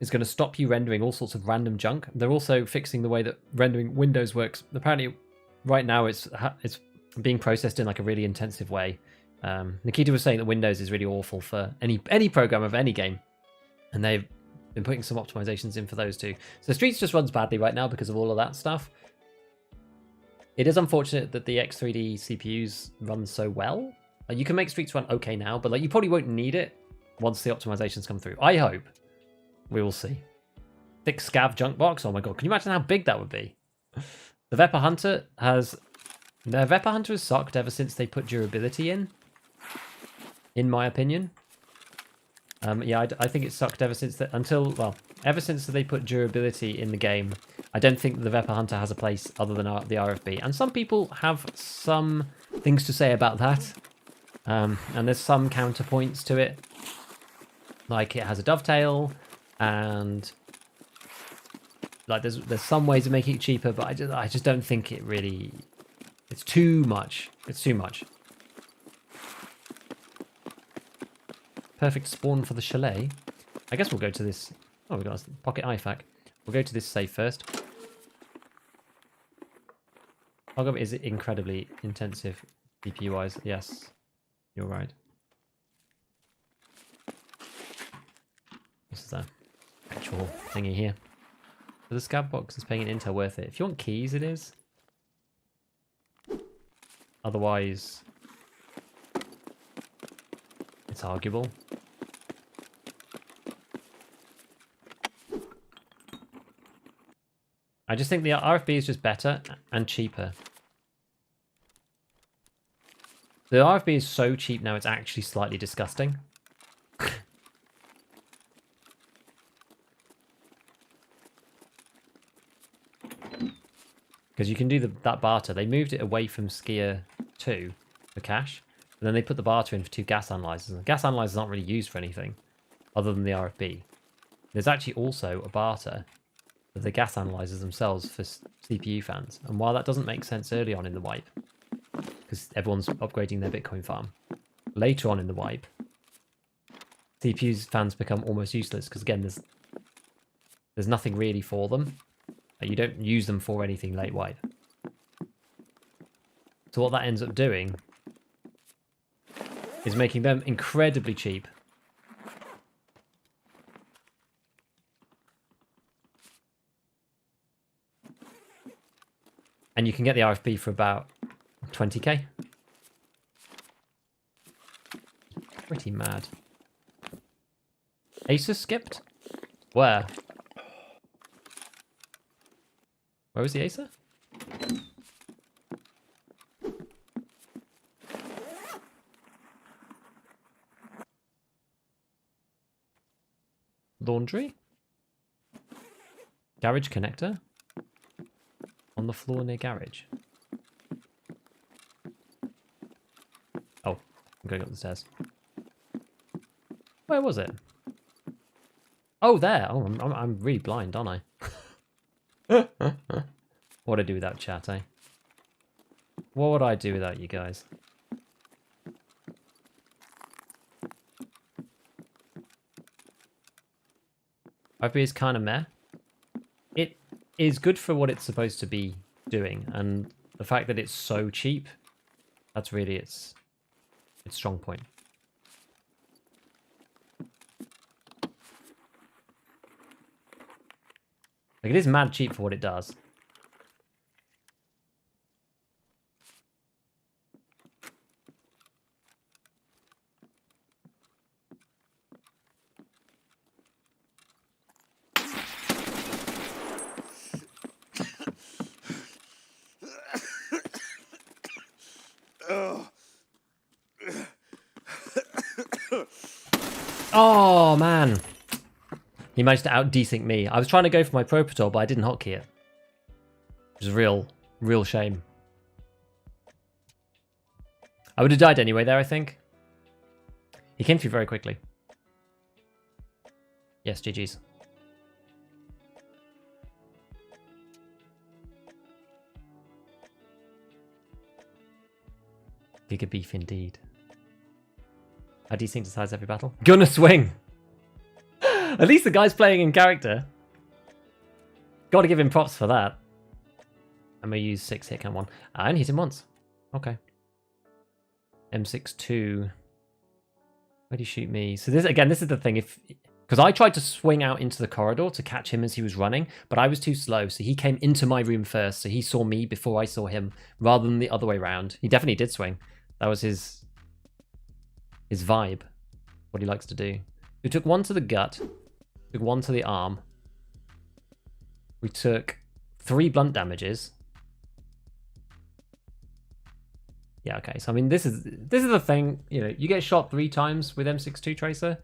is going to stop you rendering all sorts of random junk. They're also fixing the way that rendering Windows works. Apparently, right now it's being processed in like a really intensive way. Nikita was saying that Windows is really awful for any program of any game, and they've been putting some optimizations in for those too. So Streets just runs badly right now because of all of that stuff. It is unfortunate that the X3D CPUs run so well. Like, you can make Streets run okay now, but like you probably won't need it once the optimizations come through. I hope. We will see. Thick scav junk box. Oh my god, can you imagine how big that would be? The Vepr Hunter has The Vepr Hunter has sucked ever since they put durability in my opinion. Yeah, I think it sucked ever since ever since they put durability in the game. I don't think the Vepr Hunter has a place other than the RFB. And some people have some things to say about that. And there's some counterpoints to it. Like, it has a dovetail, and like there's some ways of making it cheaper, but I just don't think it really... It's too much. It's too much. Perfect spawn for the chalet. I guess we'll go to this... Oh, we got a pocket IFAK. We'll go to this safe first. Tarkov is incredibly intensive CPU-wise. Yes, you're right. This is the actual thingy here. So the scav box is paying an intel worth it. If you want keys, it is. Otherwise, it's arguable. I just think the RFB is just better and cheaper. The RFB is so cheap now, it's actually slightly disgusting. Because you can do that barter. They moved it away from Skier 2 for cash, and then they put the barter in for 2 gas analyzers. And the gas analyzers aren't really used for anything other than the RFB. There's actually also a barter of the gas analyzers themselves for CPU fans. And while that doesn't make sense early on in the wipe, because everyone's upgrading their Bitcoin farm, later on in the wipe, CPU fans become almost useless because, again, there's nothing really for them. You don't use them for anything late wipe. So what that ends up doing is making them incredibly cheap. And you can get the RFB for about 20k. Pretty mad. Asus skipped? Where? Where was the Acer? Laundry? Garage connector? On the floor near garage. Oh, I'm going up the stairs. Where was it? Oh, there. Oh, I'm really blind, aren't I? What would I do without chat, eh? What would I do without you guys? RP is kind of meh. It is good for what it's supposed to be doing, and the fact that it's so cheap, that's really its strong point. Like, it is mad cheap for what it does. Oh, man. He managed to out-desync me. I was trying to go for my Pro Patrol, but I didn't hotkey it. Which is a real shame. I would have died anyway there, I think. He came through very quickly. Yes, GG's. Giga beef indeed. How desync decides every battle? Gonna swing! At least the guy's playing in character. Gotta give him props for that. I'm gonna use 6 hit count 1. I only hit him once. Okay. M62. Where'd he shoot me? So this is the thing. Because I tried to swing out into the corridor to catch him as he was running, but I was too slow. So he came into my room first. So he saw me before I saw him, rather than the other way around. He definitely did swing. That was his vibe. What he likes to do. We took 1 to the gut. Took 1 to the arm. We took 3 blunt damages. Yeah, okay. So I mean, this is the thing. You know, you get shot 3 times with M62 Tracer,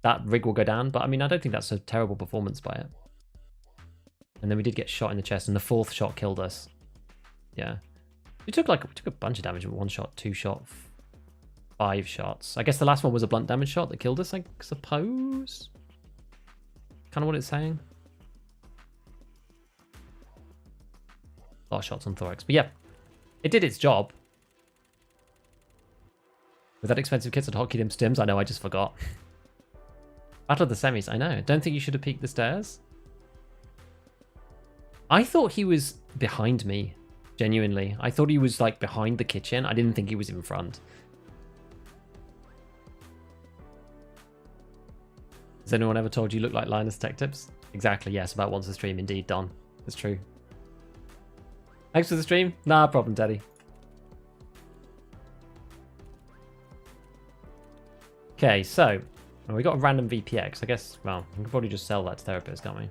that rig will go down. But I mean, I don't think that's a terrible performance by it. And then we did get shot in the chest, and the 4th shot killed us. Yeah, we took a bunch of damage with 1 shot, 2 shot, 5 shots. I guess the last one was a blunt damage shot that killed us, I suppose. Kind of what it's saying. A lot of shots on thorax, but yeah. It did its job. With that expensive kit at hotkey dim stims, I know, I just forgot. Battle of the semis, I know. Don't think you should have peeked the stairs. I thought he was behind me, genuinely. I thought he was like behind the kitchen. I didn't think he was in front. Has anyone ever told you look like Linus Tech Tips? Exactly, yes, about once a stream, indeed, Don. It's true. Thanks for the stream. Nah problem, Daddy. Okay, so we got a random VPX. I guess, well, we can probably just sell that to therapists, can't we?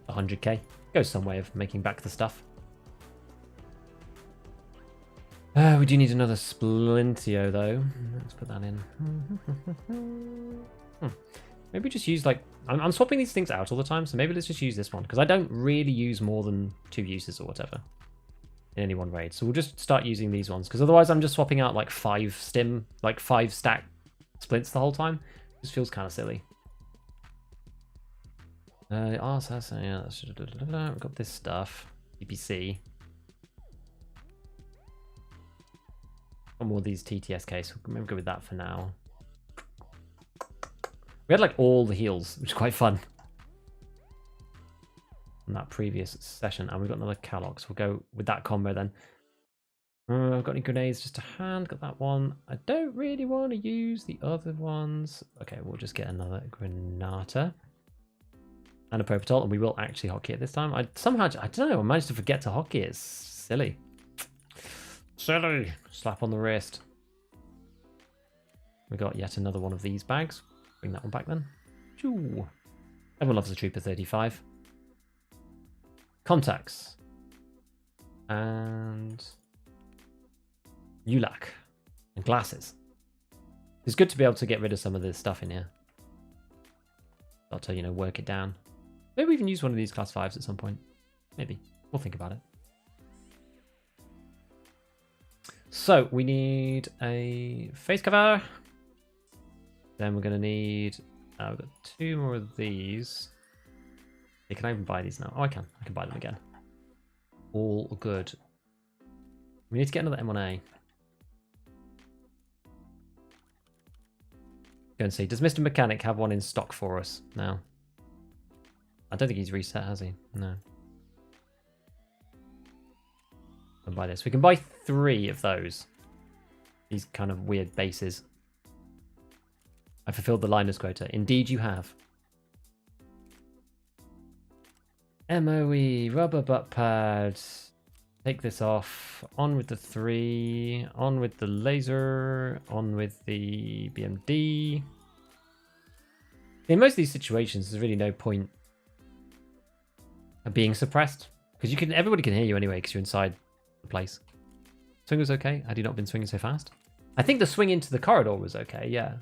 100k. Goes some way of making back the stuff. We do need another Splintio, though. Let's put that in. Maybe just use, like... I'm swapping these things out all the time, so maybe let's just use this one. Because I don't really use more than 2 uses or whatever in any one raid. So we'll just start using these ones. Because otherwise I'm just swapping out, like, 5 stack splints the whole time. Just feels kind of silly. RSS, yeah, we've got this stuff. PPC. One more of these TTSK, so we'll maybe go with that for now. We had like all the heals, which is quite fun. On that previous session, and we've got another Calox. We'll go with that combo then. I've got any grenades just to hand, got that one. I don't really want to use the other ones. Okay, we'll just get another Granata. And a Propital, and we will actually hotkey it this time. I don't know, I managed to forget to hotkey it. It's silly. Silly. Slap on the wrist. We got yet another one of these bags. Bring that one back then. Choo. Everyone loves the Trooper 35. Contacts. And ULAC. And glasses. It's good to be able to get rid of some of this stuff in here. Start to, you know, work it down. Maybe we even use one of these class 5s at some point. Maybe. We'll think about it. So, we need a face cover. Then we're going to need... we've got 2 more of these. Yeah, can I even buy these now? Oh, I can. I can buy them again. All good. We need to get another M1A. Go and see. Does Mr. Mechanic have one in stock for us now? I don't think he's reset, has he? No. I'll buy this. We can buy 3 of those. These kind of weird bases. I fulfilled the Linus quota. Indeed you have. MOE, rubber butt pads. Take this off. On with the 3. On with the laser. On with the BMD. In most of these situations, there's really no point of being suppressed. Because everybody can hear you anyway, because you're inside the place. Swing was okay. Had he not been swinging so fast? I think the swing into the corridor was okay, yeah.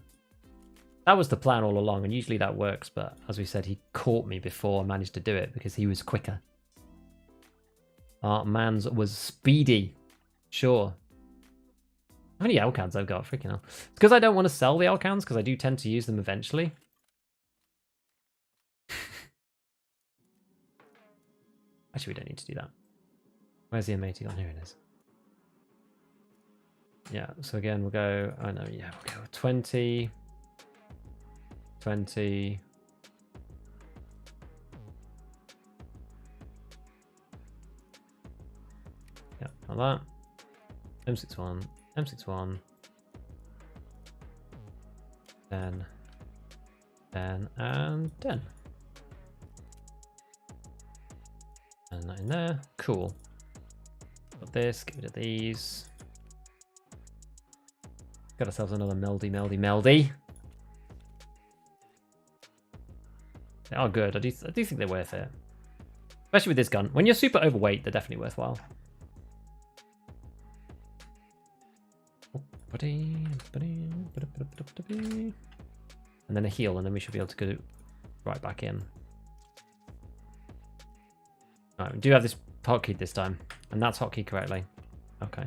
That was the plan all along, and usually that works, but as we said, he caught me before I managed to do it, because he was quicker. Our man's was speedy. Sure. How many Alcans I've got? Freaking hell. It's because I don't want to sell the Alcans, because I do tend to use them eventually. Actually, we don't need to do that. Where's the M80 gone? Here it is. Yeah, so again, we'll go... Oh, no, yeah, we'll go 20... 20... Yeah, like that. M61, M61. 10, 10, and 10. And that in there. Cool. Got this, get rid of these. Got ourselves another meldy. They are good. I do think they're worth it. Especially with this gun. When you're super overweight, they're definitely worthwhile. And then a heal, and then we should be able to go right back in. Alright, we do have this hotkey this time, and that's hotkey correctly. Okay.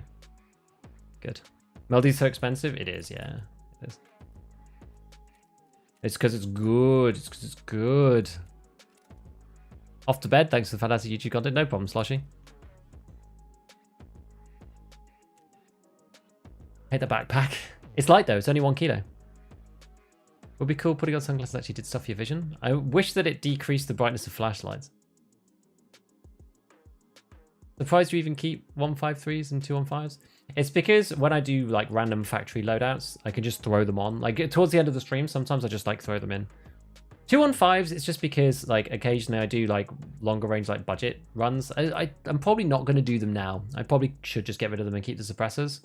Good. Meldy's so expensive? It is, yeah. It is. It's because it's good. It's because it's good. Off to bed. Thanks for the fantastic YouTube content. No problem, Sloshy. Hate the backpack. It's light though. It's only 1 kilo. Would be cool putting on sunglasses actually did stuff for your vision. I wish that it decreased the brightness of flashlights. Surprised you even keep 153s and 215s? It's because when I do like random factory loadouts, I can just throw them on. Like towards the end of the stream, sometimes I just like throw them in. 215s, it's just because like occasionally I do like longer range like budget runs. I'm probably not going to do them now. I probably should just get rid of them and keep the suppressors.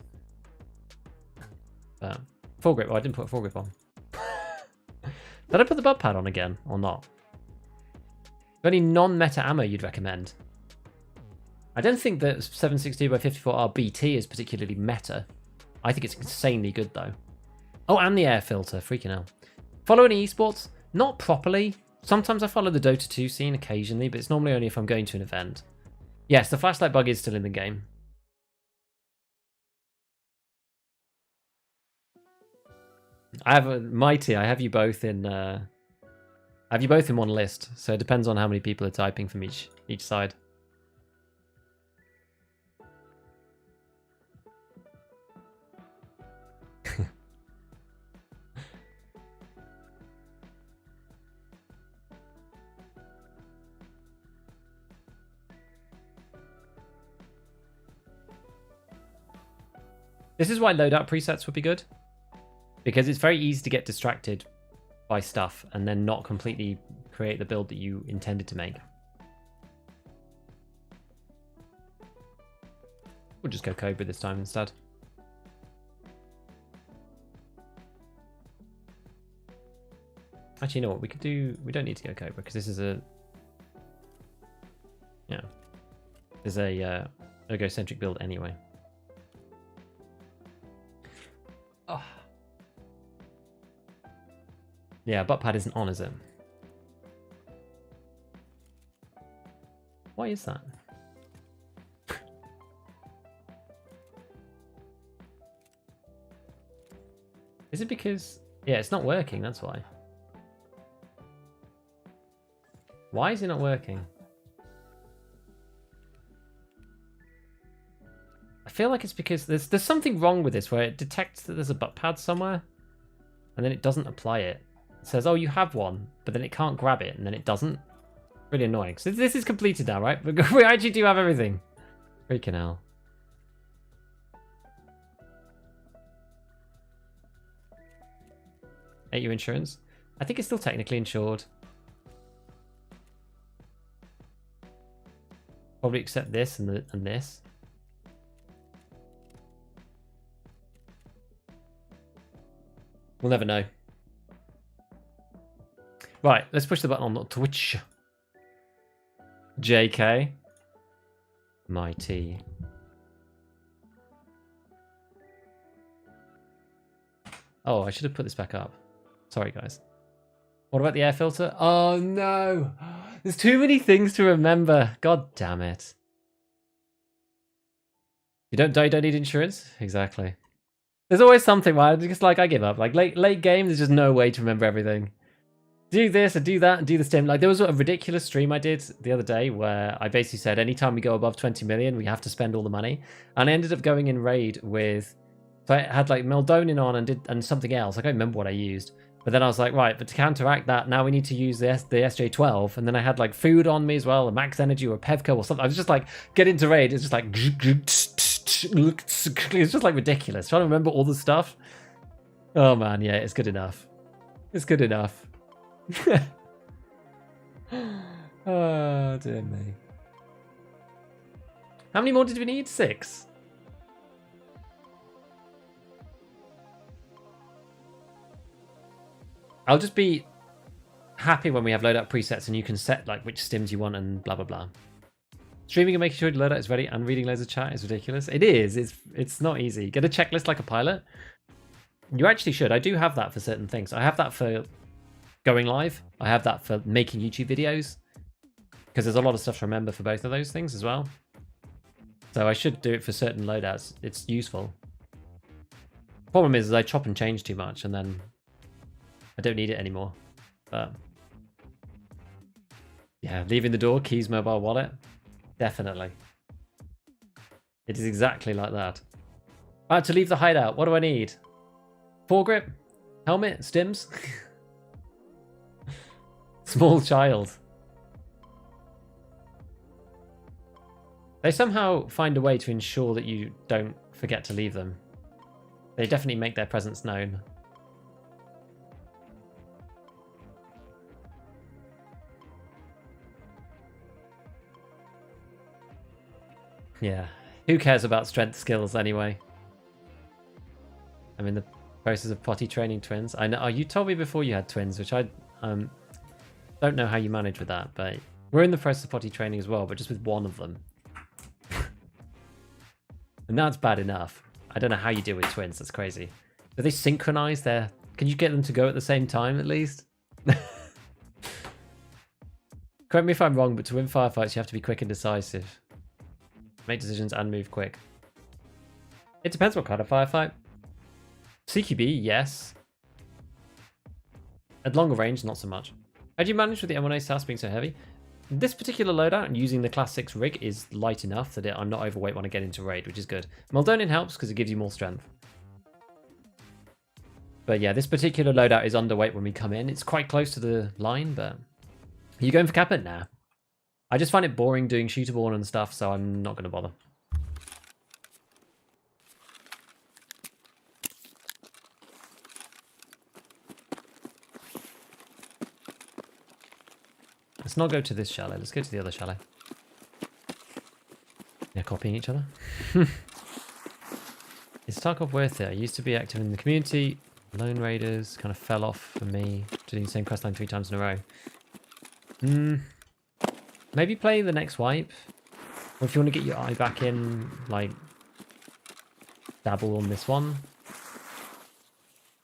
Full grip. Oh, I didn't put a full grip on. Did I put the butt pad on again or not? Any non-meta ammo you'd recommend? I don't think that 760x54R BT is particularly meta. I think it's insanely good though. Oh, and the air filter. Freaking hell. Follow any esports? Not properly. Sometimes I follow the Dota 2 scene occasionally, but it's normally only if I'm going to an event. Yes, the flashlight bug is still in the game. I have a Mighty. I have you both in. I have you both in one list, so it depends on how many people are typing from each side. This is why loadout presets would be good. Because it's very easy to get distracted by stuff and then not completely create the build that you intended to make. We'll just go Cobra this time instead. Actually, you know what? We could do... We don't need to go Cobra because this is a... Yeah. There's a ergocentric build anyway. Oh. Yeah, butt pad isn't on, is it? Why is that? Is it because... Yeah, it's not working, that's why. Why is it not working? I feel like it's because there's something wrong with this where it detects that there's a butt pad somewhere and then it doesn't apply it. It says, oh, you have one, but then it can't grab it and then it doesn't. Really annoying. So this is completed now, right? We actually do have everything. Freaking hell. Ate your insurance? I think it's still technically insured. Probably accept this and this. We'll never know. Right, let's push the button on Twitch. JK. Mighty. Oh, I should have put this back up. Sorry, guys. What about the air filter? Oh, no. There's too many things to remember. God damn it. You don't need insurance? Exactly. There's always something where just like I give up. Like late game, there's just no way to remember everything. Do this and do that and do the same. Like there was a ridiculous stream I did the other day where I basically said anytime we go above 20 million, we have to spend all the money. And I ended up going in raid with, so I had like Meldonin on and something else. I can't remember what I used. But then I was like, right, but to counteract that, now we need to use the SJ12. And then I had like food on me as well, a max energy or a Pevco or something. I was just like, get into raid. It's just like, it's just like ridiculous. Trying to remember all the stuff. Oh man, yeah, it's good enough. It's good enough. Oh, dear me. How many more did we need? 6. I'll just be happy when we have loadout presets and you can set like which stims you want and blah blah blah. Streaming and making sure the loadout is ready and reading loads of chat is ridiculous. It is. It's not easy. Get a checklist like a pilot. You actually should. I do have that for certain things. I have that for going live. I have that for making YouTube videos. Because there's a lot of stuff to remember for both of those things as well. So I should do it for certain loadouts. It's useful. Problem is I chop and change too much and then I don't need it anymore. But yeah, leaving the door, keys, mobile wallet. Definitely. It is exactly like that. About to leave the hideout. What do I need? Foregrip? Helmet? Stims? Small child. They somehow find a way to ensure that you don't forget to leave them. They definitely make their presence known. Yeah. Who cares about strength skills anyway? I'm in the process of potty training twins. I know. Oh, you told me before you had twins, which I don't know how you manage with that, but we're in the process of potty training as well, but just with one of them. And that's bad enough. I don't know how you deal with twins. That's crazy. Do they synchronize their... Can you get them to go at the same time at least? Correct me if I'm wrong, but to win firefights, you have to be quick and decisive. Make decisions and move quick. It depends what kind of firefight. CQB, yes. At longer range, not so much. How do you manage with the M1A stats being so heavy? This particular loadout and using the class 6 rig is light enough that I'm not overweight when I get into raid, which is good. Maldonian helps because it gives you more strength. But yeah, this particular loadout is underweight when we come in. It's quite close to the line, but... Are you going for Capit? Nah. I just find it boring doing shooterborn and stuff, so I'm not going to bother. Let's not go to this chalet. Let's go to the other chalet. Yeah, copying each other. Is Tarkov worth it? I used to be active in the community. Lone Raiders kind of fell off for me. Doing the same questline 3 times in a row. Maybe play the next wipe. Or if you want to get your eye back in, like, dabble on this one.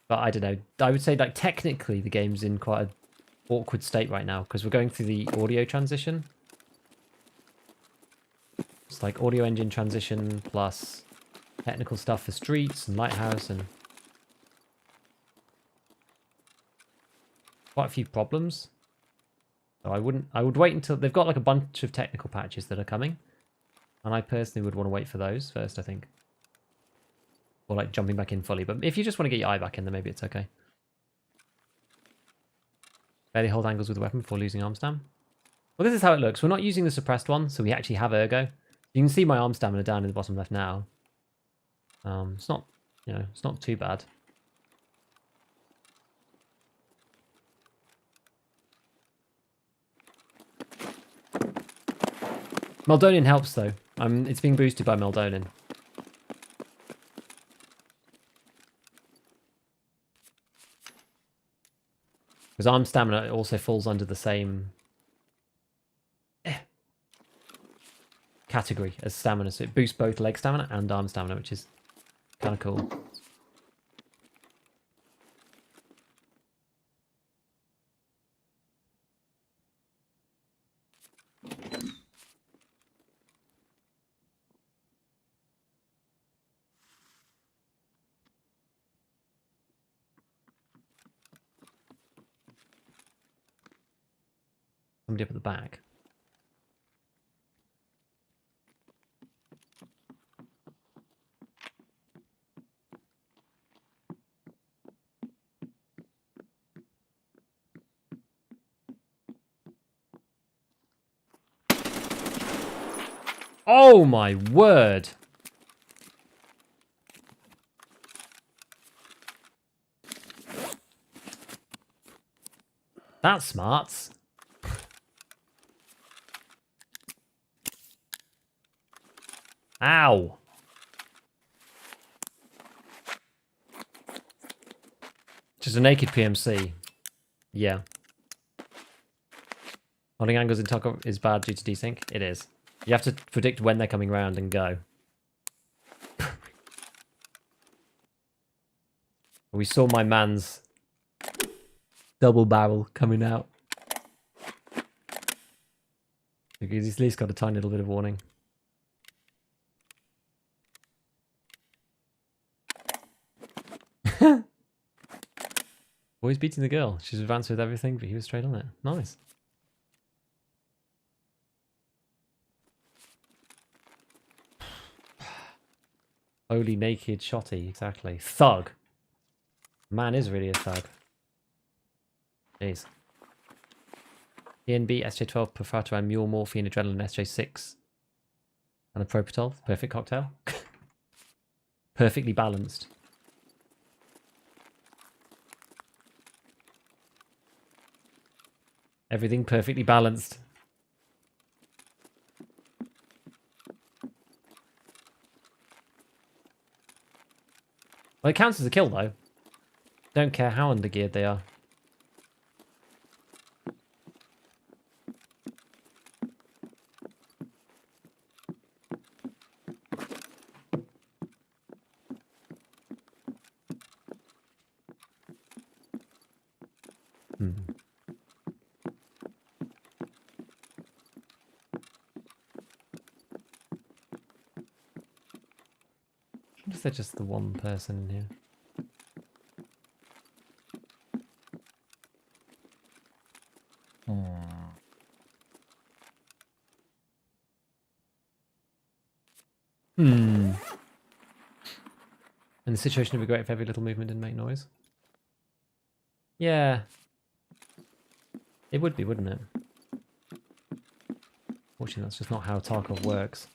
But I don't know. I would say, like, technically the game's in quite a awkward state right now because we're going through the audio transition. It's like audio engine transition plus technical stuff for streets and Lighthouse and quite a few problems. So I would wait until they've got like a bunch of technical patches that are coming, and I personally would want to wait for those first, I think, or like jumping back in fully. But if you just want to get your eye back in, then maybe it's okay. Barely hold angles with the weapon before losing arm stam. Well, this is how it looks. We're not using the suppressed one, so we actually have ergo. You can see my arm stamina down in the bottom left now. It's not, you know, it's not too bad. Maldonian helps though. It's being boosted by Maldonian. Because arm stamina also falls under the same category as stamina, so it boosts both leg stamina and arm stamina, which is kind of cool. Somebody up at the back. Oh my word! That's smart. Ow! Just a naked PMC. Yeah. Holding angles in Tarkov is bad due to desync. It is. You have to predict when they're coming around and go. We saw my man's double barrel coming out. Because he's at least got a tiny little bit of warning. Always beating the girl. She's advanced with everything, but he was straight on it. Nice. Holy naked shotty, exactly. Thug. Man is really a thug. Jeez. ENB, SJ12, Perfato, Mule, Morphine, Adrenaline, SJ6. And a Propitol. Perfect cocktail. Perfectly balanced. Everything perfectly balanced. Well, it counts as a kill, though. Don't care how undergeared they are. Is there just the one person in here? And the situation would be great if every little movement didn't make noise. Yeah. It would be, wouldn't it? Fortunately, that's just not how Tarkov works.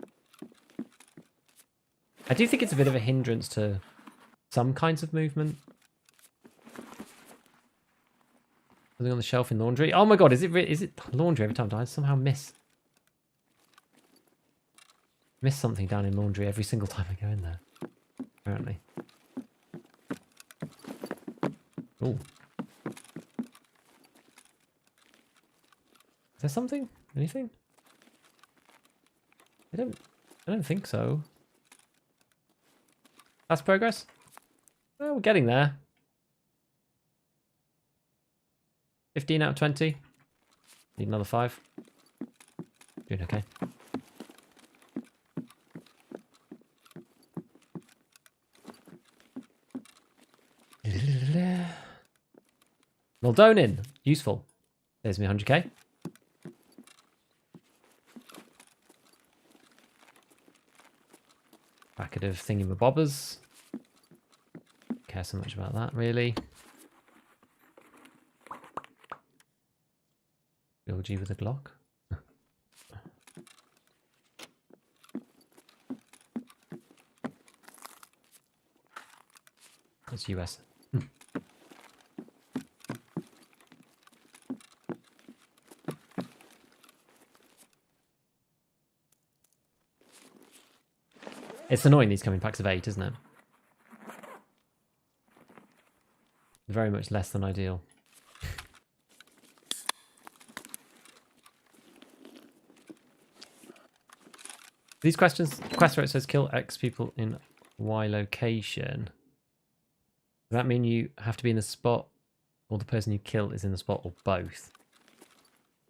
I do think it's a bit of a hindrance to some kinds of movement. Something on the shelf in laundry. Oh my god, is it laundry every time? I somehow miss something down in laundry every single time I go in there. Apparently. Oh. Is there something? Anything? I don't think so. That's progress. Oh, we're getting there. 15 out of 20. Need another 5. Doing okay. Moldonin. Useful. There's me 100k. Packet of thingamabobbers. Don't care so much about that, really. LG with a Glock. It's US. It's annoying these coming packs of 8, isn't it? Very much less than ideal. These questions, quest where it says kill X people in Y location. Does that mean you have to be in the spot or the person you kill is in the spot or both?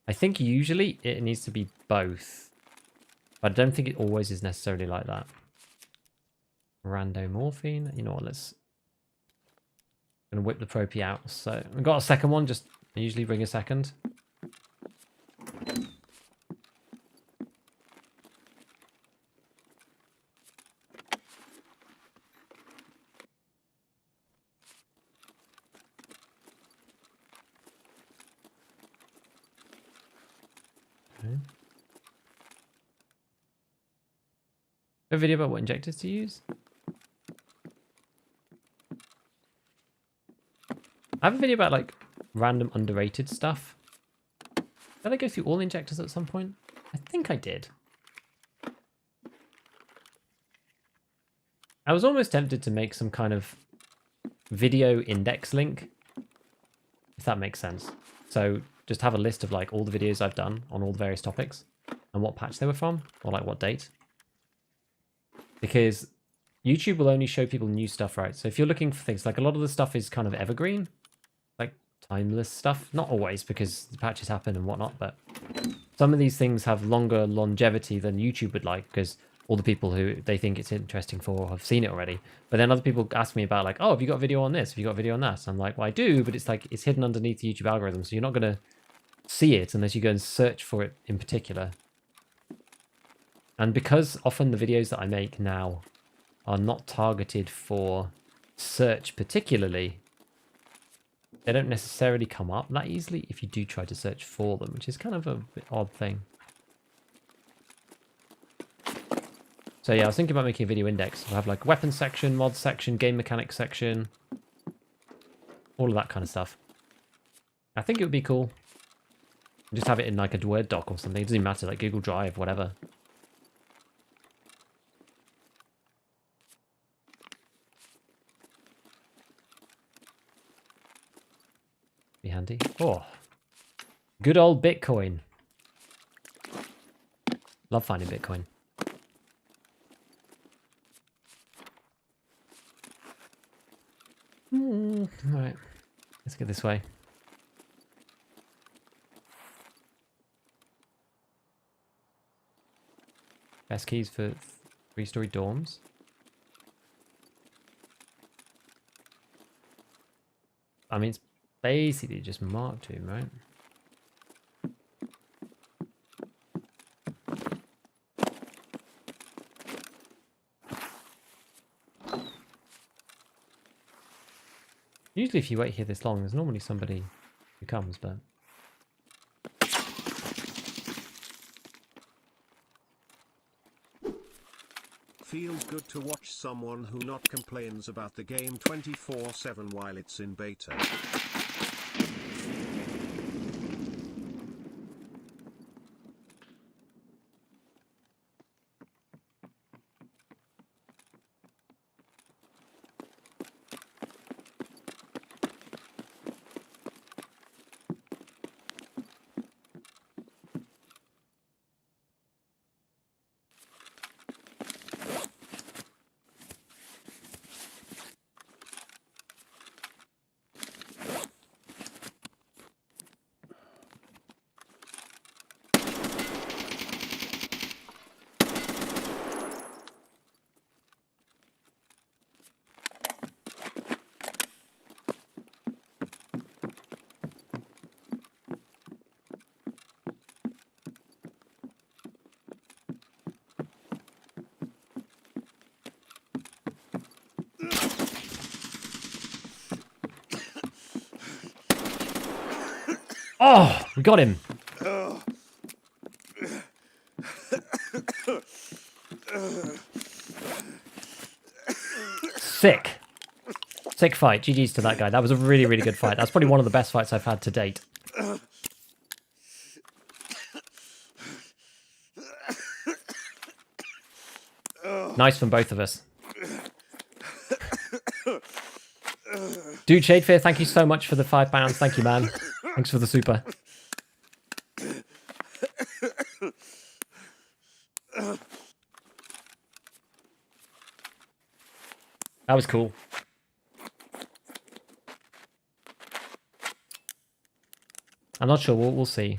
I think usually it needs to be both. But I don't think it always is necessarily like that. Rando morphine. You know what, let's... I'm going to whip the propy out. So I've got a second one, just I usually bring a second. Okay. A video about what injectors to use? I have a video about like random underrated stuff. Did I go through all injectors at some point? I think I did. I was almost tempted to make some kind of video index link, if that makes sense. So just have a list of like all the videos I've done on all the various topics, and what patch they were from, or like what date. Because YouTube will only show people new stuff, right? So if you're looking for things, like a lot of the stuff is kind of evergreen, like timeless stuff. Not always, because the patches happen and whatnot, but some of these things have longer longevity than YouTube would like, because all the people who they think it's interesting for have seen it already. But then other people ask me about like, oh, have you got a video on this? Have you got a video on that? And I'm like, well, I do, but it's like, it's hidden underneath the YouTube algorithm, so you're not going to see it unless you go and search for it in particular. And because often the videos that I make now are not targeted for search particularly, they don't necessarily come up that easily if you do try to search for them, which is kind of a bit odd thing. So yeah, I was thinking about making a video index. I'll have like weapons section, mod section, game mechanics section, all of that kind of stuff. I think it would be cool. Just have it in like a Word doc or something. It doesn't even matter, like Google Drive, whatever. Be handy. Oh, good old Bitcoin. Love finding Bitcoin. All right, let's get this way. Best keys for 3-story dorms. I mean, it's basically just Mark II, right? Usually if you wait here this long, there's normally somebody who comes, but... Feels good to watch someone who not complains about the game 24/7 while it's in beta. Oh, we got him. Sick. Sick fight. GG's to that guy. That was a really, really good fight. That's probably one of the best fights I've had to date. Nice from both of us. Dude, Shadefear, thank you so much for the £5. Thank you, man. Thanks for the super. That was cool. I'm not sure. We'll see.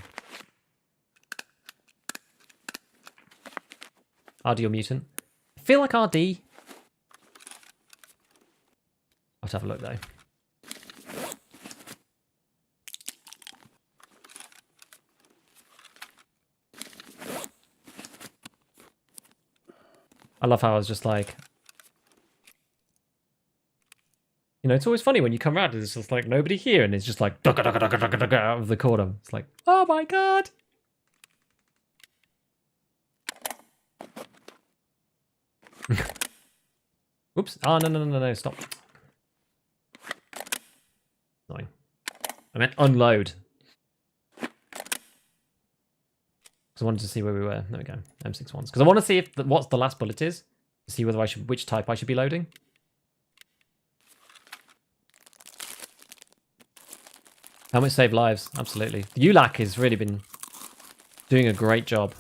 RD or mutant? I feel like RD. I'll have to have a look though. I love how I was just like, you know, it's always funny when you come around and it's just like nobody here, and it's just like out of the corner. It's like, oh my god. Oops. Oh no, stop. Annoying. I meant unload. Because I wanted to see where we were. There we go. M61s. Because I want to see if what the last bullet is. To see whether which type I should be loading. Helmet save lives. Absolutely. The ULAC has really been doing a great job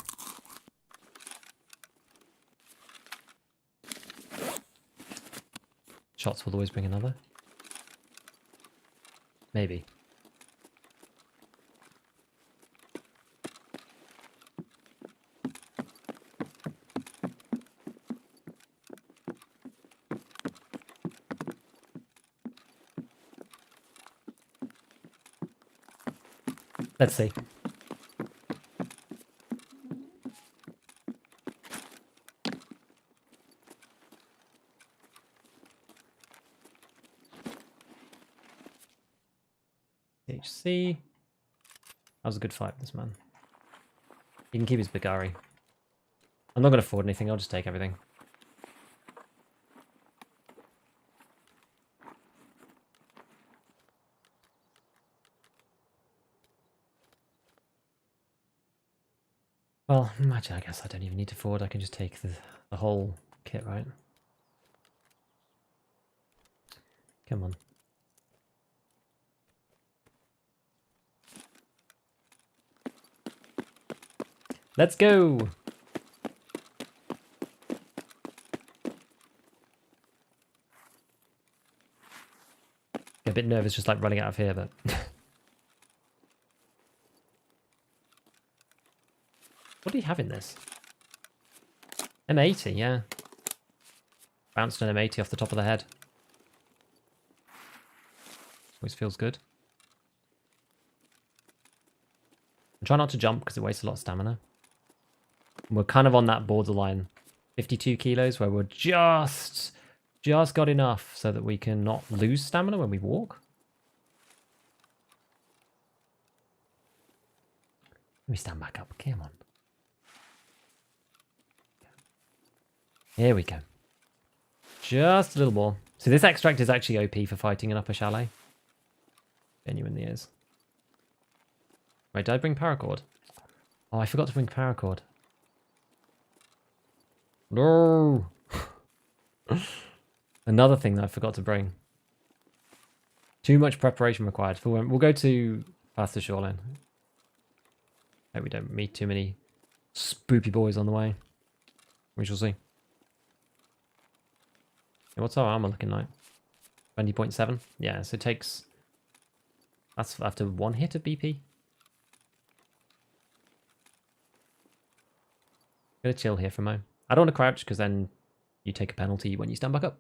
Shots will always bring another. Maybe. Let's see. HC. That was a good fight with this man. He can keep his Bagari. I'm not going to afford anything, I'll just take everything. Well, actually, I guess I don't even need to forward. I can just take the whole kit, right? Come on. Let's go! Get a bit nervous just like running out of here, but... What do you have in this? M80, yeah. Bounced an M80 off the top of the head. Always feels good. And try not to jump because it wastes a lot of stamina. We're kind of on that borderline. 52 kilos where we're just got enough so that we can not lose stamina when we walk. Let me stand back up. Come on. Here we go. Just a little more. So this extract is actually OP for fighting an upper chalet. Genuinely is. Wait, did I bring paracord? Oh, I forgot to bring paracord. No! Another thing that I forgot to bring. Too much preparation required. We'll go to past the shoreline. Hope we don't meet too many spoopy boys on the way. We shall see. Yeah, what's our armor looking like? 20.7? Yeah, so it takes... That's after one hit of BP. Gonna chill here for a moment. I don't want to crouch because then you take a penalty when you stand back up.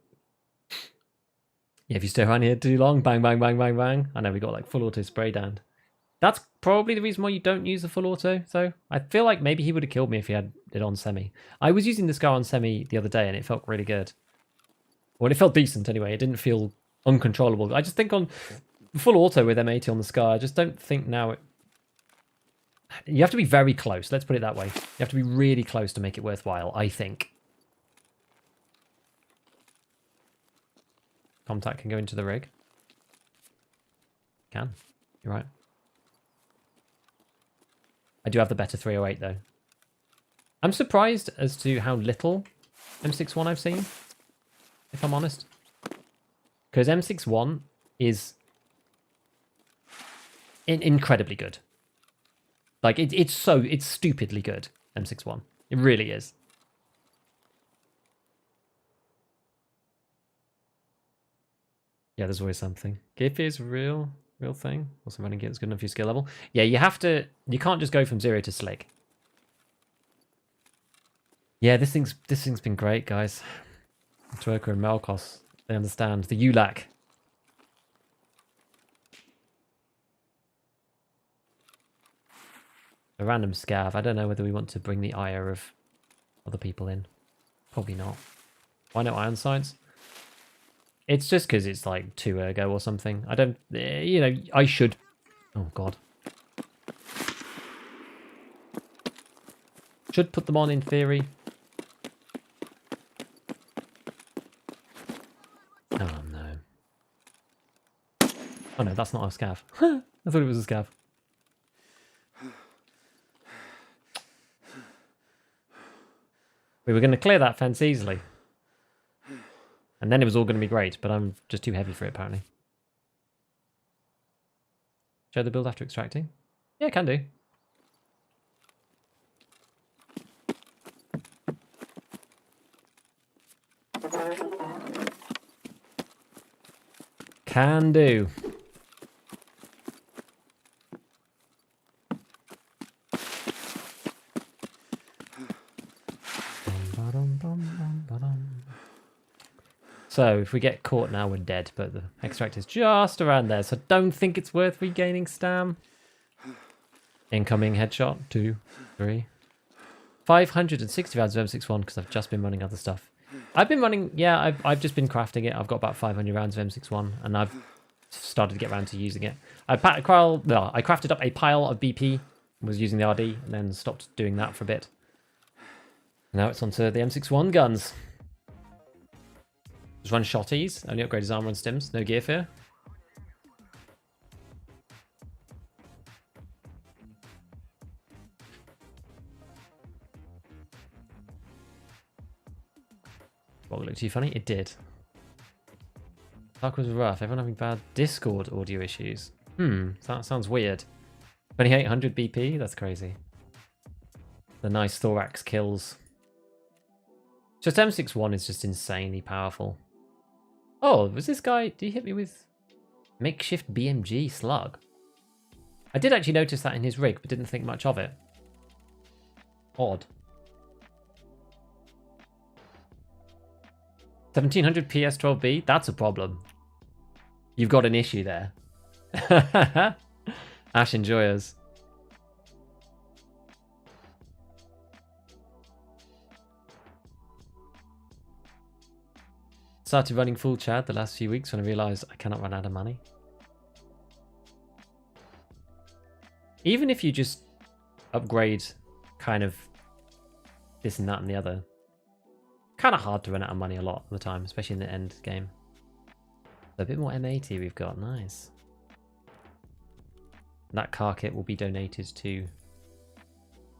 Yeah, if you stay around here too long, bang, bang, bang, bang, bang. I know we got like full auto spray down. That's probably the reason why you don't use the full auto, though. I feel like maybe he would have killed me if he had it on semi. I was using the Scar on semi the other day and it felt really good. Well, it felt decent anyway. It didn't feel uncontrollable. I just think on full auto with M80 on the Scar, I just don't think now it... You have to be very close, let's put it that way. You have to be really close to make it worthwhile, I think. Contact can go into the rig. Can. You're right. I do have the better 308 though. I'm surprised as to how little M61 I've seen, if I'm honest. Because M61 is incredibly good. Like, it's stupidly good, M61. It really is. Yeah, there's always something. Gear fear is a real thing. Also, running gear is good enough for your skill level. Yeah, you can't just go from 0 to slick. Yeah, this thing's been great, guys. Twerker and Malkos, they understand. The ULAC. A random scav. I don't know whether we want to bring the ire of other people in. Probably not. Why no iron sights? It's just because it's like 2 ergo or something. I don't... You know, I should... Oh, God. Should put them on in theory. Oh, no. Oh, no, that's not a scav. I thought it was a scav. We were going to clear that fence easily. And then it was all going to be great, but I'm just too heavy for it, apparently. Show the build after extracting? Yeah, can do. Can do. So if we get caught now, we're dead, but the extract is just around there, so I don't think it's worth regaining stam. Incoming headshot, 2, 3. 560 rounds of M61 because I've just been running other stuff. I've been running, yeah, I've just been crafting it. I've got about 500 rounds of M61 and I've started to get around to using it. I crafted up a pile of BP, was using the RD, and then stopped doing that for a bit. Now it's onto the M61 guns. Just run shotties, only upgrade his armor and stims, no gear fear. What looked too funny? It did. Talk was rough. Everyone having bad Discord audio issues. That sounds weird. 2800 BP? That's crazy. The nice thorax kills. Just M61 is just insanely powerful. Oh, was this guy... Did he hit me with makeshift BMG slug? I did actually notice that in his rig, but didn't think much of it. Odd. 1700 PS12B? That's a problem. You've got an issue there. Ash enjoyers. Started running full chat the last few weeks when I realised I cannot run out of money. Even if you just upgrade kind of this and that and the other, kind of hard to run out of money a lot of the time, especially in the end game. So a bit more M80 we've got, nice. That car kit will be donated to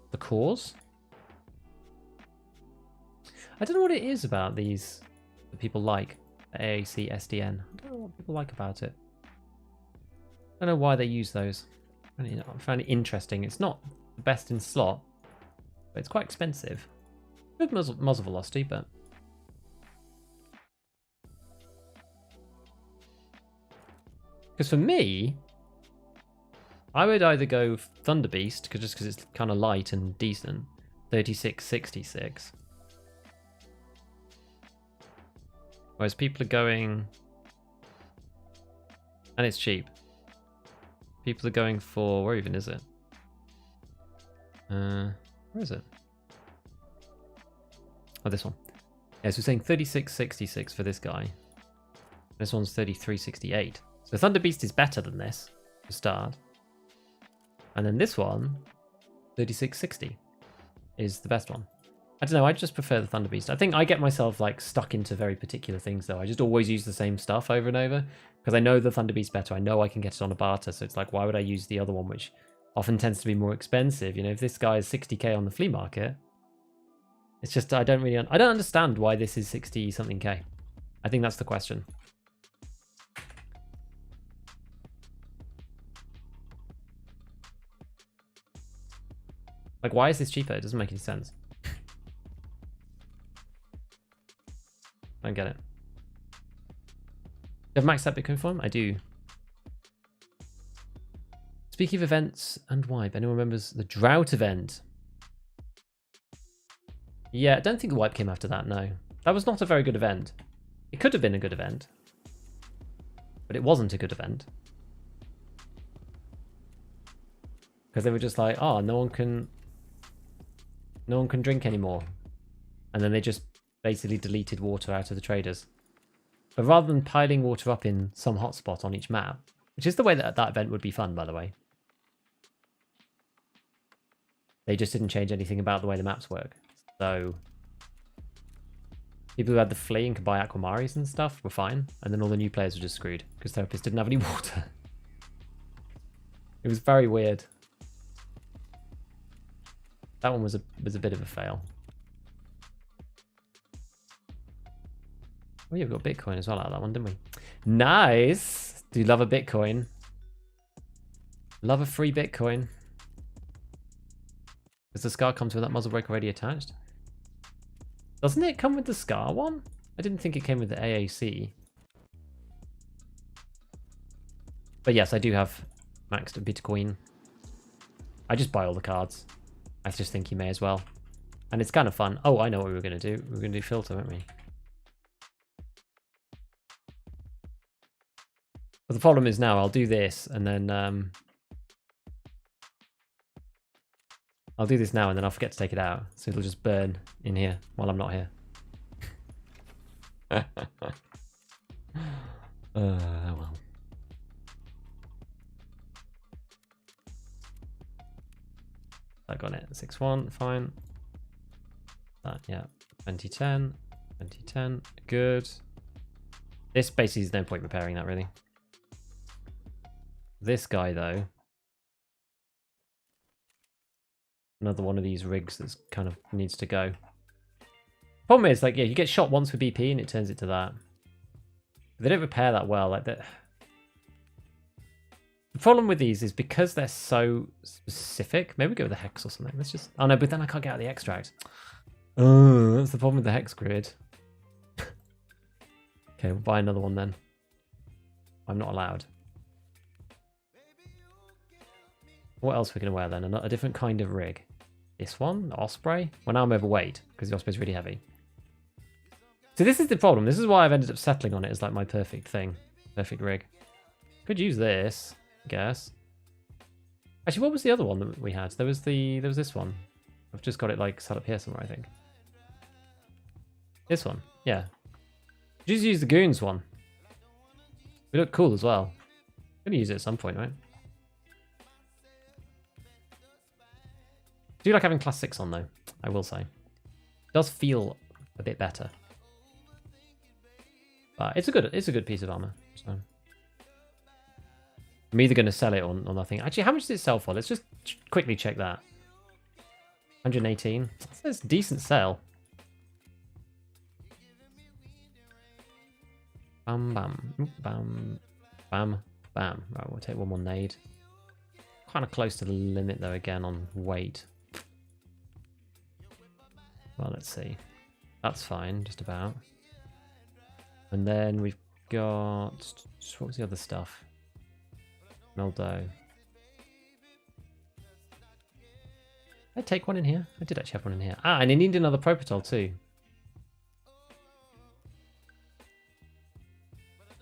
the cause. I don't know what it is about these that people like, the AAC SDN. I don't know what people like about it. I don't know why they use those. I find it interesting. It's not the best in slot, but it's quite expensive. Good muzzle velocity, but... Because for me, I would either go Thunder Beast, just because it's kind of light and decent, 3666. Whereas people are going... And it's cheap. People are going for... Where even is it? Where is it? Oh, this one. Yeah, so we're saying 3666 for this guy. This one's 3368. So Thunder Beast is better than this, to start. And then this one, 3660, is the best one. I don't know, I just prefer the Thunder Beast. I think I get myself like stuck into very particular things though. I just always use the same stuff over and over. Because I know the Thunder Beast better. I know I can get it on a barter. So it's like, why would I use the other one, which often tends to be more expensive? You know, if this guy is 60k on the flea market, it's just, I don't understand why this is 60 something K. I think that's the question. Like, why is this cheaper? It doesn't make any sense. I don't get it. You have maxed out Bitcoin form? I do. Speaking of events and wipe, anyone remembers the drought event? Yeah, I don't think the wipe came after that, no. That was not a very good event. It could have been a good event. But it wasn't a good event. Because they were just like, oh, no one can drink anymore. And then they just basically deleted water out of the traders. But rather than piling water up in some hotspot on each map, which is the way that that event would be fun, by the way. They just didn't change anything about the way the maps work. So people who had the flea and could buy Aquamaris and stuff were fine. And then all the new players were just screwed because therapists didn't have any water. It was very weird. That one was a bit of a fail. Oh, yeah, we got Bitcoin as well out of that one, didn't we? Nice! Do you love a Bitcoin? Love a free Bitcoin. Does the Scar come with that muzzle brake already attached? Doesn't it come with the Scar one? I didn't think it came with the AAC. But yes, I do have maxed Bitcoin. I just buy all the cards. I just think you may as well. And it's kind of fun. Oh, I know what we were going to do. We were going to do filter, weren't we? But the problem is now I'll do this and then I'll do this now and then I'll forget to take it out. So it'll just burn in here while I'm not here. Oh well. I got it. 6-1, fine. Yeah. 2010. 2010. Good. This basically is no point repairing that really. This guy though. Another one of these rigs that's kind of needs to go. Problem is, like, yeah, you get shot once with BP and it turns it to that. They don't repair that well. Like that. The problem with these is because they're so specific. Maybe we go with the hex or something. Let's just. Oh no, but then I can't get out the extract. Oh, that's the problem with the hex grid. Okay, we'll buy another one then. I'm not allowed. What else are we going to wear then? A different kind of rig. This one, the Osprey. Well, now I'm overweight because the Osprey's really heavy. So this is the problem. This is why I've ended up settling on it as like my perfect thing. Perfect rig. Could use this, I guess. Actually, what was the other one that we had? There was this one. I've just got it like set up here somewhere, I think. This one, yeah. Just use the Goons one. We look cool as well. I'm gonna use it at some point, right? I do like having class 6 on though, I will say. It does feel a bit better. But it's a good piece of armor. So I'm either gonna sell it or nothing. Actually, how much does it sell for? Let's just quickly check that. 118. That's a decent sale. Bam bam bam bam bam. Right, we'll take one more nade. Kind of close to the limit though again on weight. Well, let's see. That's fine, just about. And then we've got... What was the other stuff? Meldo. Did I take one in here? I did actually have one in here. Ah, and I need another Propatal too.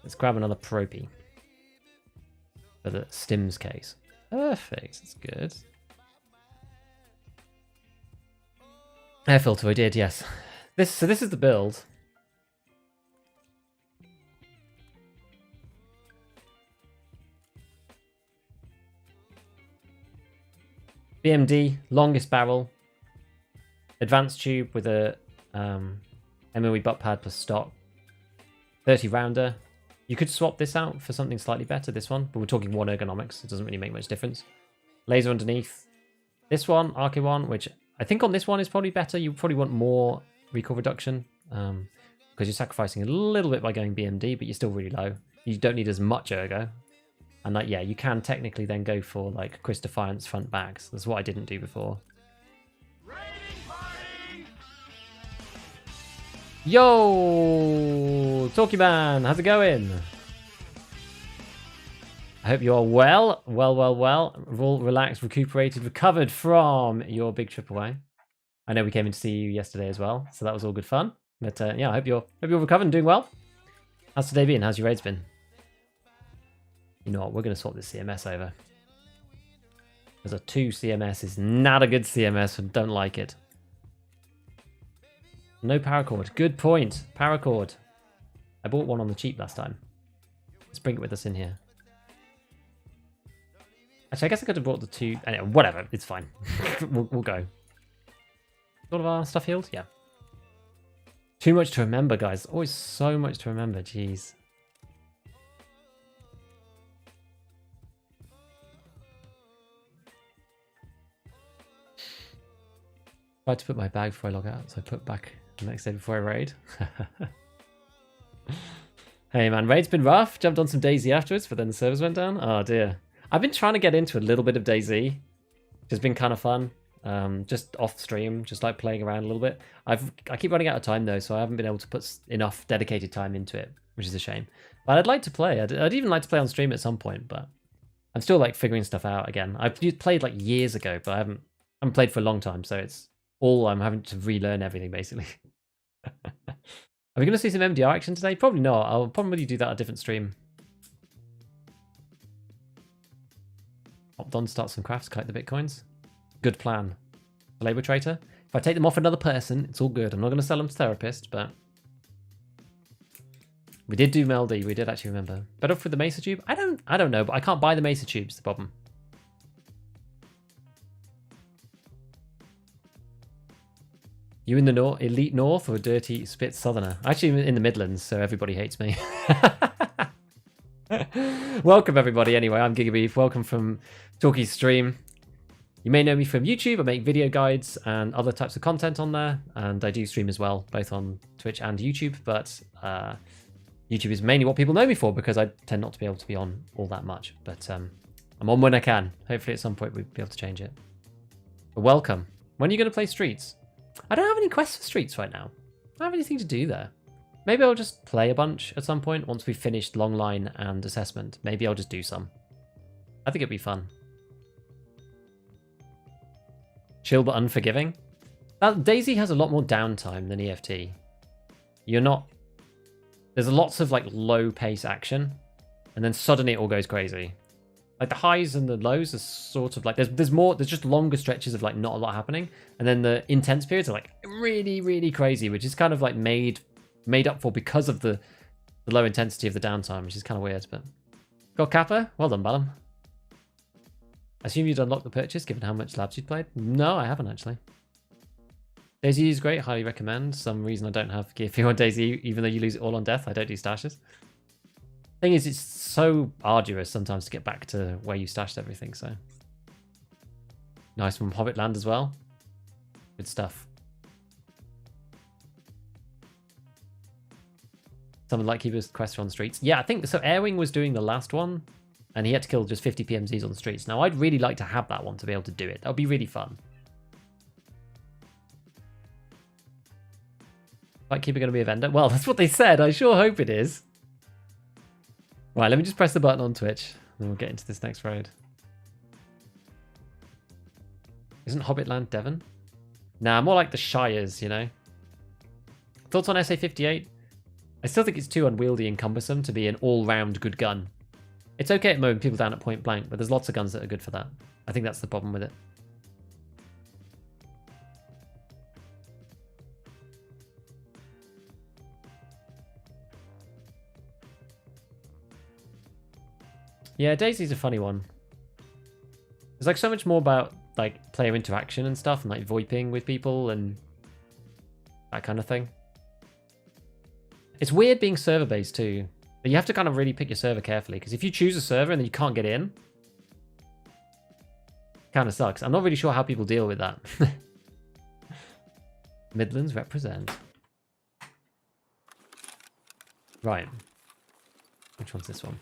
Let's grab another Propy. For the Stims case. Perfect, that's good. Air filter, I did, yes. So this is the build. BMD, longest barrel. Advanced tube with a MOE butt pad plus stock. 30 rounder. You could swap this out for something slightly better, this one, but we're talking one ergonomics. It doesn't really make much difference. Laser underneath. This one, RK1, which I think on this one is probably better. You probably want more recoil reduction because you're sacrificing a little bit by going BMD, but you're still really low. You don't need as much ergo. And like, yeah, you can technically then go for like Chris Defiance front backs. That's what I didn't do before. Yo, Talkie Man, how's it going? I hope you're well. Well. All relaxed, recuperated, recovered from your big trip away. I know we came in to see you yesterday as well, so that was all good fun. But yeah, I hope you're recovered and doing well. How's today been? How's your raids been? You know what? We're going to swap this CMS over. Because a 2 CMS is not a good CMS and don't like it. No paracord. Good point. Paracord. I bought one on the cheap last time. Let's bring it with us in here. Actually, I guess I could have brought the 2... Anyway, whatever. It's fine. we'll go. All of our stuff healed? Yeah. Too much to remember, guys. Always so much to remember. Jeez. Tried to put my bag before I log out, so I put back the next day before I raid. Hey man, raid's been rough. Jumped on some DayZ afterwards, but then the servers went down. Oh dear. I've been trying to get into a little bit of DayZ, which has been kind of fun. just off stream, just like playing around a little bit. I keep running out of time though, so I haven't been able to put enough dedicated time into it, which is a shame. But I'd like to play. I'd even like to play on stream at some point, but I'm still like figuring stuff out again. I've played like years ago, but I haven't played for a long time, so it's all I'm having to relearn everything basically. Are we going to see some MDR action today? Probably not. I'll probably do that on a different stream. Hopped on, start some crafts, collect the bitcoins. Good plan. Labor traitor. If I take them off another person, it's all good. I'm not going to sell them to therapist, but we did do Meldy. We did actually remember. Better off with the Mesa tube? I don't know, but I can't buy the Mesa tubes. The problem. You in the elite north or dirty spit southerner? Actually, in the Midlands, so everybody hates me. Welcome everybody. Anyway, I'm Gigabeef. Welcome from Talkie's stream. You may know me from YouTube. I make video guides and other types of content on there, and I do stream as well, both on Twitch and YouTube. But YouTube is mainly what people know me for because I tend not to be able to be on all that much. But I'm on when I can. Hopefully, at some point we'll be able to change it. But welcome. When are you going to play Streets? I don't have any quests for Streets right now. I don't have anything to do there. Maybe I'll just play a bunch at some point once we've finished Longline and Assessment. Maybe I'll just do some. I think it'd be fun. Chill but unforgiving. DayZ has a lot more downtime than EFT. You're not... There's lots of like low pace action, and then suddenly it all goes crazy. Like the highs and the lows are sort of like there's just longer stretches of like not a lot happening, and then the intense periods are like really, really crazy, which is kind of like made up for because of the low intensity of the downtime, which is kind of weird. But got Kappa, well done, Balam. I assume you'd unlock the purchase given how much labs you'd played. No, I haven't actually. DayZ is great, highly recommend. Some reason I don't have gear for you on DayZ, even though you lose it all on death. I don't do stashes. Thing is, it's so arduous sometimes to get back to where you stashed everything. So nice from Hobbitland as well. Good stuff. Someone like Keeper's quest on Streets. Yeah, I think so. Airwing was doing the last one, and he had to kill just 50 PMZs on the streets. Now, I'd really like to have that one to be able to do it. That would be really fun. Like Keeper going to be a vendor? Well, that's what they said. I sure hope it is. Right, let me just press the button on Twitch, and we'll get into this next road. Isn't Hobbitland Devon? Nah, more like the Shires, you know. Thoughts on SA-58? I still think it's too unwieldy and cumbersome to be an all-round good gun. It's okay at mowing people down at point blank, but there's lots of guns that are good for that. I think that's the problem with it. Yeah, DayZ's a funny one. There's like so much more about like player interaction and stuff, and like VoIPing with people and that kind of thing. It's weird being server based too. But you have to kind of really pick your server carefully, because if you choose a server and then you can't get in, kind of sucks. I'm not really sure how people deal with that. Midlands represent. Right. Which one's this one?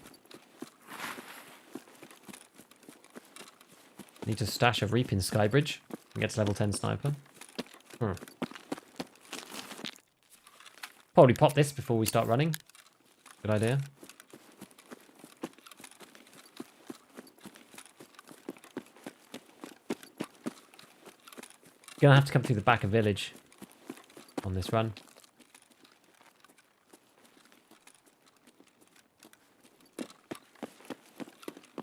Need to stash a Reap in Skybridge and get to level 10 sniper. Probably pop this before we start running. Good idea. Gonna have to come through the back of village on this run.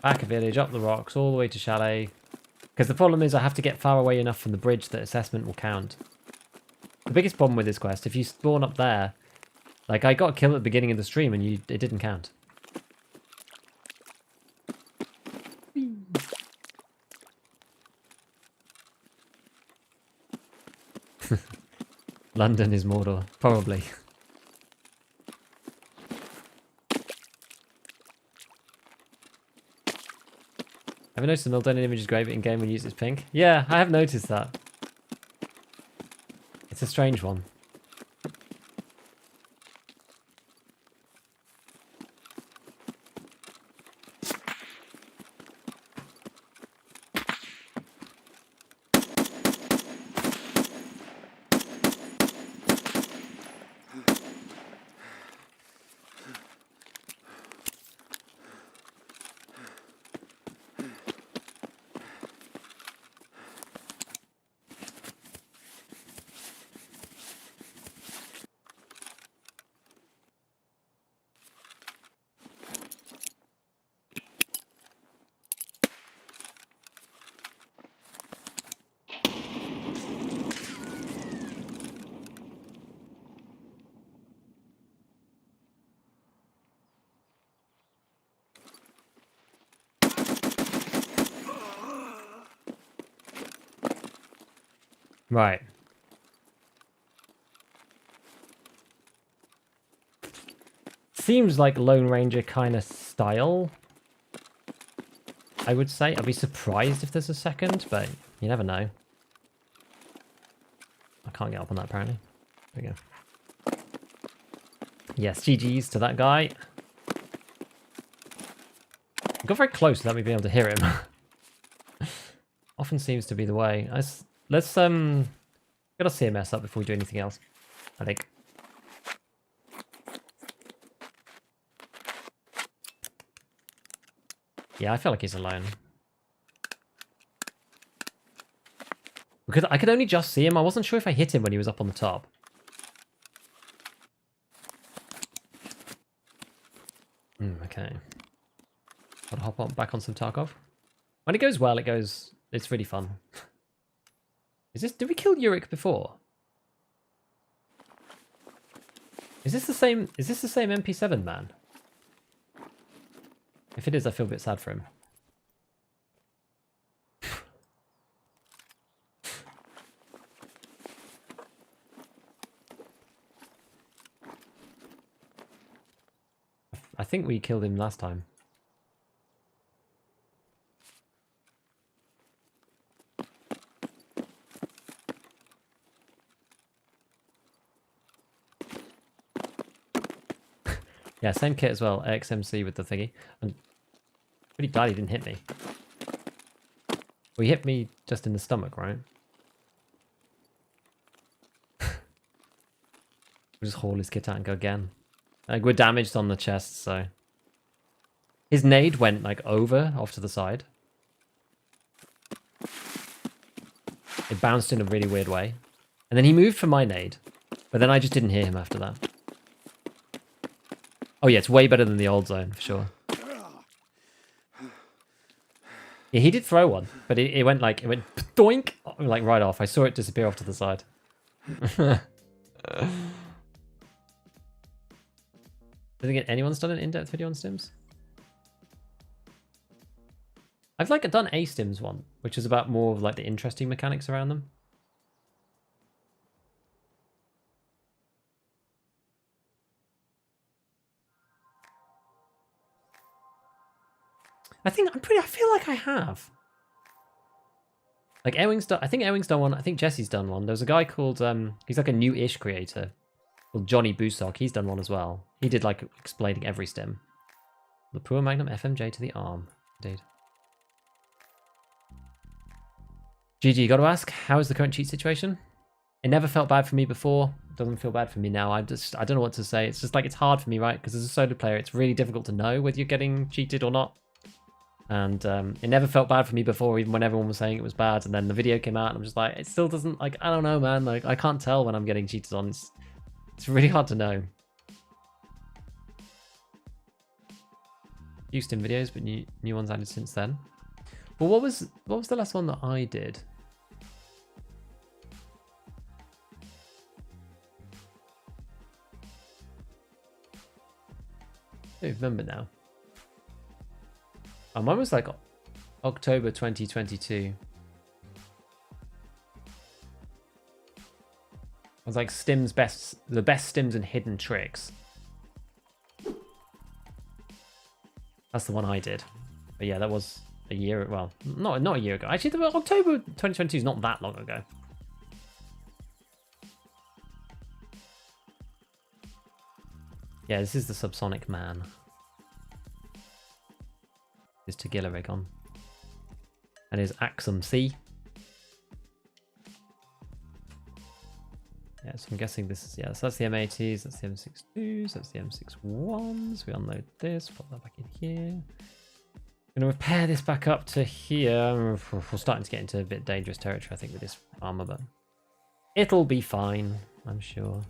Back of village, up the rocks, all the way to chalet. Because the problem is I have to get far away enough from the bridge that assessment will count. The biggest problem with this quest, if you spawn up there, like I got a kill at the beginning of the stream and it didn't count. London is Mordor, probably. Have you noticed the Mildonian image is great in game when you use its pink? Yeah, I have noticed that. It's a strange one. Right. Seems like Lone Ranger kind of style, I would say. I'd be surprised if there's a second, but you never know. I can't get up on that, apparently. There we go. Yes, GG's to that guy. I got very close without me being able to hear him. Often seems to be the way. Let's get our CMS up before we do anything else, I think. Yeah, I feel like he's alone. Because I could only just see him. I wasn't sure if I hit him when he was up on the top. Okay. Gotta hop on, back on some Tarkov. When it goes well, it's really fun. Did we kill Yurik before? Is this the same MP7 man? If it is, I feel a bit sad for him. I think we killed him last time. Yeah, same kit as well. XMC with the thingy. I'm pretty glad he didn't hit me. Well, he hit me just in the stomach, right? We'll just haul his kit out and go again. Like, we're damaged on the chest, so... His nade went, like, over, off to the side. It bounced in a really weird way. And then he moved for my nade. But then I just didn't hear him after that. Oh yeah, it's way better than the old zone, for sure. Yeah, he did throw one, but it went doink, like right off. I saw it disappear off to the side. I don't think anyone's done an in-depth video on stims. I've done a stims one, which is about more of like the interesting mechanics around them. I feel like I have. Like Ewing's done, I think Ewing's done one. I think Jesse's done one. There's a guy called he's like a new-ish creator called Johnny Busok. He's done one as well. He did like explaining every stim. The Pure Magnum FMJ to the arm. Indeed. GG, got to ask, how is the current cheat situation? It never felt bad for me before. It doesn't feel bad for me now. I don't know what to say. It's just like, it's hard for me, right? Because as a solo player, it's really difficult to know whether you're getting cheated or not. And it never felt bad for me before, even when everyone was saying it was bad. And then the video came out and I'm just like, it still doesn't, like, I don't know, man. Like, I can't tell when I'm getting cheated on. It's really hard to know. Few Stim videos, but new ones added since then. Well, what was the last one that I did? I don't remember now. Oh, mine was like October 2022. It was like Stim's the best Stims and hidden tricks. That's the one I did. But yeah, that was a year, well, not a year ago. Actually, October 2022 is not that long ago. Yeah, this is the Subsonic Man. Is Tagilla rig on. And his Axum C. Yeah, so I'm guessing this is, yeah, so that's the M80s, that's the M62s, that's the M61s. We unload this, put that back in here. Gonna repair this back up to here. We're starting to get into a bit dangerous territory, I think, with this armor, but it'll be fine, I'm sure.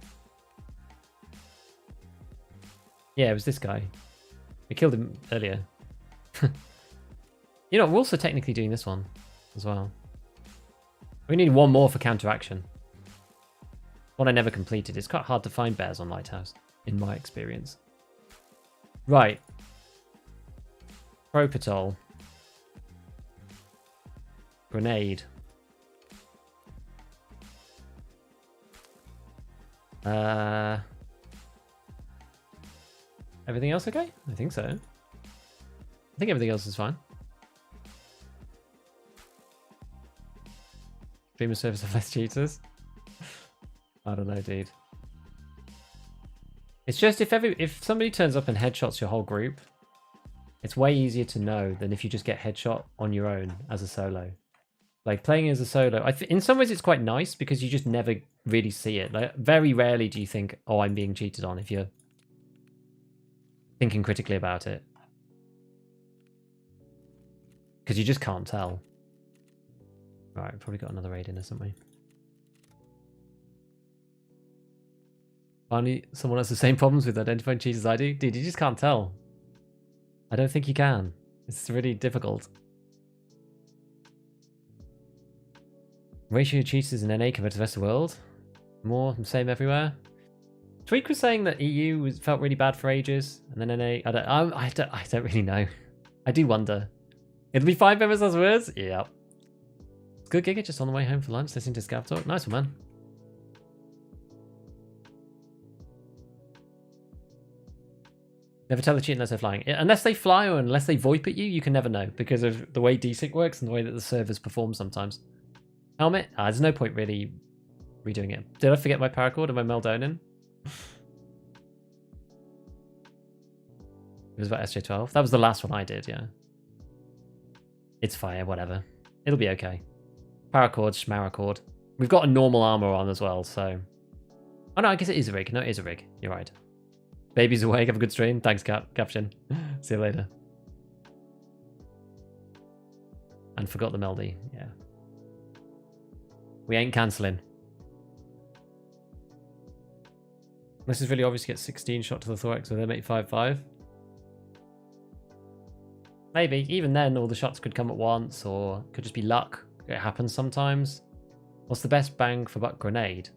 Yeah, it was this guy. We killed him earlier. You know, we're also technically doing this one as well. We need one more for counteraction. One I never completed. It's quite hard to find bears on Lighthouse, in my experience. Right. Propitol. Everything else okay? I think so. I think everything else is fine. Streamer service of less cheaters. I don't know, dude. It's just if somebody turns up and headshots your whole group, it's way easier to know than if you just get headshot on your own as a solo. Like playing as a solo, in some ways it's quite nice because you just never really see it. Like very rarely do you think, "Oh, I'm being cheated on," if you're thinking critically about it, because you just can't tell. Right, probably got another raid in or something. Finally, someone has the same problems with identifying cheaters as I do. Dude, you just can't tell. I don't think you can. It's really difficult. Ratio of cheaters in NA compared to the rest of the world? More, same everywhere. Tweak was saying that EU felt really bad for ages, and then NA. I don't really know. I do wonder. It'll be 5 members as words. Yep. Good gig. Just on the way home for lunch, listening to ScavTalk. Nice one, man. Never tell the cheat unless they're flying. Unless they fly or unless they VoIP at you, you can never know because of the way DSync works and the way that the servers perform sometimes. Helmet? There's no point really redoing it. Did I forget my paracord and my Meldonin? It was about SJ12. That was the last one I did, yeah. It's fire, whatever. It'll be okay. Paracord, schmaracord. We've got a normal armor on as well, so... Oh no, I guess it is a rig. No, it is a rig. You're right. Baby's awake. Have a good stream. Thanks, Caption. See you later. And forgot the Meldy. Yeah. We ain't cancelling. This is really obvious to get 16 shot to the thorax with M855. Maybe. Even then, all the shots could come at once, or could just be luck. It happens sometimes. What's the best bang for buck grenade?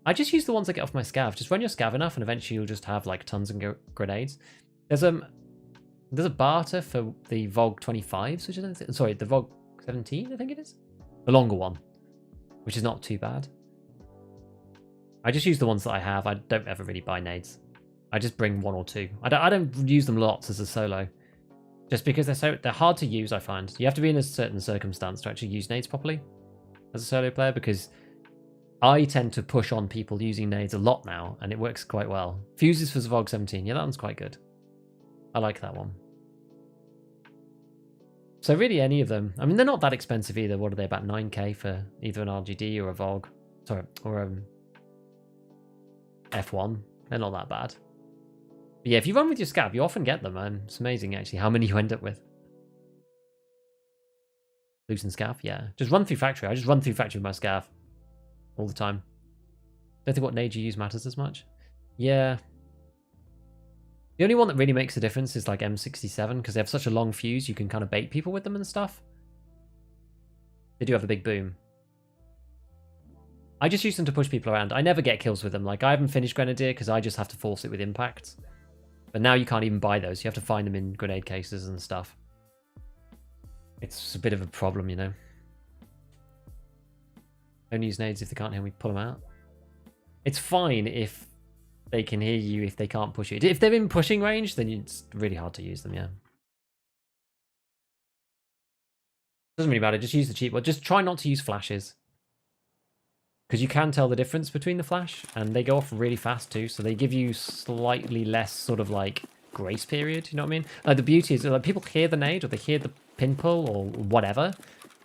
I just use the ones I get off my scav. Just run your scav enough, and eventually you'll just have like tons of grenades. There's a barter for the VOG 25s, which I don't think, sorry, the VOG 17, I think it is, the longer one, which is not too bad. I just use the ones that I have. I don't ever really buy nades. I just bring 1 or 2. I don't use them lots as a solo, just because they're hard to use. I find you have to be in a certain circumstance to actually use nades properly as a solo player, because I tend to push on people using nades a lot now, and it works quite well. Fuses for VOG 17. Yeah, that one's quite good. I like that one. So really any of them. I mean, they're not that expensive either. What are they, about 9k for either an RGD or a VOG? Sorry, or F1. They're not that bad. But yeah, if you run with your scav, you often get them, man. It's amazing, actually, how many you end up with. Loosen scav, yeah. Just run through factory. I just run through factory with my scav all the time. Don't think what nade you use matters as much. Yeah. The only one that really makes a difference is like M67, because they have such a long fuse, you can kind of bait people with them and stuff. They do have a big boom. I just use them to push people around. I never get kills with them. Like, I haven't finished Grenadier because I just have to force it with impact. But now you can't even buy those. You have to find them in grenade cases and stuff. It's a bit of a problem, you know. Only use nades if they can't hear me, pull them out. It's fine if they can hear you, if they can't push you. If they're in pushing range, then it's really hard to use them, yeah. Doesn't really matter, just use the cheap one. Just try not to use flashes. Because you can tell the difference between the flash, and they go off really fast too, so they give you slightly less sort of like grace period, you know what I mean? The beauty is like people hear the nade, or they hear the pin pull, or whatever,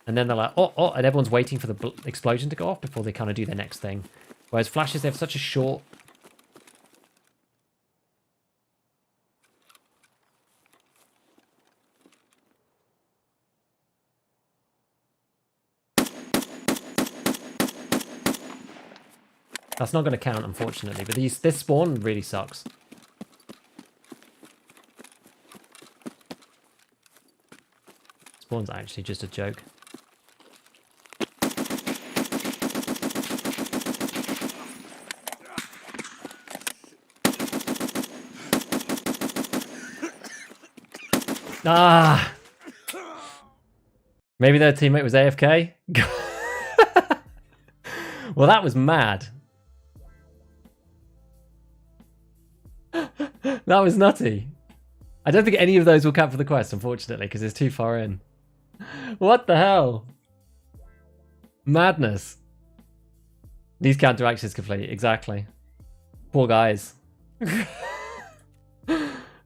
and then they're like, oh, and everyone's waiting for the explosion to go off before they kind of do their next thing. Whereas flashes, they have such a short... That's not going to count, unfortunately, but this spawn really sucks. Spawn's actually just a joke. Ah! Maybe their teammate was AFK? Well, that was mad. That was nutty. I don't think any of those will count for the quest, unfortunately, because it's too far in. What the hell? Madness. These counteractions complete, exactly. Poor guys. It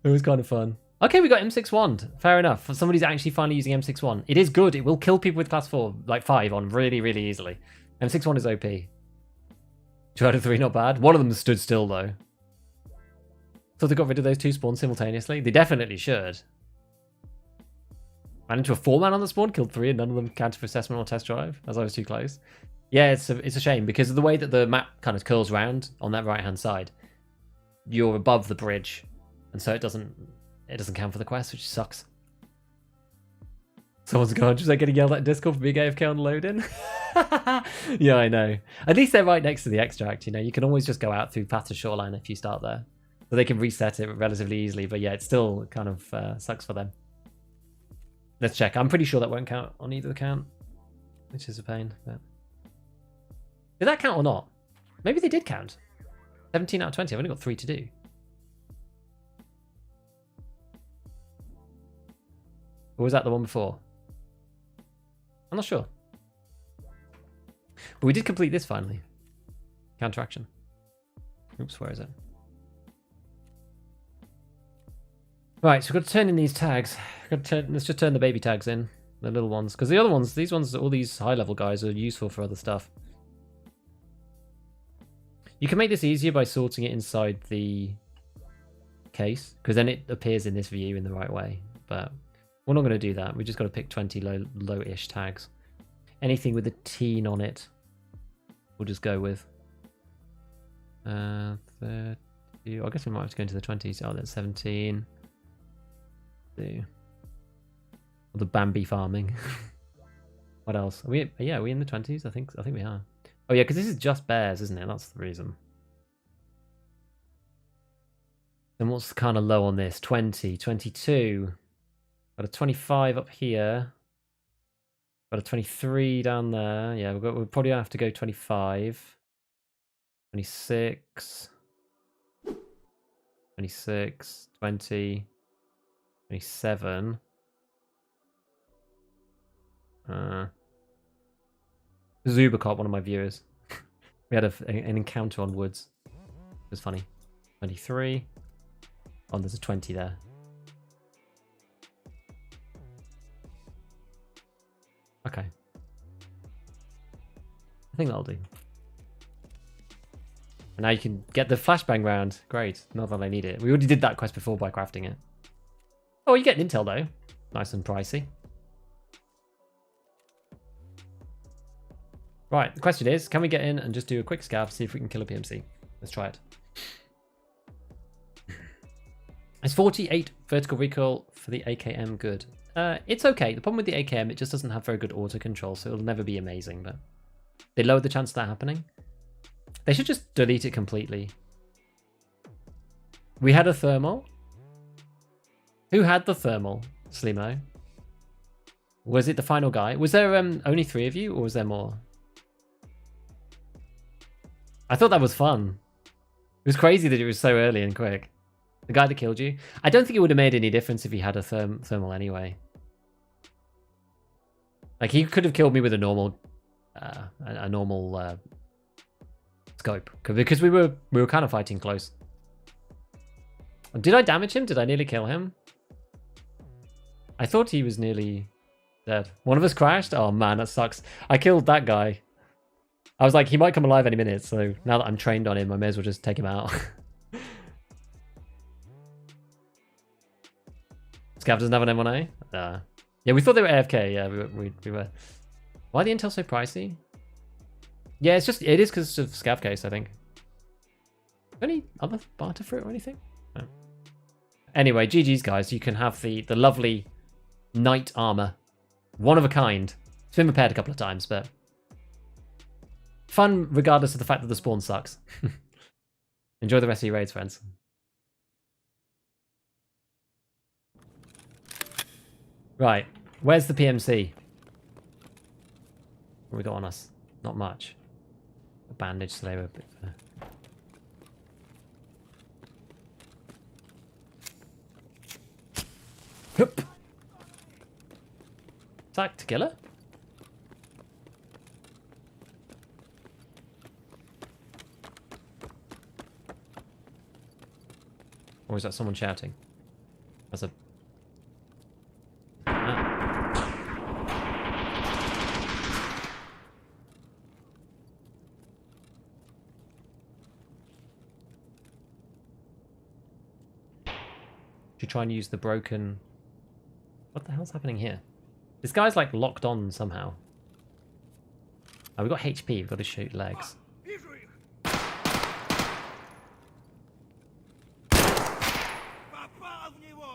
was kind of fun. Okay, we got M6 wand. Fair enough. Somebody's actually finally using M6 wand. It is good. It will kill people with class 4, like 5 on really, really easily. M6 wand is OP. 2 out of 3, not bad. One of them stood still, though. Thought they got rid of those 2 spawns simultaneously. They definitely should. Ran into a 4-man on the spawn, killed 3, and none of them counted for assessment or test drive, as I was too close. Yeah, it's a shame, because of the way that the map kind of curls round on that right-hand side. You're above the bridge, and so it doesn't count for the quest, which sucks. Someone's gone, just like getting yelled at in Discord for being AFK on load-in. Yeah, I know. At least they're right next to the extract, you know. You can always just go out through Path to Shoreline if you start there. So they can reset it relatively easily, but yeah, it still kind of sucks for them. Let's check. I'm pretty sure that won't count on either account, which is a pain. But... did that count or not? Maybe they did count. 17 out of 20. I've only got 3 to do. Or was that the one before? I'm not sure. But we did complete this finally. Counteraction. Oops, where is it? Right, so we've got to turn in these tags. Let's just turn the baby tags in. The little ones. Because the other ones, these ones, all these high-level guys are useful for other stuff. You can make this easier by sorting it inside the case. Because then it appears in this view in the right way. But we're not going to do that. We just got to pick 20 low-ish tags. Anything with a teen on it, we'll just go with. 30. I guess we might have to go into the 20s. Oh, that's 17. Or the Bambi farming. What else? Are we in the 20s? I think we are. Oh yeah, because this is just bears, isn't it? That's the reason. Then what's kind of low on this? 20, 22. Got a 25 up here. Got a 23 down there. Yeah, we'll probably have to go 25. 26. 26. 20. 27. Zubacop, one of my viewers. We had an encounter on woods. It was funny. 23. Oh, there's a 20 there. Okay. I think that'll do. And now you can get the flashbang round. Great. Not that I need it. We already did that quest before by crafting it. Oh, you get an intel though. Nice and pricey. Right, the question is, can we get in and just do a quick scav, see if we can kill a PMC? Let's try it. Is 48 vertical recoil for the AKM good? It's okay. The problem with the AKM, it just doesn't have very good auto control, so it'll never be amazing, but they lowered the chance of that happening. They should just delete it completely. We had a thermal. Who had the thermal, Slimo? Was it the final guy? Was there only 3 of you, or was there more? I thought that was fun. It was crazy that it was so early and quick. The guy that killed you. I don't think it would have made any difference if he had a thermal anyway. Like, he could have killed me with a normal scope, because we were kind of fighting close. Did I damage him? Did I nearly kill him? I thought he was nearly dead. One of us crashed? Oh man, that sucks. I killed that guy. I was like, he might come alive any minute, so now that I'm trained on him, I may as well just take him out. Scav doesn't have an M1A? Yeah, we thought they were AFK. Yeah, we were. Why are the intel so pricey? Yeah, it is because of Scav case, I think. Any other barter fruit or anything? No. Anyway, GG's guys. You can have the lovely knight armor. One of a kind. It's been repaired a couple of times, but fun regardless of the fact that the spawn sucks. Enjoy the rest of your raids, friends. Right, where's the PMC? What we got on us? Not much. A bandage, so they were a bit... Hup. Attack to kill her? Or is that someone shouting? That's a... Ah. Should try and use the broken... What the hell's happening here? This guy's like locked on somehow. Oh, we've got HP, we've got to shoot legs. Вижу их! Попал в него!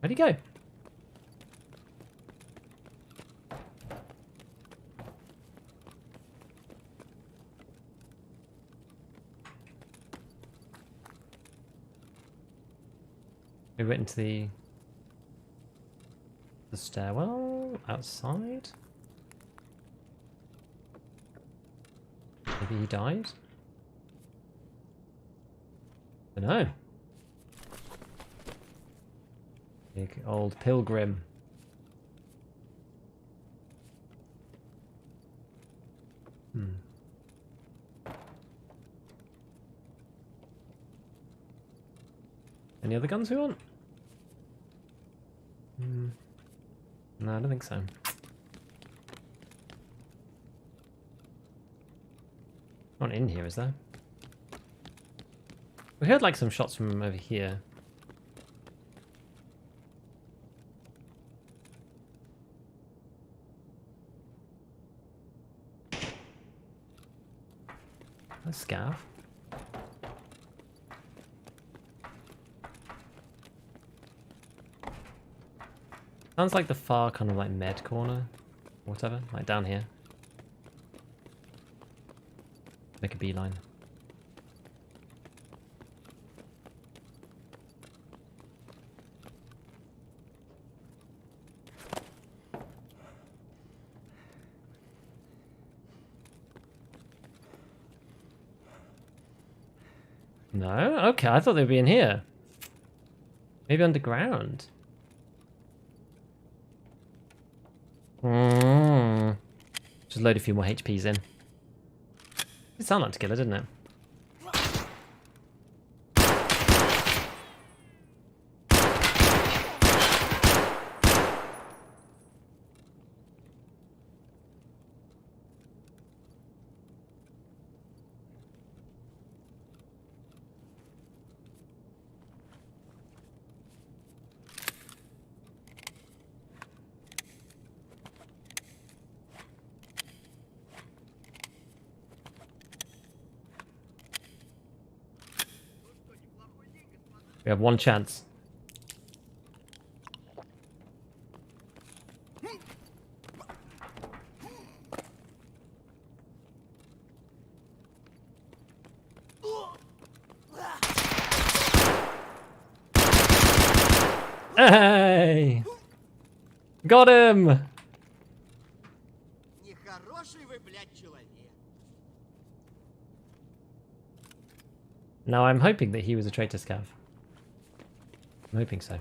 Where'd he go? We went into the stairwell outside. Maybe he died? I don't know. Big old pilgrim. Any other guns we want? No, I don't think so. Not in here, is there? We heard like some shots from over here. A scav. Sounds like the far kind of like med corner, or whatever, like down here. Make a beeline. No? Okay, I thought they'd be in here. Maybe underground. Just load a few more HPs in. It sounded like to kill her, didn't it? We have one chance. Hey! Got him! Нехороший вы, блядь, человек. Now I'm hoping that he was a traitor scav. I'm hoping so.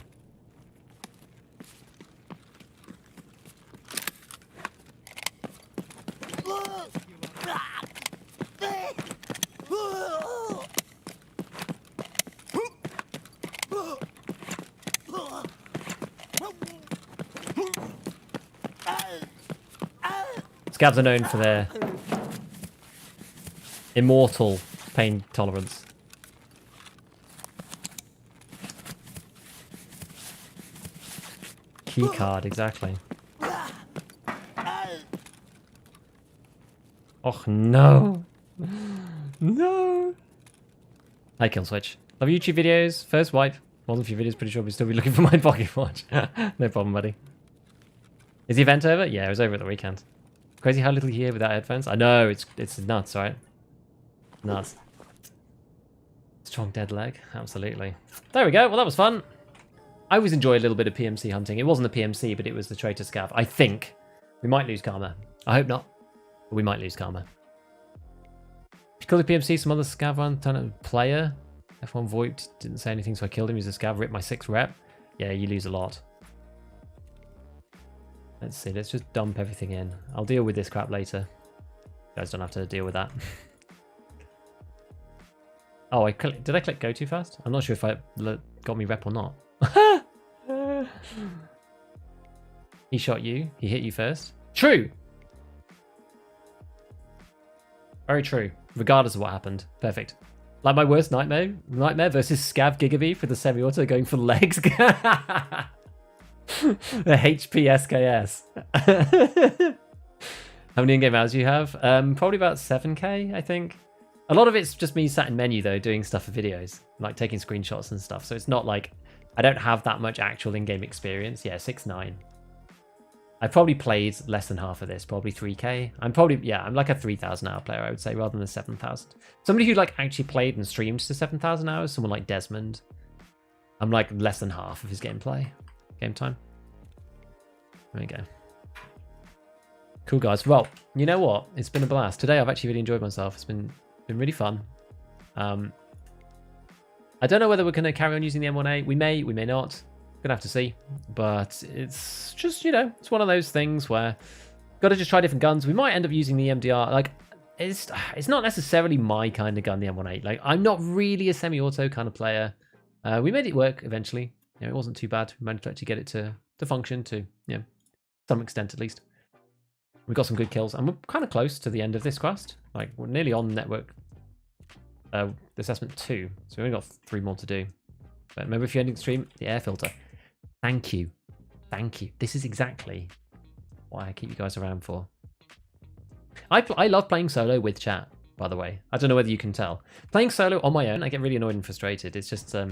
Scavs are known for their immortal pain tolerance. Key card, exactly. Oh no! No! Hi, Kill Switch. Love YouTube videos. First wipe. Wasn't a few videos, pretty sure we'll still be looking for my pocket watch. No problem, buddy. Is the event over? Yeah, it was over at the weekend. Crazy how little you hear without headphones. I know, it's nuts, right? Nuts. Strong dead leg, absolutely. There we go, well that was fun. I always enjoy a little bit of PMC hunting. It wasn't the PMC, but it was the traitor scav. I think we might lose karma. I hope not, but we might lose karma. If you kill the PMC, some other scav run, turn it player. F1 VoIP didn't say anything, so I killed him. He's a scav, ripped my 6 rep. Yeah, you lose a lot. Let's see, let's just dump everything in. I'll deal with this crap later. You guys don't have to deal with that. Oh, did I click go too fast? I'm not sure if I got me rep or not. He shot you. He hit you first. True. Very true. Regardless of what happened. Perfect. Like my worst nightmare. Nightmare versus Scav Gigabee for the semi-auto going for legs. The HP SKS. How many in-game hours do you have? Probably about 7k, I think. A lot of it's just me sat in menu though, doing stuff for videos, like taking screenshots and stuff. So it's not like I don't have that much actual in-game experience. Yeah, 6.9. I probably played less than half of this, probably 3k. I'm like a 3,000 hour player, I would say, rather than a 7,000. Somebody who like actually played and streamed to 7,000 hours, someone like Desmond. I'm like less than half of his game time. There we go. Cool guys. Well, you know what? It's been a blast. Today I've actually really enjoyed myself. It's been really fun. I don't know whether we're going to carry on using the M1A. We may not. Gonna have to see. But it's just, you know, it's one of those things where got to just try different guns. We might end up using the MDR. Like, it's not necessarily my kind of gun, the M1A. Like, I'm not really a semi-auto kind of player. We made it work eventually. You know, it wasn't too bad. We managed to actually get it to function to, you know, some extent at least. We got some good kills, and we're kind of close to the end of this quest. Like, we're nearly on network assessment 2, so we've only got 3 more to do. But remember, if you're ending the stream, the air filter. Thank you. This is exactly what I keep you guys around for. I love playing solo with chat, by the way. I don't know whether you can tell. Playing solo on my own, I get really annoyed and frustrated. It's just, I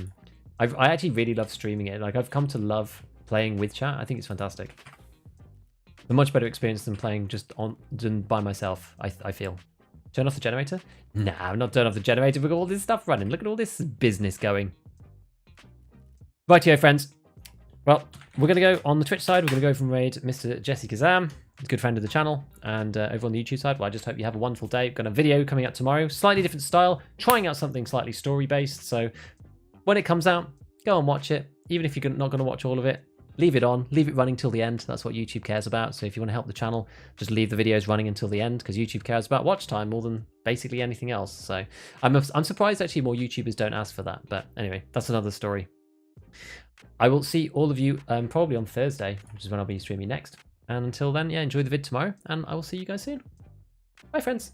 actually really love streaming it. Like, I've come to love playing with chat. I think it's fantastic. A much better experience than playing just than by myself, I feel. Turn off the generator? Nah, I'm not turning off the generator. We've got all this stuff running. Look at all this business going. Rightio, friends. Well, we're going to go on the Twitch side. We're going to go from raid Mr. Jesse Kazam. He's a good friend of the channel. And over on the YouTube side, well, I just hope you have a wonderful day. We've got a video coming out tomorrow. Slightly different style. Trying out something slightly story-based. So when it comes out, go and watch it. Even if you're not going to watch all of it, leave it on. Leave it running till the end. That's what YouTube cares about. So if you want to help the channel, just leave the videos running until the end, because YouTube cares about watch time more than basically anything else. So I'm surprised actually more YouTubers don't ask for that. But anyway, that's another story. I will see all of you probably on Thursday, which is when I'll be streaming next. And until then, yeah, enjoy the vid tomorrow, and I will see you guys soon. Bye, friends.